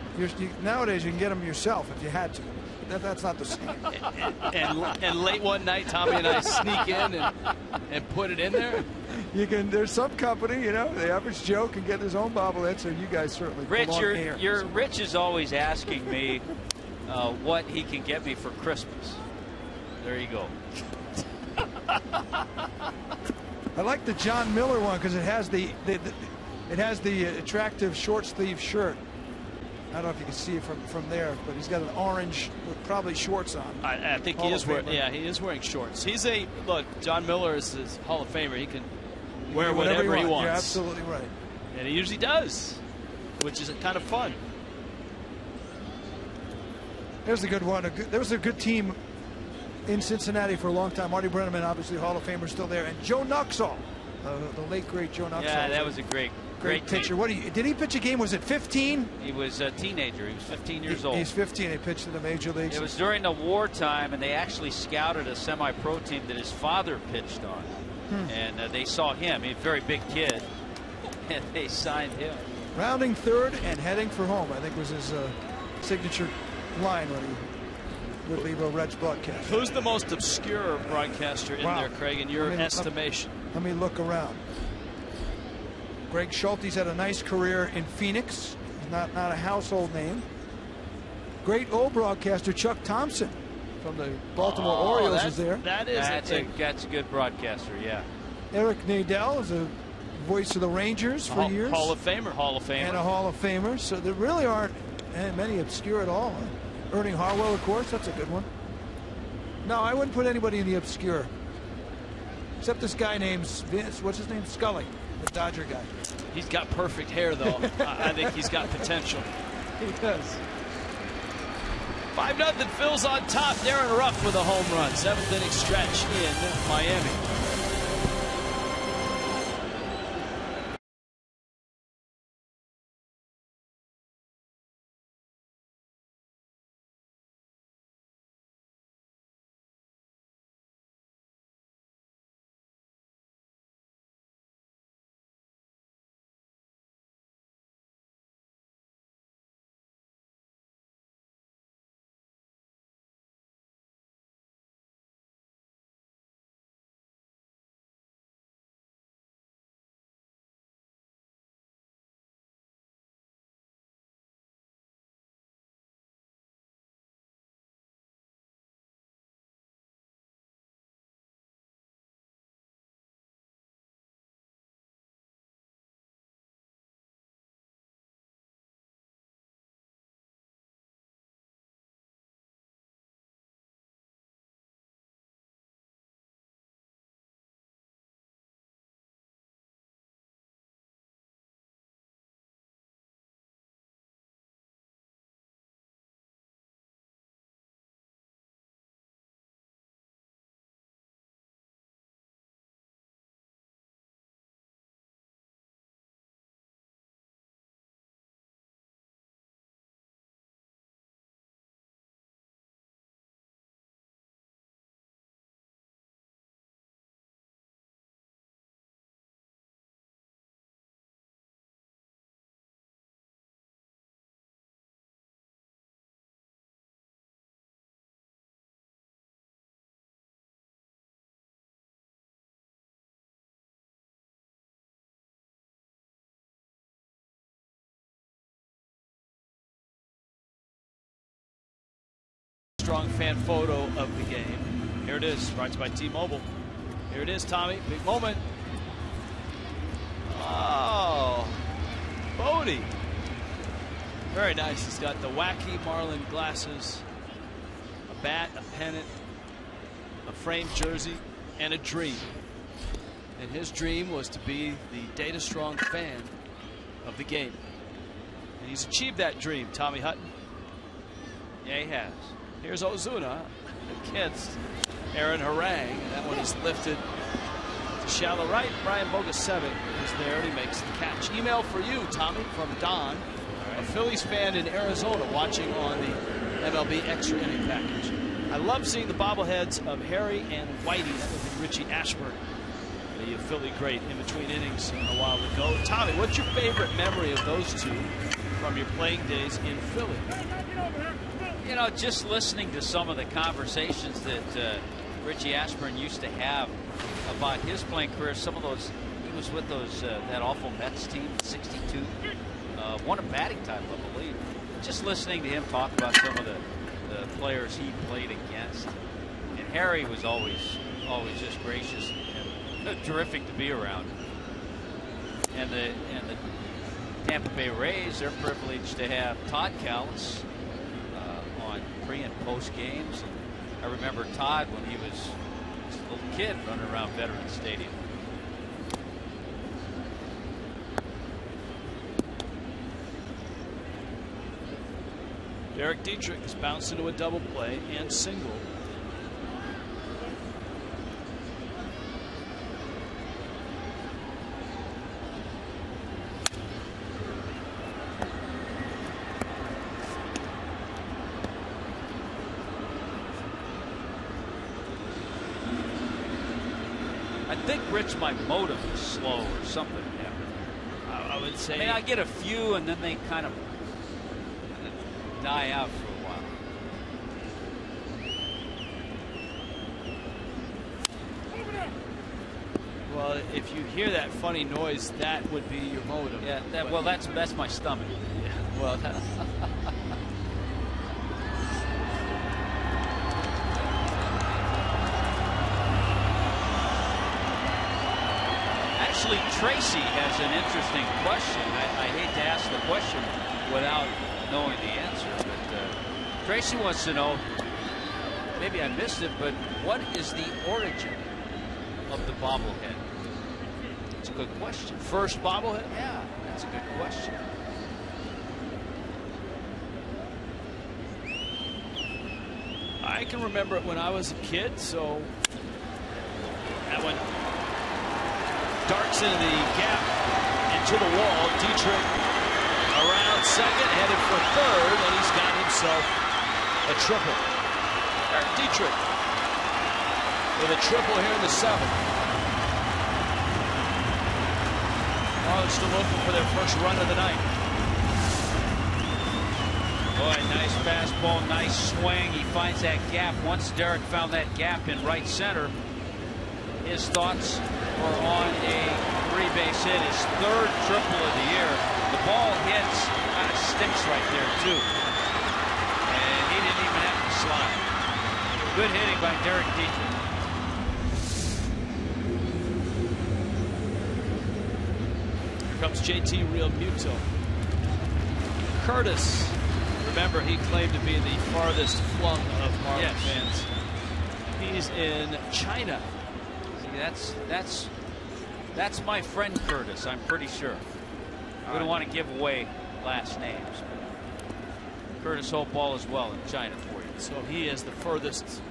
Speaker 1: nowadays you can get them yourself if you had to. That's not the same.
Speaker 9: And late one night, Tommy and I sneak in and put it in there.
Speaker 1: You can. There's some company, you know, the average Joe can get his own bobblehead. So you guys certainly.
Speaker 4: Rich, Rich is always asking me what he can get me for Christmas. There you go.
Speaker 1: I like the John Miller one because it has the attractive short sleeve shirt. I don't know if you can see it from there, but he's got an orange with probably shorts on.
Speaker 9: I think he is wearing. Yeah, he is wearing shorts. He's a look. John Miller is his Hall of Famer. He can wear whatever he wants.
Speaker 1: You're absolutely right.
Speaker 9: And he usually does, which is kind of fun.
Speaker 1: There's a good one. There was a good team in Cincinnati for a long time. Marty Brennaman, obviously Hall of Famer, still there, and Joe Nuxall, the late great Joe Nuxall.
Speaker 4: Yeah, that was a great
Speaker 1: pitcher.
Speaker 4: team.
Speaker 1: What did he pitch a game? Was it 15?
Speaker 4: He was a teenager. He was 15 years old.
Speaker 1: He's 15. He pitched in the major leagues.
Speaker 4: It was during the wartime, and they actually scouted a semi-pro team that his father pitched on. And they saw him. He's a very big kid, and they signed him.
Speaker 1: Rounding third and heading for home, I think was his signature line when he would leave a Reds broadcast.
Speaker 9: Who's the most obscure broadcaster in there, Craig, in your estimation?
Speaker 1: Let me look around. Greg Schulte's had a nice career in Phoenix. He's not a household name. Great old broadcaster Chuck Thompson from the Baltimore Orioles is there.
Speaker 4: That's a good broadcaster, yeah.
Speaker 1: Eric Nadel is a voice of the Rangers for years.
Speaker 9: Hall of Famer.
Speaker 1: And a Hall of Famer. So there really aren't many obscure at all. Ernie Harwell, of course, that's a good one. No, I wouldn't put anybody in the obscure. Except this guy named Vince, what's his name? Scully, the Dodger guy.
Speaker 9: He's got perfect hair, though. I think he's got potential.
Speaker 1: He does.
Speaker 9: 5-0 Phil's on top. Darren Ruff with a home run. 7th inning stretch in Miami. strong fan photo of the game. Here it is, brought to you by T-Mobile. Here it is, Tommy. Big moment. Oh, Bodie. Very nice. He's got the wacky Marlin glasses, a bat, a pennant, a framed jersey, and a dream. And his dream was to be the data strong fan of the game. And he's achieved that dream, Tommy Hutton.
Speaker 4: Yeah, he has.
Speaker 9: Here's Ozuna against Aaron Harang. And that one is lifted to shallow right. Brian Bogasevic is there, and he makes the catch. Email for you, Tommy, from Don, a Phillies fan in Arizona, watching on the MLB Extra Inning Package. I love seeing the bobbleheads of Harry and Whitey. That would be Richie Ashburn, the Philly great, in between innings a while ago. Tommy, what's your favorite memory of those two from your playing days in Philly?
Speaker 4: You know, just listening to some of the conversations that Richie Ashburn used to have about his playing career. Some of those, he was with those that awful Mets team, '62. Won a batting title, I believe. Just listening to him talk about some of the players he played against. And Harry was always just gracious and terrific to be around. And the Tampa Bay Rays, they're privileged to have Todd Callis on pre and post games. And I remember Todd when he was just a little kid running around Veterans Stadium.
Speaker 9: Derek Dietrich is bounced into a double play and single.
Speaker 4: I think, Rich, my motive is slow or something.
Speaker 9: I would say.
Speaker 4: I mean, I get a few and then they kind of die out for a while.
Speaker 9: Well, if you hear that funny noise, that would be your motive.
Speaker 4: Yeah, well, that's my stomach.
Speaker 9: Yeah, well, that's
Speaker 4: Actually, Tracy has an interesting question. I hate to ask the question without knowing the answer, but Tracy wants to know, maybe I missed it, but what is the origin of the bobblehead? It's a good question.
Speaker 9: First bobblehead?
Speaker 4: Yeah, that's a good question.
Speaker 9: I can remember it when I was a kid, so that one darts into the gap, into the wall. Dietrich around second, headed for third, and he's got himself a triple. Derek Dietrich with a triple here in the seventh. Marlins still looking for their first run of the night.
Speaker 4: Boy, nice fastball, nice swing. He finds that gap. Once Derek found that gap in right center, his thoughts were on a three-base hit, his third triple of the year. The ball hits, kind of sticks right there, too. And he didn't even have to slide. Good hitting by Derek Dietrich.
Speaker 9: Here comes JT Realmuto. Curtis, remember, he claimed to be the farthest flung of Marlins fans. He's in China.
Speaker 4: See, that's my friend Curtis, I'm pretty sure. We don't want to give away last names. Curtis Hope all is well in China for you.
Speaker 9: So he is the furthest.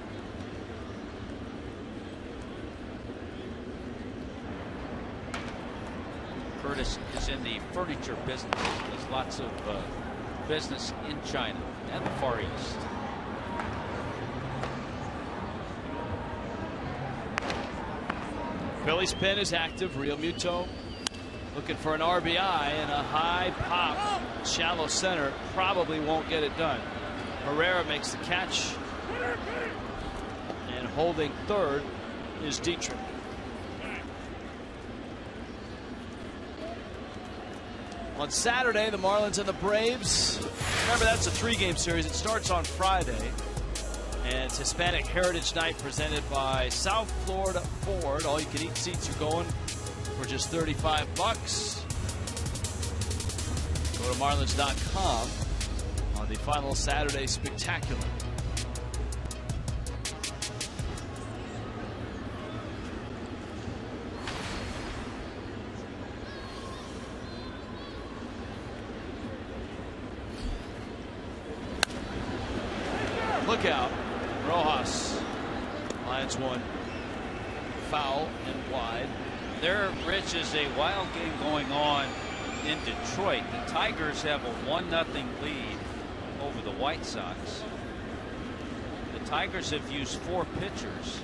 Speaker 4: Curtis is in the furniture business. There's lots of business in China and the Far East.
Speaker 9: Phillies pen is active. Realmuto looking for an RBI, and a high pop, shallow center, probably won't get it done. Herrera makes the catch, and holding third is Dietrich. On Saturday, the Marlins and the Braves. Remember, that's a 3-game series. It starts on Friday. And it's Hispanic Heritage Night presented by South Florida Ford. All you can eat seats are going for just $35. Go to Marlins.com on the final Saturday Spectacular. Look out. Rojas. Lions one. Foul and wide.
Speaker 4: There, Rich, is a wild game going on in Detroit. The Tigers have a 1-0 lead over the White Sox. The Tigers have used 4 pitchers,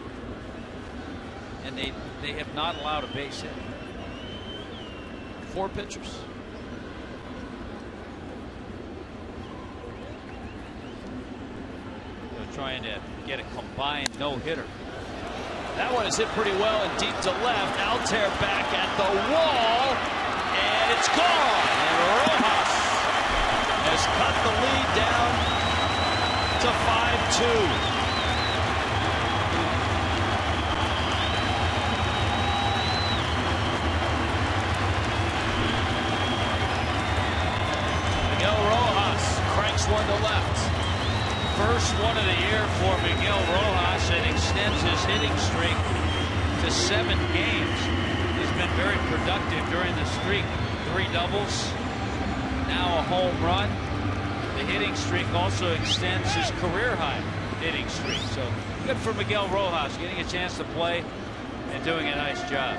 Speaker 4: and they have not allowed a base hit.
Speaker 9: 4 pitchers.
Speaker 4: They're trying to get a combined no-hitter.
Speaker 9: That one is hit pretty well and deep to left. Altair back at the wall, and it's gone. And Rojas has cut the lead down to 5-2. Miguel Rojas cranks one to left. First one of the year for Miguel Rojas, and extends his hitting streak to 7 games. He's been very productive during the streak. 3 doubles, now a home run. The hitting streak also extends his career high hitting streak. So good for Miguel Rojas, getting a chance to play and doing a nice job.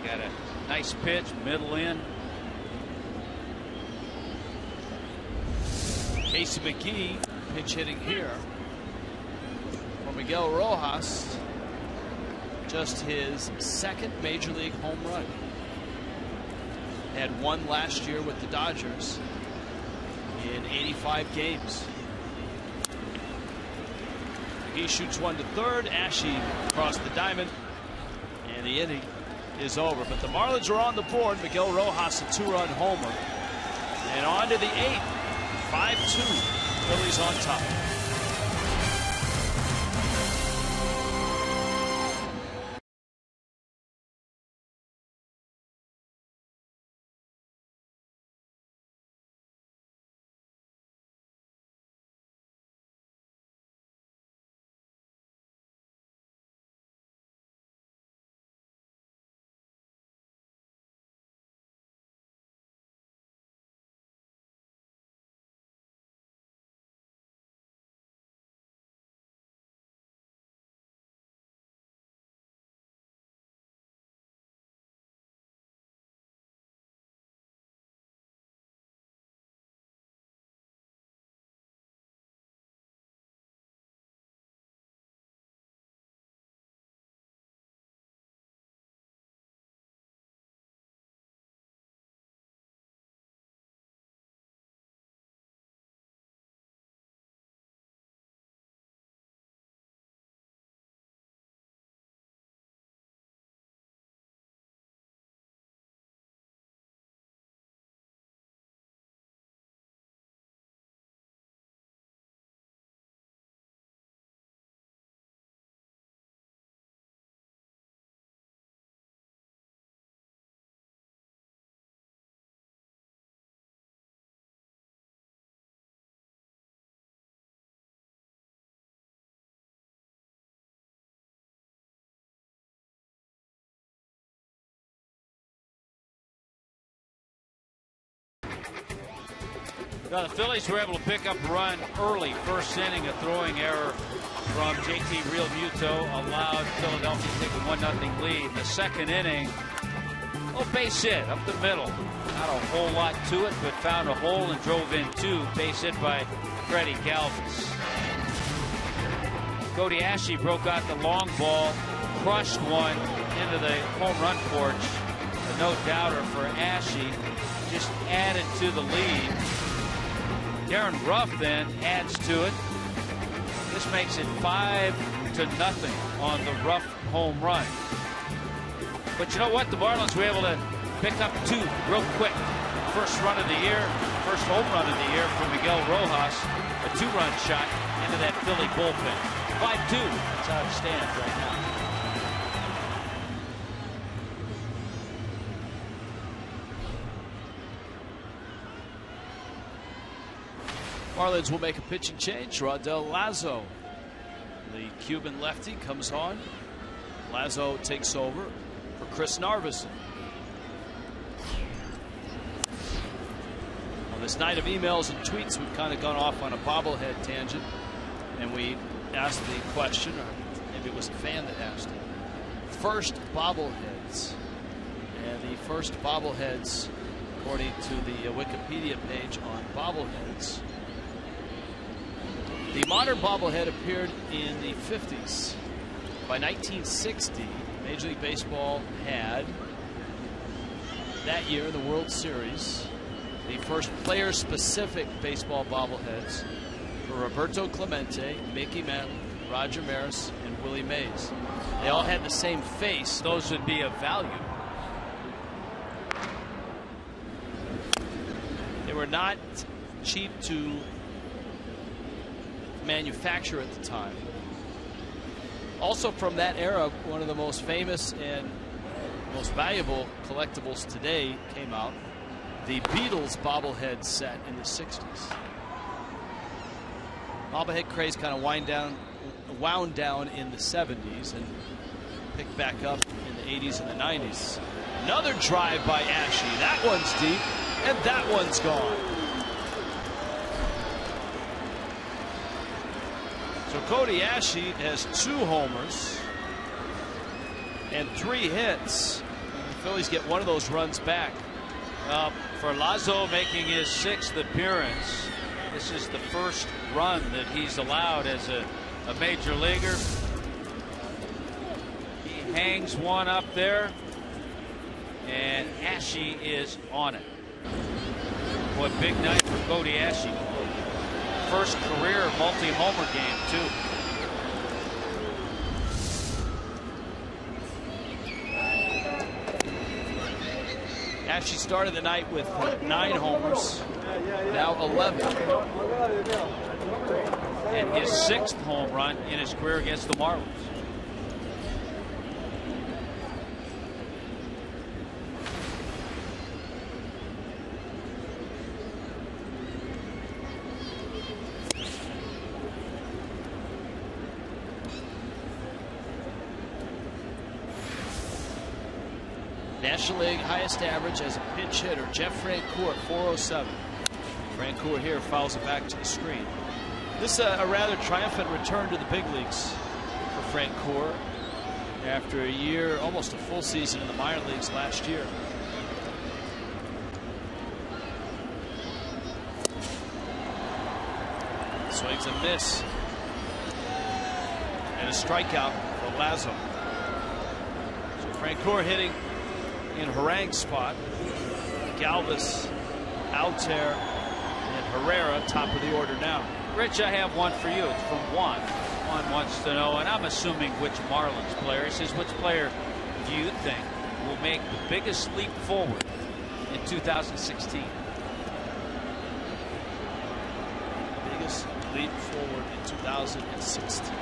Speaker 9: Got a nice pitch, middle in. Casey McGee pinch hitting here for Miguel Rojas. Just his 2nd major league home run. Had 1 last year with the Dodgers in 85 games. McGee shoots one to third. Ashe across the diamond, and the inning is over. But the Marlins are on the board. Miguel Rojas, a 2-run homer. And on to the 8th. 5-2. Phillies on top.
Speaker 4: Now, the Phillies were able to pick up a run early. First inning, a throwing error from JT Realmuto allowed Philadelphia to take a 1-0 lead. In the 2nd inning, base hit up the middle. Not a whole lot to it, but found a hole and drove in 2. Base hit by Freddie Galvis. Cody Ashe broke out the long ball, crushed one into the home run porch. A no-doubter for Ashe. Just added to the lead. Darren Ruff then adds to it. This makes it 5-0 on the Ruff home run. But you know what? The Marlins were able to pick up 2 real quick. First run of the year, first home run of the year from Miguel Rojas, a 2-run shot into that Philly bullpen. 5-2. That's how it stands right now.
Speaker 9: Marlins will make a pitching change. Rodel Lazo, the Cuban lefty, comes on. Lazo takes over for Chris Narveson. On this night of emails and tweets, we've kind of gone off on a bobblehead tangent, and we asked the question, or maybe it was a fan that asked it. First bobbleheads. And the first bobbleheads, according to the Wikipedia page on bobbleheads, the modern bobblehead appeared in the 50s. By 1960, Major League Baseball had, that year in the World Series, the first player-specific baseball bobbleheads for Roberto Clemente, Mickey Mantle, Roger Maris, and Willie Mays. They all had the same face.
Speaker 4: Those would be of value.
Speaker 9: They were not cheap to manufacture at the time. Also from that era, one of the most famous and most valuable collectibles today came out, the Beatles bobblehead set in the 60s. Bobblehead craze kind of wound down in the 70s and picked back up in the 80s and the 90s. Another drive by Ashe. That one's deep, and that one's gone. So Cody Ashe has 2 homers and 3 hits. The Phillies get one of those runs back.
Speaker 4: For Lazo making his 6th appearance, this is the first run that he's allowed as a major leaguer. He hangs one up there, and Ashe is on it. What big night for Cody Ashe. First career multi-homer game, too.
Speaker 9: Ashe started the night with 9 homers, now 11.
Speaker 4: And his 6th home run in his career against the Marlins.
Speaker 9: National League highest average as a pinch hitter, Jeff Francoeur, 407. Francoeur here fouls it back to the screen. This a rather triumphant return to the big leagues for Francoeur after a year, almost a full season in the minor leagues last year. Swings and miss. And a strikeout for Lazo. So Francoeur hitting in Harang's spot. Galvis, Altair, and Herrera top of the order now.
Speaker 4: Rich, I have one for you. It's from Juan. Juan wants to know, and I'm assuming which Marlins player. He says, which player do you think will make the biggest leap forward in 2016?
Speaker 9: Biggest leap forward in 2016.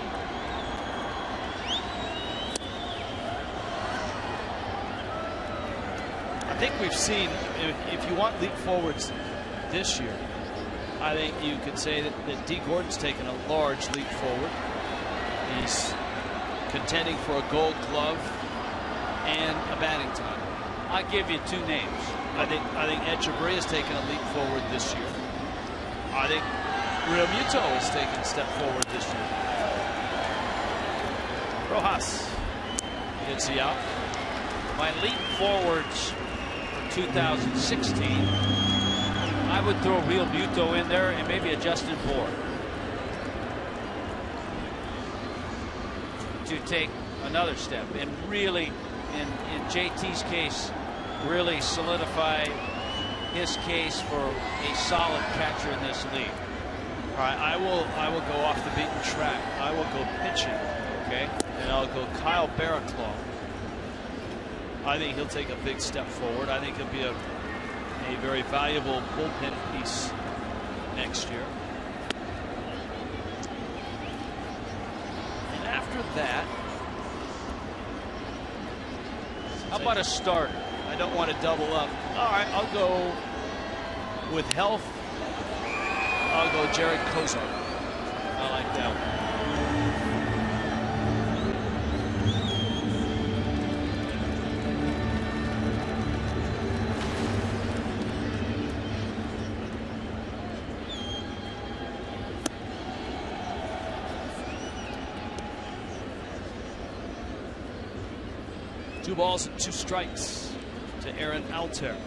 Speaker 9: I think we've seen, if you want leap forwards this year, I think you could say that D. Gordon's taken a large leap forward. He's contending for a Gold Glove and a batting title.
Speaker 4: I'll give you 2 names.
Speaker 9: I think Echeverria's taken a leap forward this year. I think Real Muto has taken a step forward this year. Rojas gets the out.
Speaker 4: My leap forwards 2016, I would throw Real Muto in there and maybe a Justin Bour to take another step and really, in JT's case, really solidify his case for a solid catcher in this league.
Speaker 9: All right, I will go off the beaten track. I will go pitching.
Speaker 4: Okay.
Speaker 9: And I'll go Kyle Barraclough. I think he'll take a big step forward. I think he'll be a very valuable bullpen piece next year. And after that,
Speaker 4: how about a starter?
Speaker 9: I don't want to double up. All right, I'll go with health. I'll go Jared Kozar. I like that one. Two balls and 2 strikes to Aaron Alter.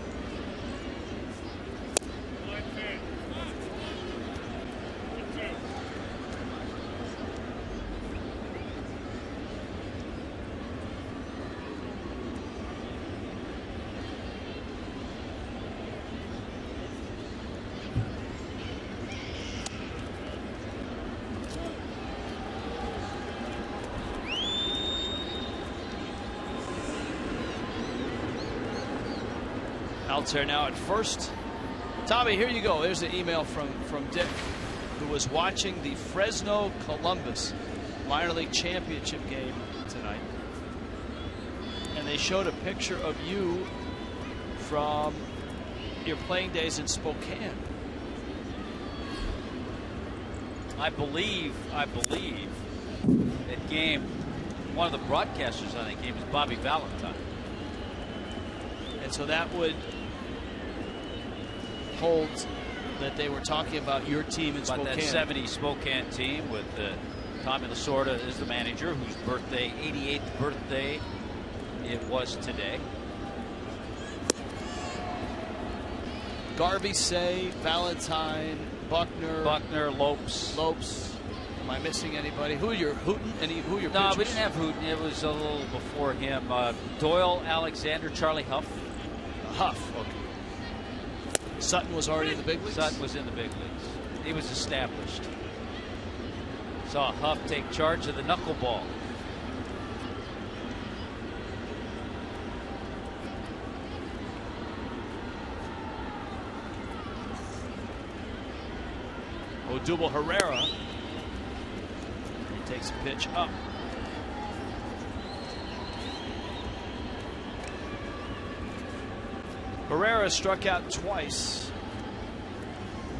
Speaker 9: Alter now at first. Tommy, here you go. There's an email from Dick, who was watching the Fresno Columbus minor league championship game tonight, and they showed a picture of you from your playing days in Spokane.
Speaker 4: I believe that game, one of the broadcasters on that game was Bobby Valentine.
Speaker 9: And so that would hold that they were talking about your team in Spokane.
Speaker 4: About that 70 Spokane team with Tommy Lasorda is the manager, whose birthday, 88th birthday it was today.
Speaker 9: Garvey, Say, Valentine, Buckner,
Speaker 4: Lopes.
Speaker 9: Am I missing anybody? Who are your Hooten? Who are your
Speaker 4: No,
Speaker 9: pitchers?
Speaker 4: we didn't have Hooten. It was a little before him. Doyle, Alexander, Charlie Huff.
Speaker 9: Huff. Okay. Sutton was already in the big leagues?
Speaker 4: Sutton was in the big leagues. He was established. Saw Huff take charge of the knuckleball.
Speaker 9: Odubel Herrera. He takes a pitch up. Herrera struck out twice.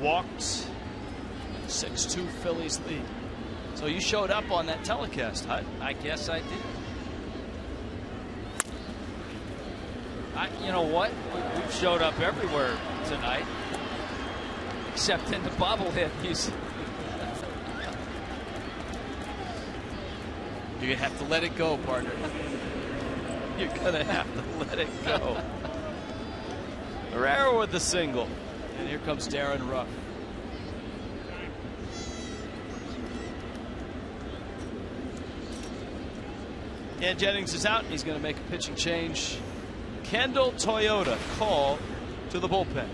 Speaker 9: Walked. 6-2 Phillies lead. So you showed up on that telecast, Hut.
Speaker 4: I guess I did. You know what? We've showed up everywhere tonight, except in the bobblehead music.
Speaker 9: You're going to have to let it go, partner. You're going to have to let it go. Herrera with the single. And here comes Darren Ruff. And Jennings is out. He's going to make a pitching change. Kendall Toyota call to the bullpen.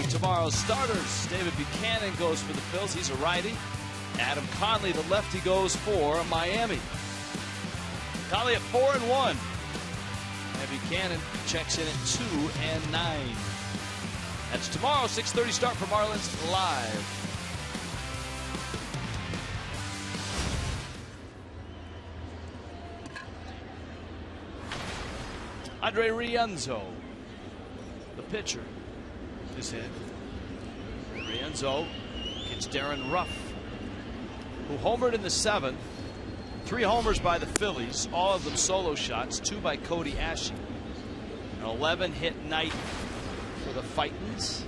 Speaker 9: to tomorrow's starters. David Buchanan goes for the Phils. He's a righty. Adam Conley, the lefty, goes for Miami. Conley at 4-1. And Buchanan checks in at 2-9. That's tomorrow, 6:30 start for Marlins Live. Andre Rienzo, the pitcher, is in. Rienzo gets Darren Ruff, who homered in the 7th. 3 homers by the Phillies, all of them solo shots, 2 by Cody Ashe. An 11-hit night for the Fightins.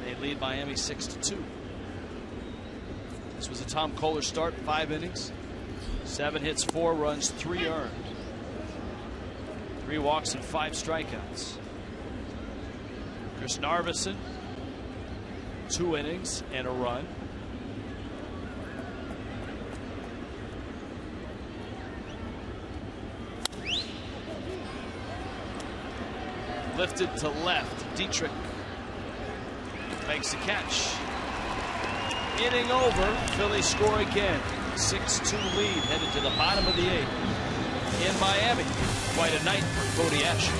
Speaker 9: They lead Miami 6-2. This was a Tom Kohler start, 5 innings, 7 hits, 4 runs, 3 earned. 3 walks and 5 strikeouts. Chris Narveson, 2 innings and a run. Lifted to left. Dietrich makes the catch. Inning over. Phillies score again. 6-2 lead headed to the bottom of the 8th in Miami. Quite a night for Cody Ashe.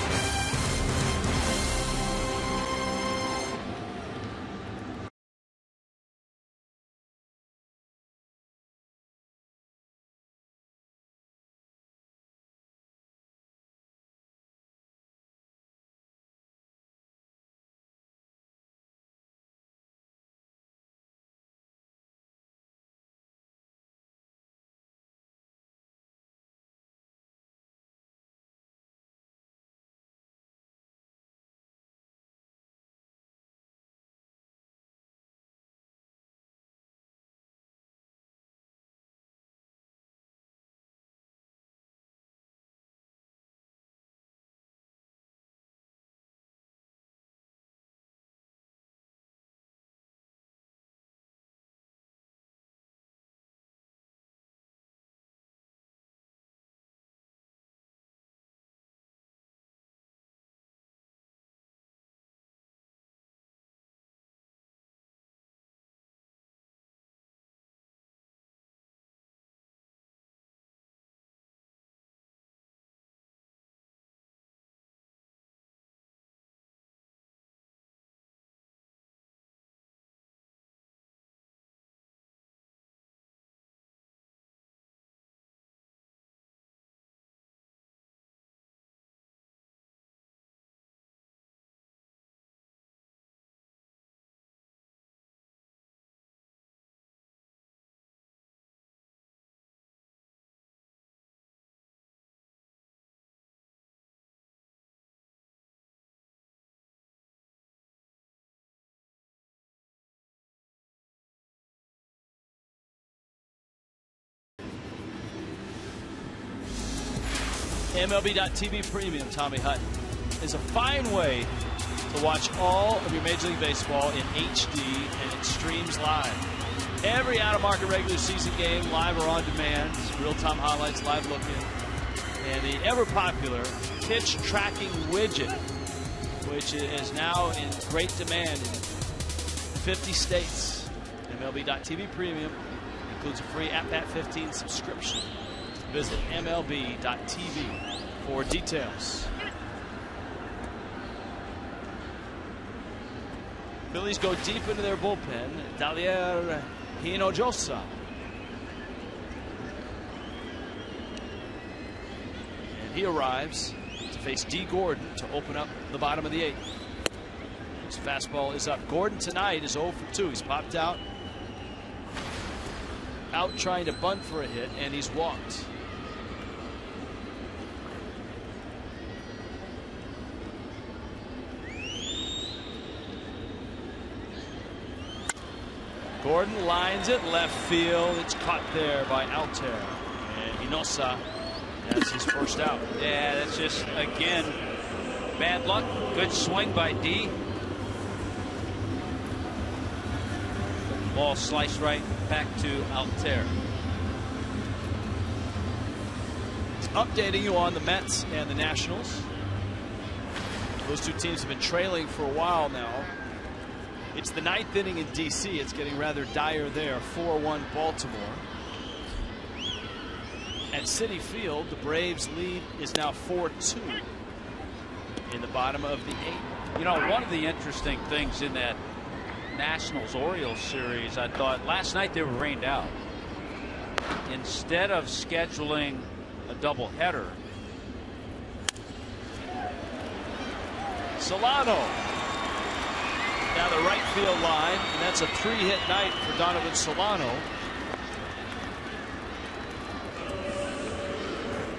Speaker 9: MLB.TV Premium, Tommy Hutton, is a fine way to watch all of your Major League Baseball in HD, and it streams live. Every out-of-market regular season game, live or on demand, real-time highlights, live look-in, and the ever-popular pitch tracking widget, which is now in great demand in 50 states. MLB.TV Premium includes a free At 15 subscription. Visit MLB.TV for details. Phillies go deep into their bullpen. Dalier Hinojosa. And he arrives to face D. Gordon to open up the bottom of the 8th. His fastball is up. Gordon tonight is 0 for 2. He's popped out trying to bunt for a hit, and he's walked. Gordon lines it left field. It's caught there by Altair. And Hinojosa has his first out.
Speaker 4: Yeah, that's just, again, bad luck. Good swing by D. Ball sliced right back to Altair.
Speaker 9: Updating you on the Mets and the Nationals. Those two teams have been trailing for a while now. It's the 9th inning in D.C. It's getting rather dire there. 4-1 Baltimore. At Citi Field, the Braves lead is now 4-2 in the bottom of the 8th.
Speaker 4: You know, one of the interesting things in that Nationals-Orioles series, I thought last night they were rained out. Instead of scheduling a doubleheader,
Speaker 9: Solano down the right field line, and that's a 3-hit night for Donovan Solano.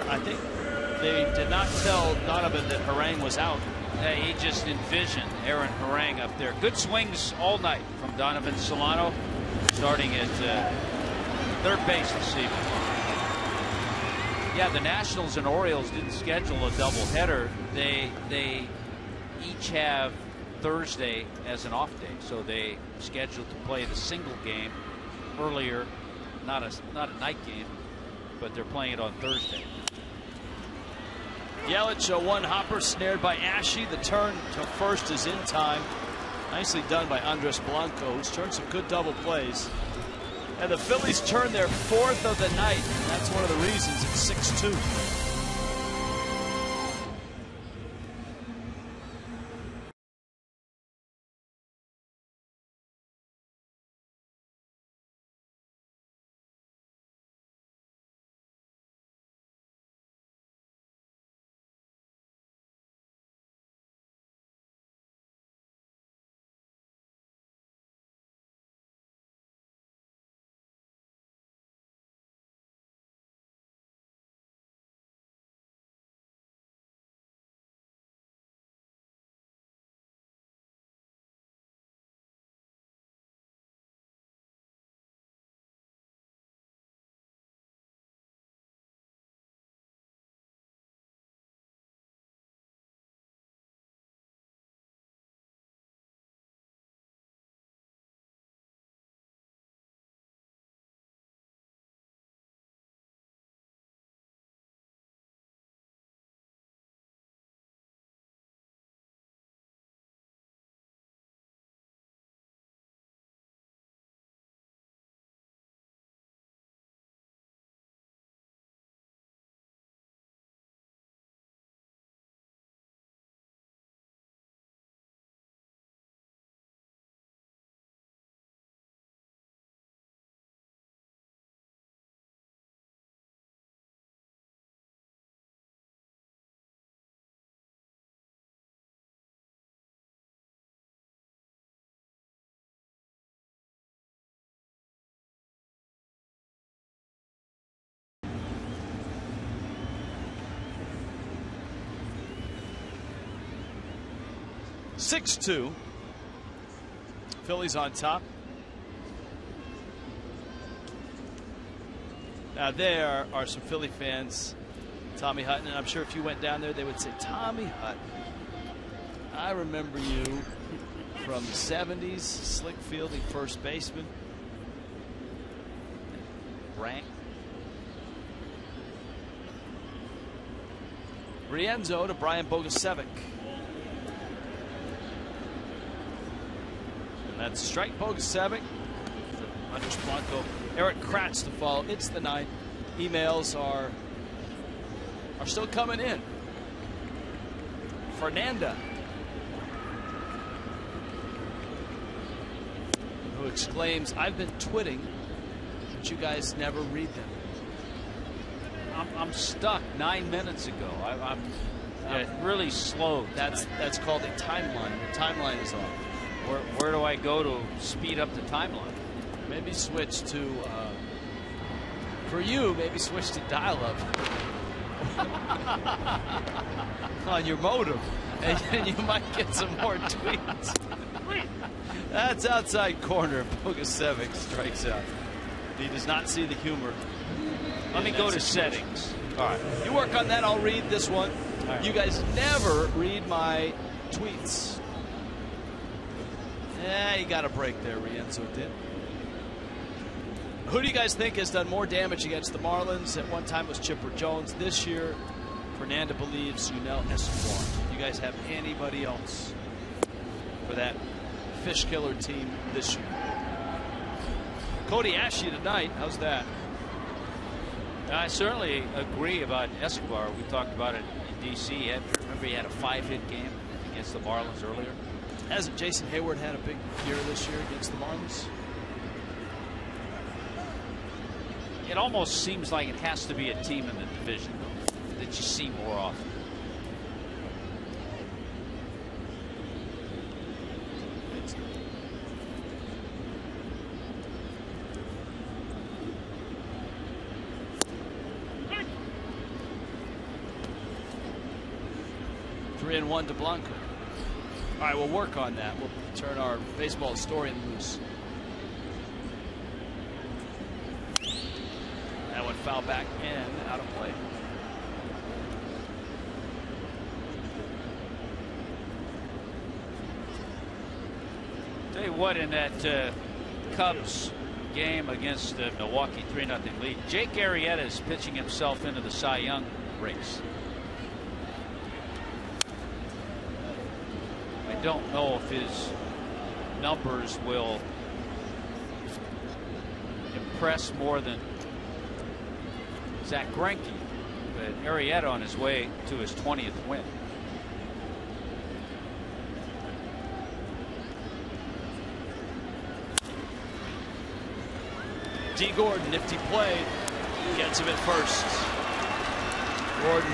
Speaker 9: I think they did not tell Donovan that Harang was out.
Speaker 4: he just envisioned Aaron Harang up there. Good swings all night from Donovan Solano, starting at third base this evening. Yeah, the Nationals and Orioles didn't schedule a doubleheader. They each have Thursday as an off day, so they scheduled to play the single game earlier, not a night game, but they're playing it on Thursday.
Speaker 9: Yelich, a one hopper snared by Ashe. The turn to first is in time. Nicely done by Andres Blanco, who's turned some good double plays. And the Phillies turn their 4th of the night. And that's one of the reasons it's 6-2. (6-2). Phillies on top. Now there are some Philly fans, Tommy Hutton, and I'm sure if you went down there they would say, Tommy Hutton, I remember you from the 70s, slick fielding first baseman. Rank. Rienzo to Brian Bogusevic. And that's strike Bogusevic. Andres Blanco. Eric Kratz to follow. It's the 9th. Emails are still coming in. Fernanda, who exclaims, I've been twitting, but you guys never read them.
Speaker 4: I'm stuck 9 minutes ago. I'm really slow.
Speaker 9: That's called a timeline. The timeline is off.
Speaker 4: Where do I go to speed up the timeline?
Speaker 9: Maybe switch to, for you, maybe switch to dial-up on your modem, and you might get some more tweets. That's outside corner. Bogusevic strikes out. He does not see the humor.
Speaker 4: Let me go to settings.
Speaker 9: All right. You work on that. I'll read this one. Right. You guys never read my tweets. Yeah, you got a break there. Rienzo did. Who do you guys think has done more damage against the Marlins? At one time it was Chipper Jones. This year, Fernanda believes Yunel Escobar. You guys have anybody else for that fish killer team this year. Cody Ashley tonight. How's that?
Speaker 4: I certainly agree about Escobar. We talked about it in D.C. Remember, he had a 5-hit game against the Marlins earlier.
Speaker 9: Hasn't Jason Hayward had a big year this year against the Marlins?
Speaker 4: It almost seems like it has to be a team in the division that you see more often.
Speaker 9: Three and one to Blanco. All right, we'll work on that. We'll turn our baseball historian loose. That one foul back and out of play.
Speaker 4: Tell you what, in that Cubs game against the Milwaukee 3-0 lead, Jake Arrieta is pitching himself into the Cy Young race. I don't know if his numbers will impress more than Zach Greinke, but Arrieta on his way to his 20th win.
Speaker 9: D. Gordon, nifty play, gets him at first. Gordon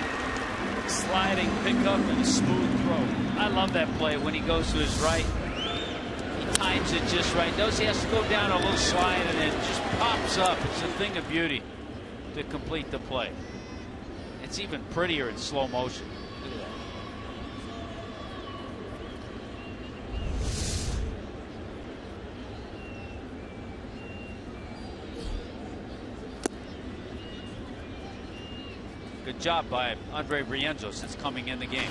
Speaker 9: sliding pickup and a smooth throw.
Speaker 4: I love that play when he goes to his right. He times it just right. Knows he has to go down a little slide and it just pops up. It's a thing of beauty to complete the play. It's even prettier in slow motion. Look at that. Good job by Andre Brienzo since coming in the game.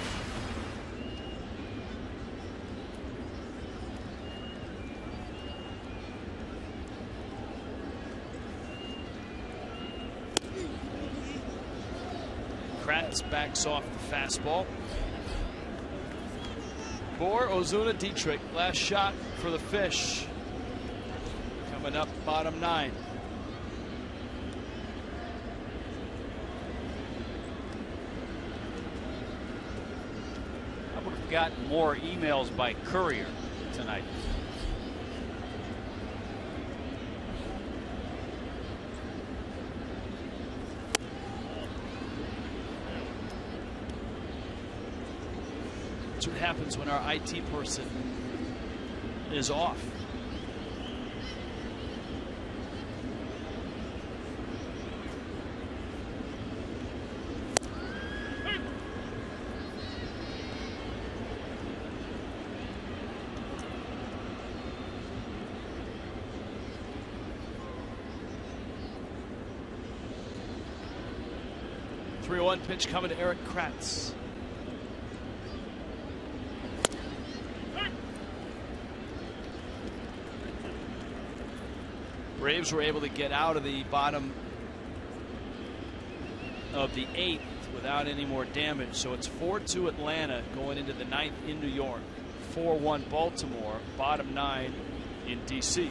Speaker 9: Kratz backs off the fastball. For Ozuna Dietrich, last shot for the Fish. Coming up bottom 9.
Speaker 4: I would have gotten more emails by courier tonight.
Speaker 9: That's what happens when our IT person is off. Three-one pitch coming to Eric Kratz. Braves were able to get out of the bottom of the 8th without any more damage. So it's 4-2 Atlanta going into the 9th in New York. 4-1 Baltimore, bottom 9 in D.C.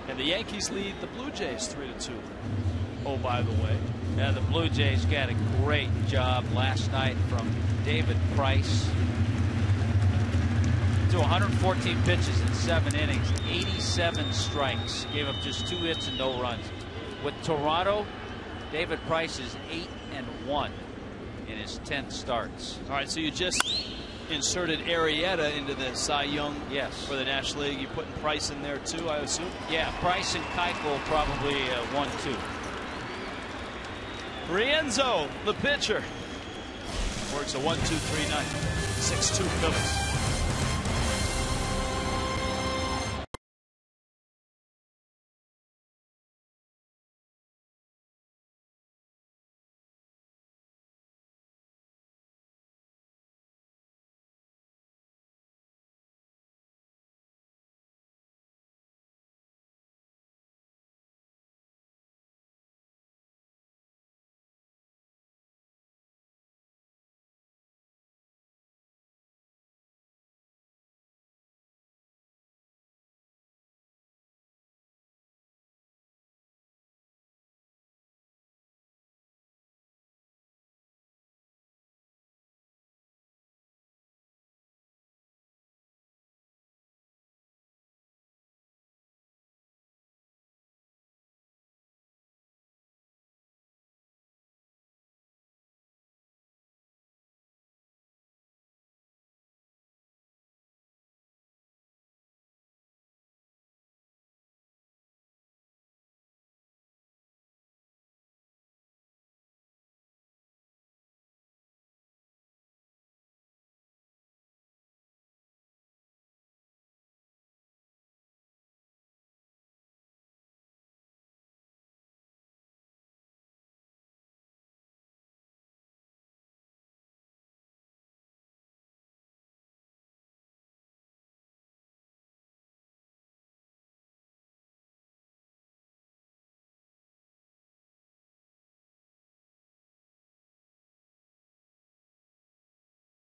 Speaker 9: And the Yankees lead the Blue Jays 3-2. Oh, by the way.
Speaker 4: Yeah, the Blue Jays got a great job last night from David Price. To 114 pitches in 7 innings, 87 strikes, gave up just 2 hits and no runs. With Toronto, David Price is 8-1 in his 10 starts.
Speaker 9: All right, so you just inserted Arrieta into the Cy Young for the National League. You're putting Price in there too, I assume?
Speaker 4: Yeah, Price and Keuchel probably 1-2.
Speaker 9: Brienzo, the pitcher, works a 1-2-3-9, 6-2 Phillies.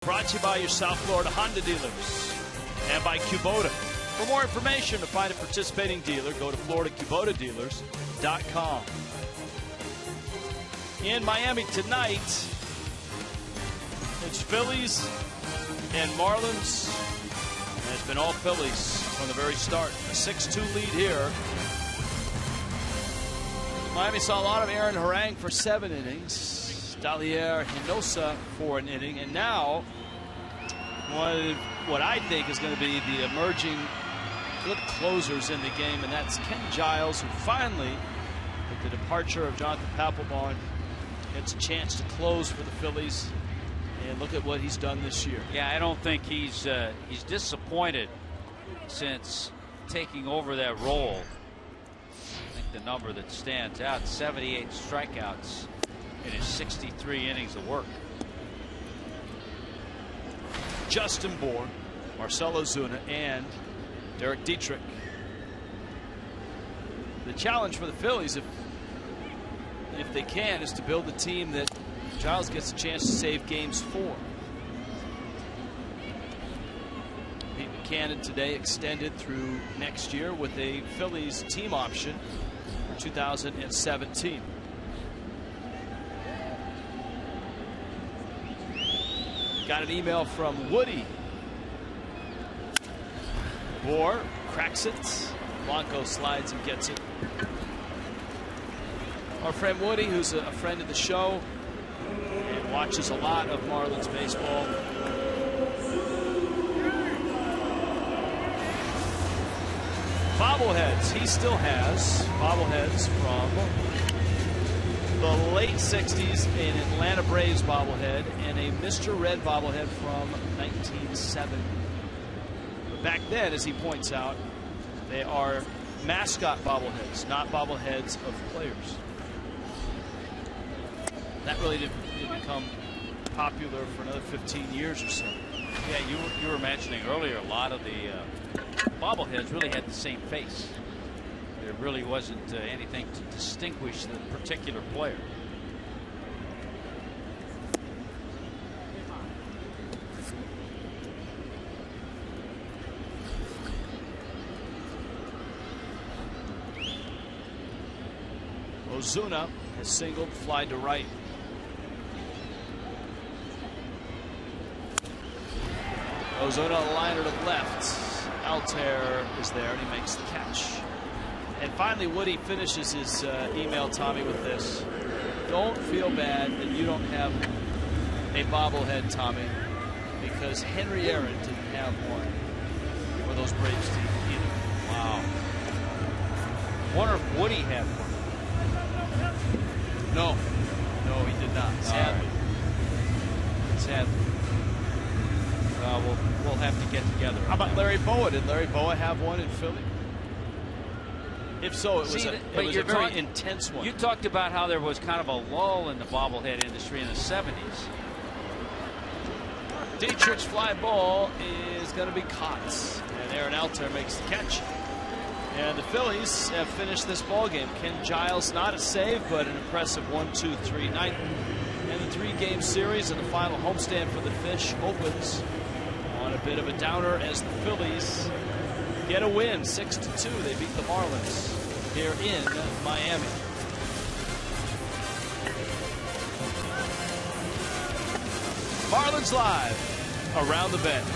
Speaker 9: Brought to you by your South Florida Honda dealers and by Kubota. For more information to find a participating dealer, go to FloridaKubotaDealers.com. In Miami tonight, it's Phillies and Marlins. And it's been all Phillies from the very start. A 6-2 lead here. Miami saw a lot of Aaron Harang for 7 innings. Dalier Hinosa for an inning. And now, what I think is going to be the emerging good closers in the game, and that's Ken Giles, who finally, with the departure of Jonathan Papelbon, gets a chance to close for the Phillies. And look at what he's done this year.
Speaker 4: Yeah, I don't think he's disappointed since taking over that role. I think the number that stands out, 78 strikeouts in his 63 innings of work.
Speaker 9: Justin Bour, Marcell Ozuna, and Derek Dietrich. The challenge for the Phillies, if they can, is to build a team that Giles gets a chance to save games for. Pete Buchanan today extended through next year with a Phillies team option for 2017. Got an email from Woody. Bour cracks it. Blanco slides and gets it. Our friend Woody, who's a friend of the show and watches a lot of Marlins baseball. Bobbleheads. He still has bobbleheads from the late 60s, an Atlanta Braves bobblehead, and a Mr. Red bobblehead from 1970. But back then, as he points out, they are mascot bobbleheads, not bobbleheads of players. That really didn't become popular for another 15 years or so.
Speaker 4: Yeah, you were mentioning earlier, a lot of the bobbleheads really had the same face. There really wasn't anything to distinguish the particular player.
Speaker 9: Ozuna has singled, fly to right. Ozuna a liner to left. Altair is there and he makes the catch. And finally, Woody finishes his email, Tommy, with this. Don't feel bad that you don't have a bobblehead, Tommy, because Henry Aaron didn't have one for those Braves team either.
Speaker 4: Wow. Wonder if Woody had one.
Speaker 9: No, he did not. Sadly. Sadly.
Speaker 4: We'll have to get together.
Speaker 9: How about Larry Boa? Did Larry Boa have one in Philly? If so, it was a very intense one.
Speaker 4: You talked about how there was kind of a lull in the bobblehead industry in the 70s.
Speaker 9: Dietrich's fly ball is going to be caught, and Aaron Altair makes the catch. And the Phillies have finished this ball game. Ken Giles, not a save, but an impressive 1-2-3 night. And the 3-game series and the final homestand for the Fish opens on a bit of a downer as the Phillies get a win, 6-2. They beat the Marlins here in Miami. Marlins Live around the bend.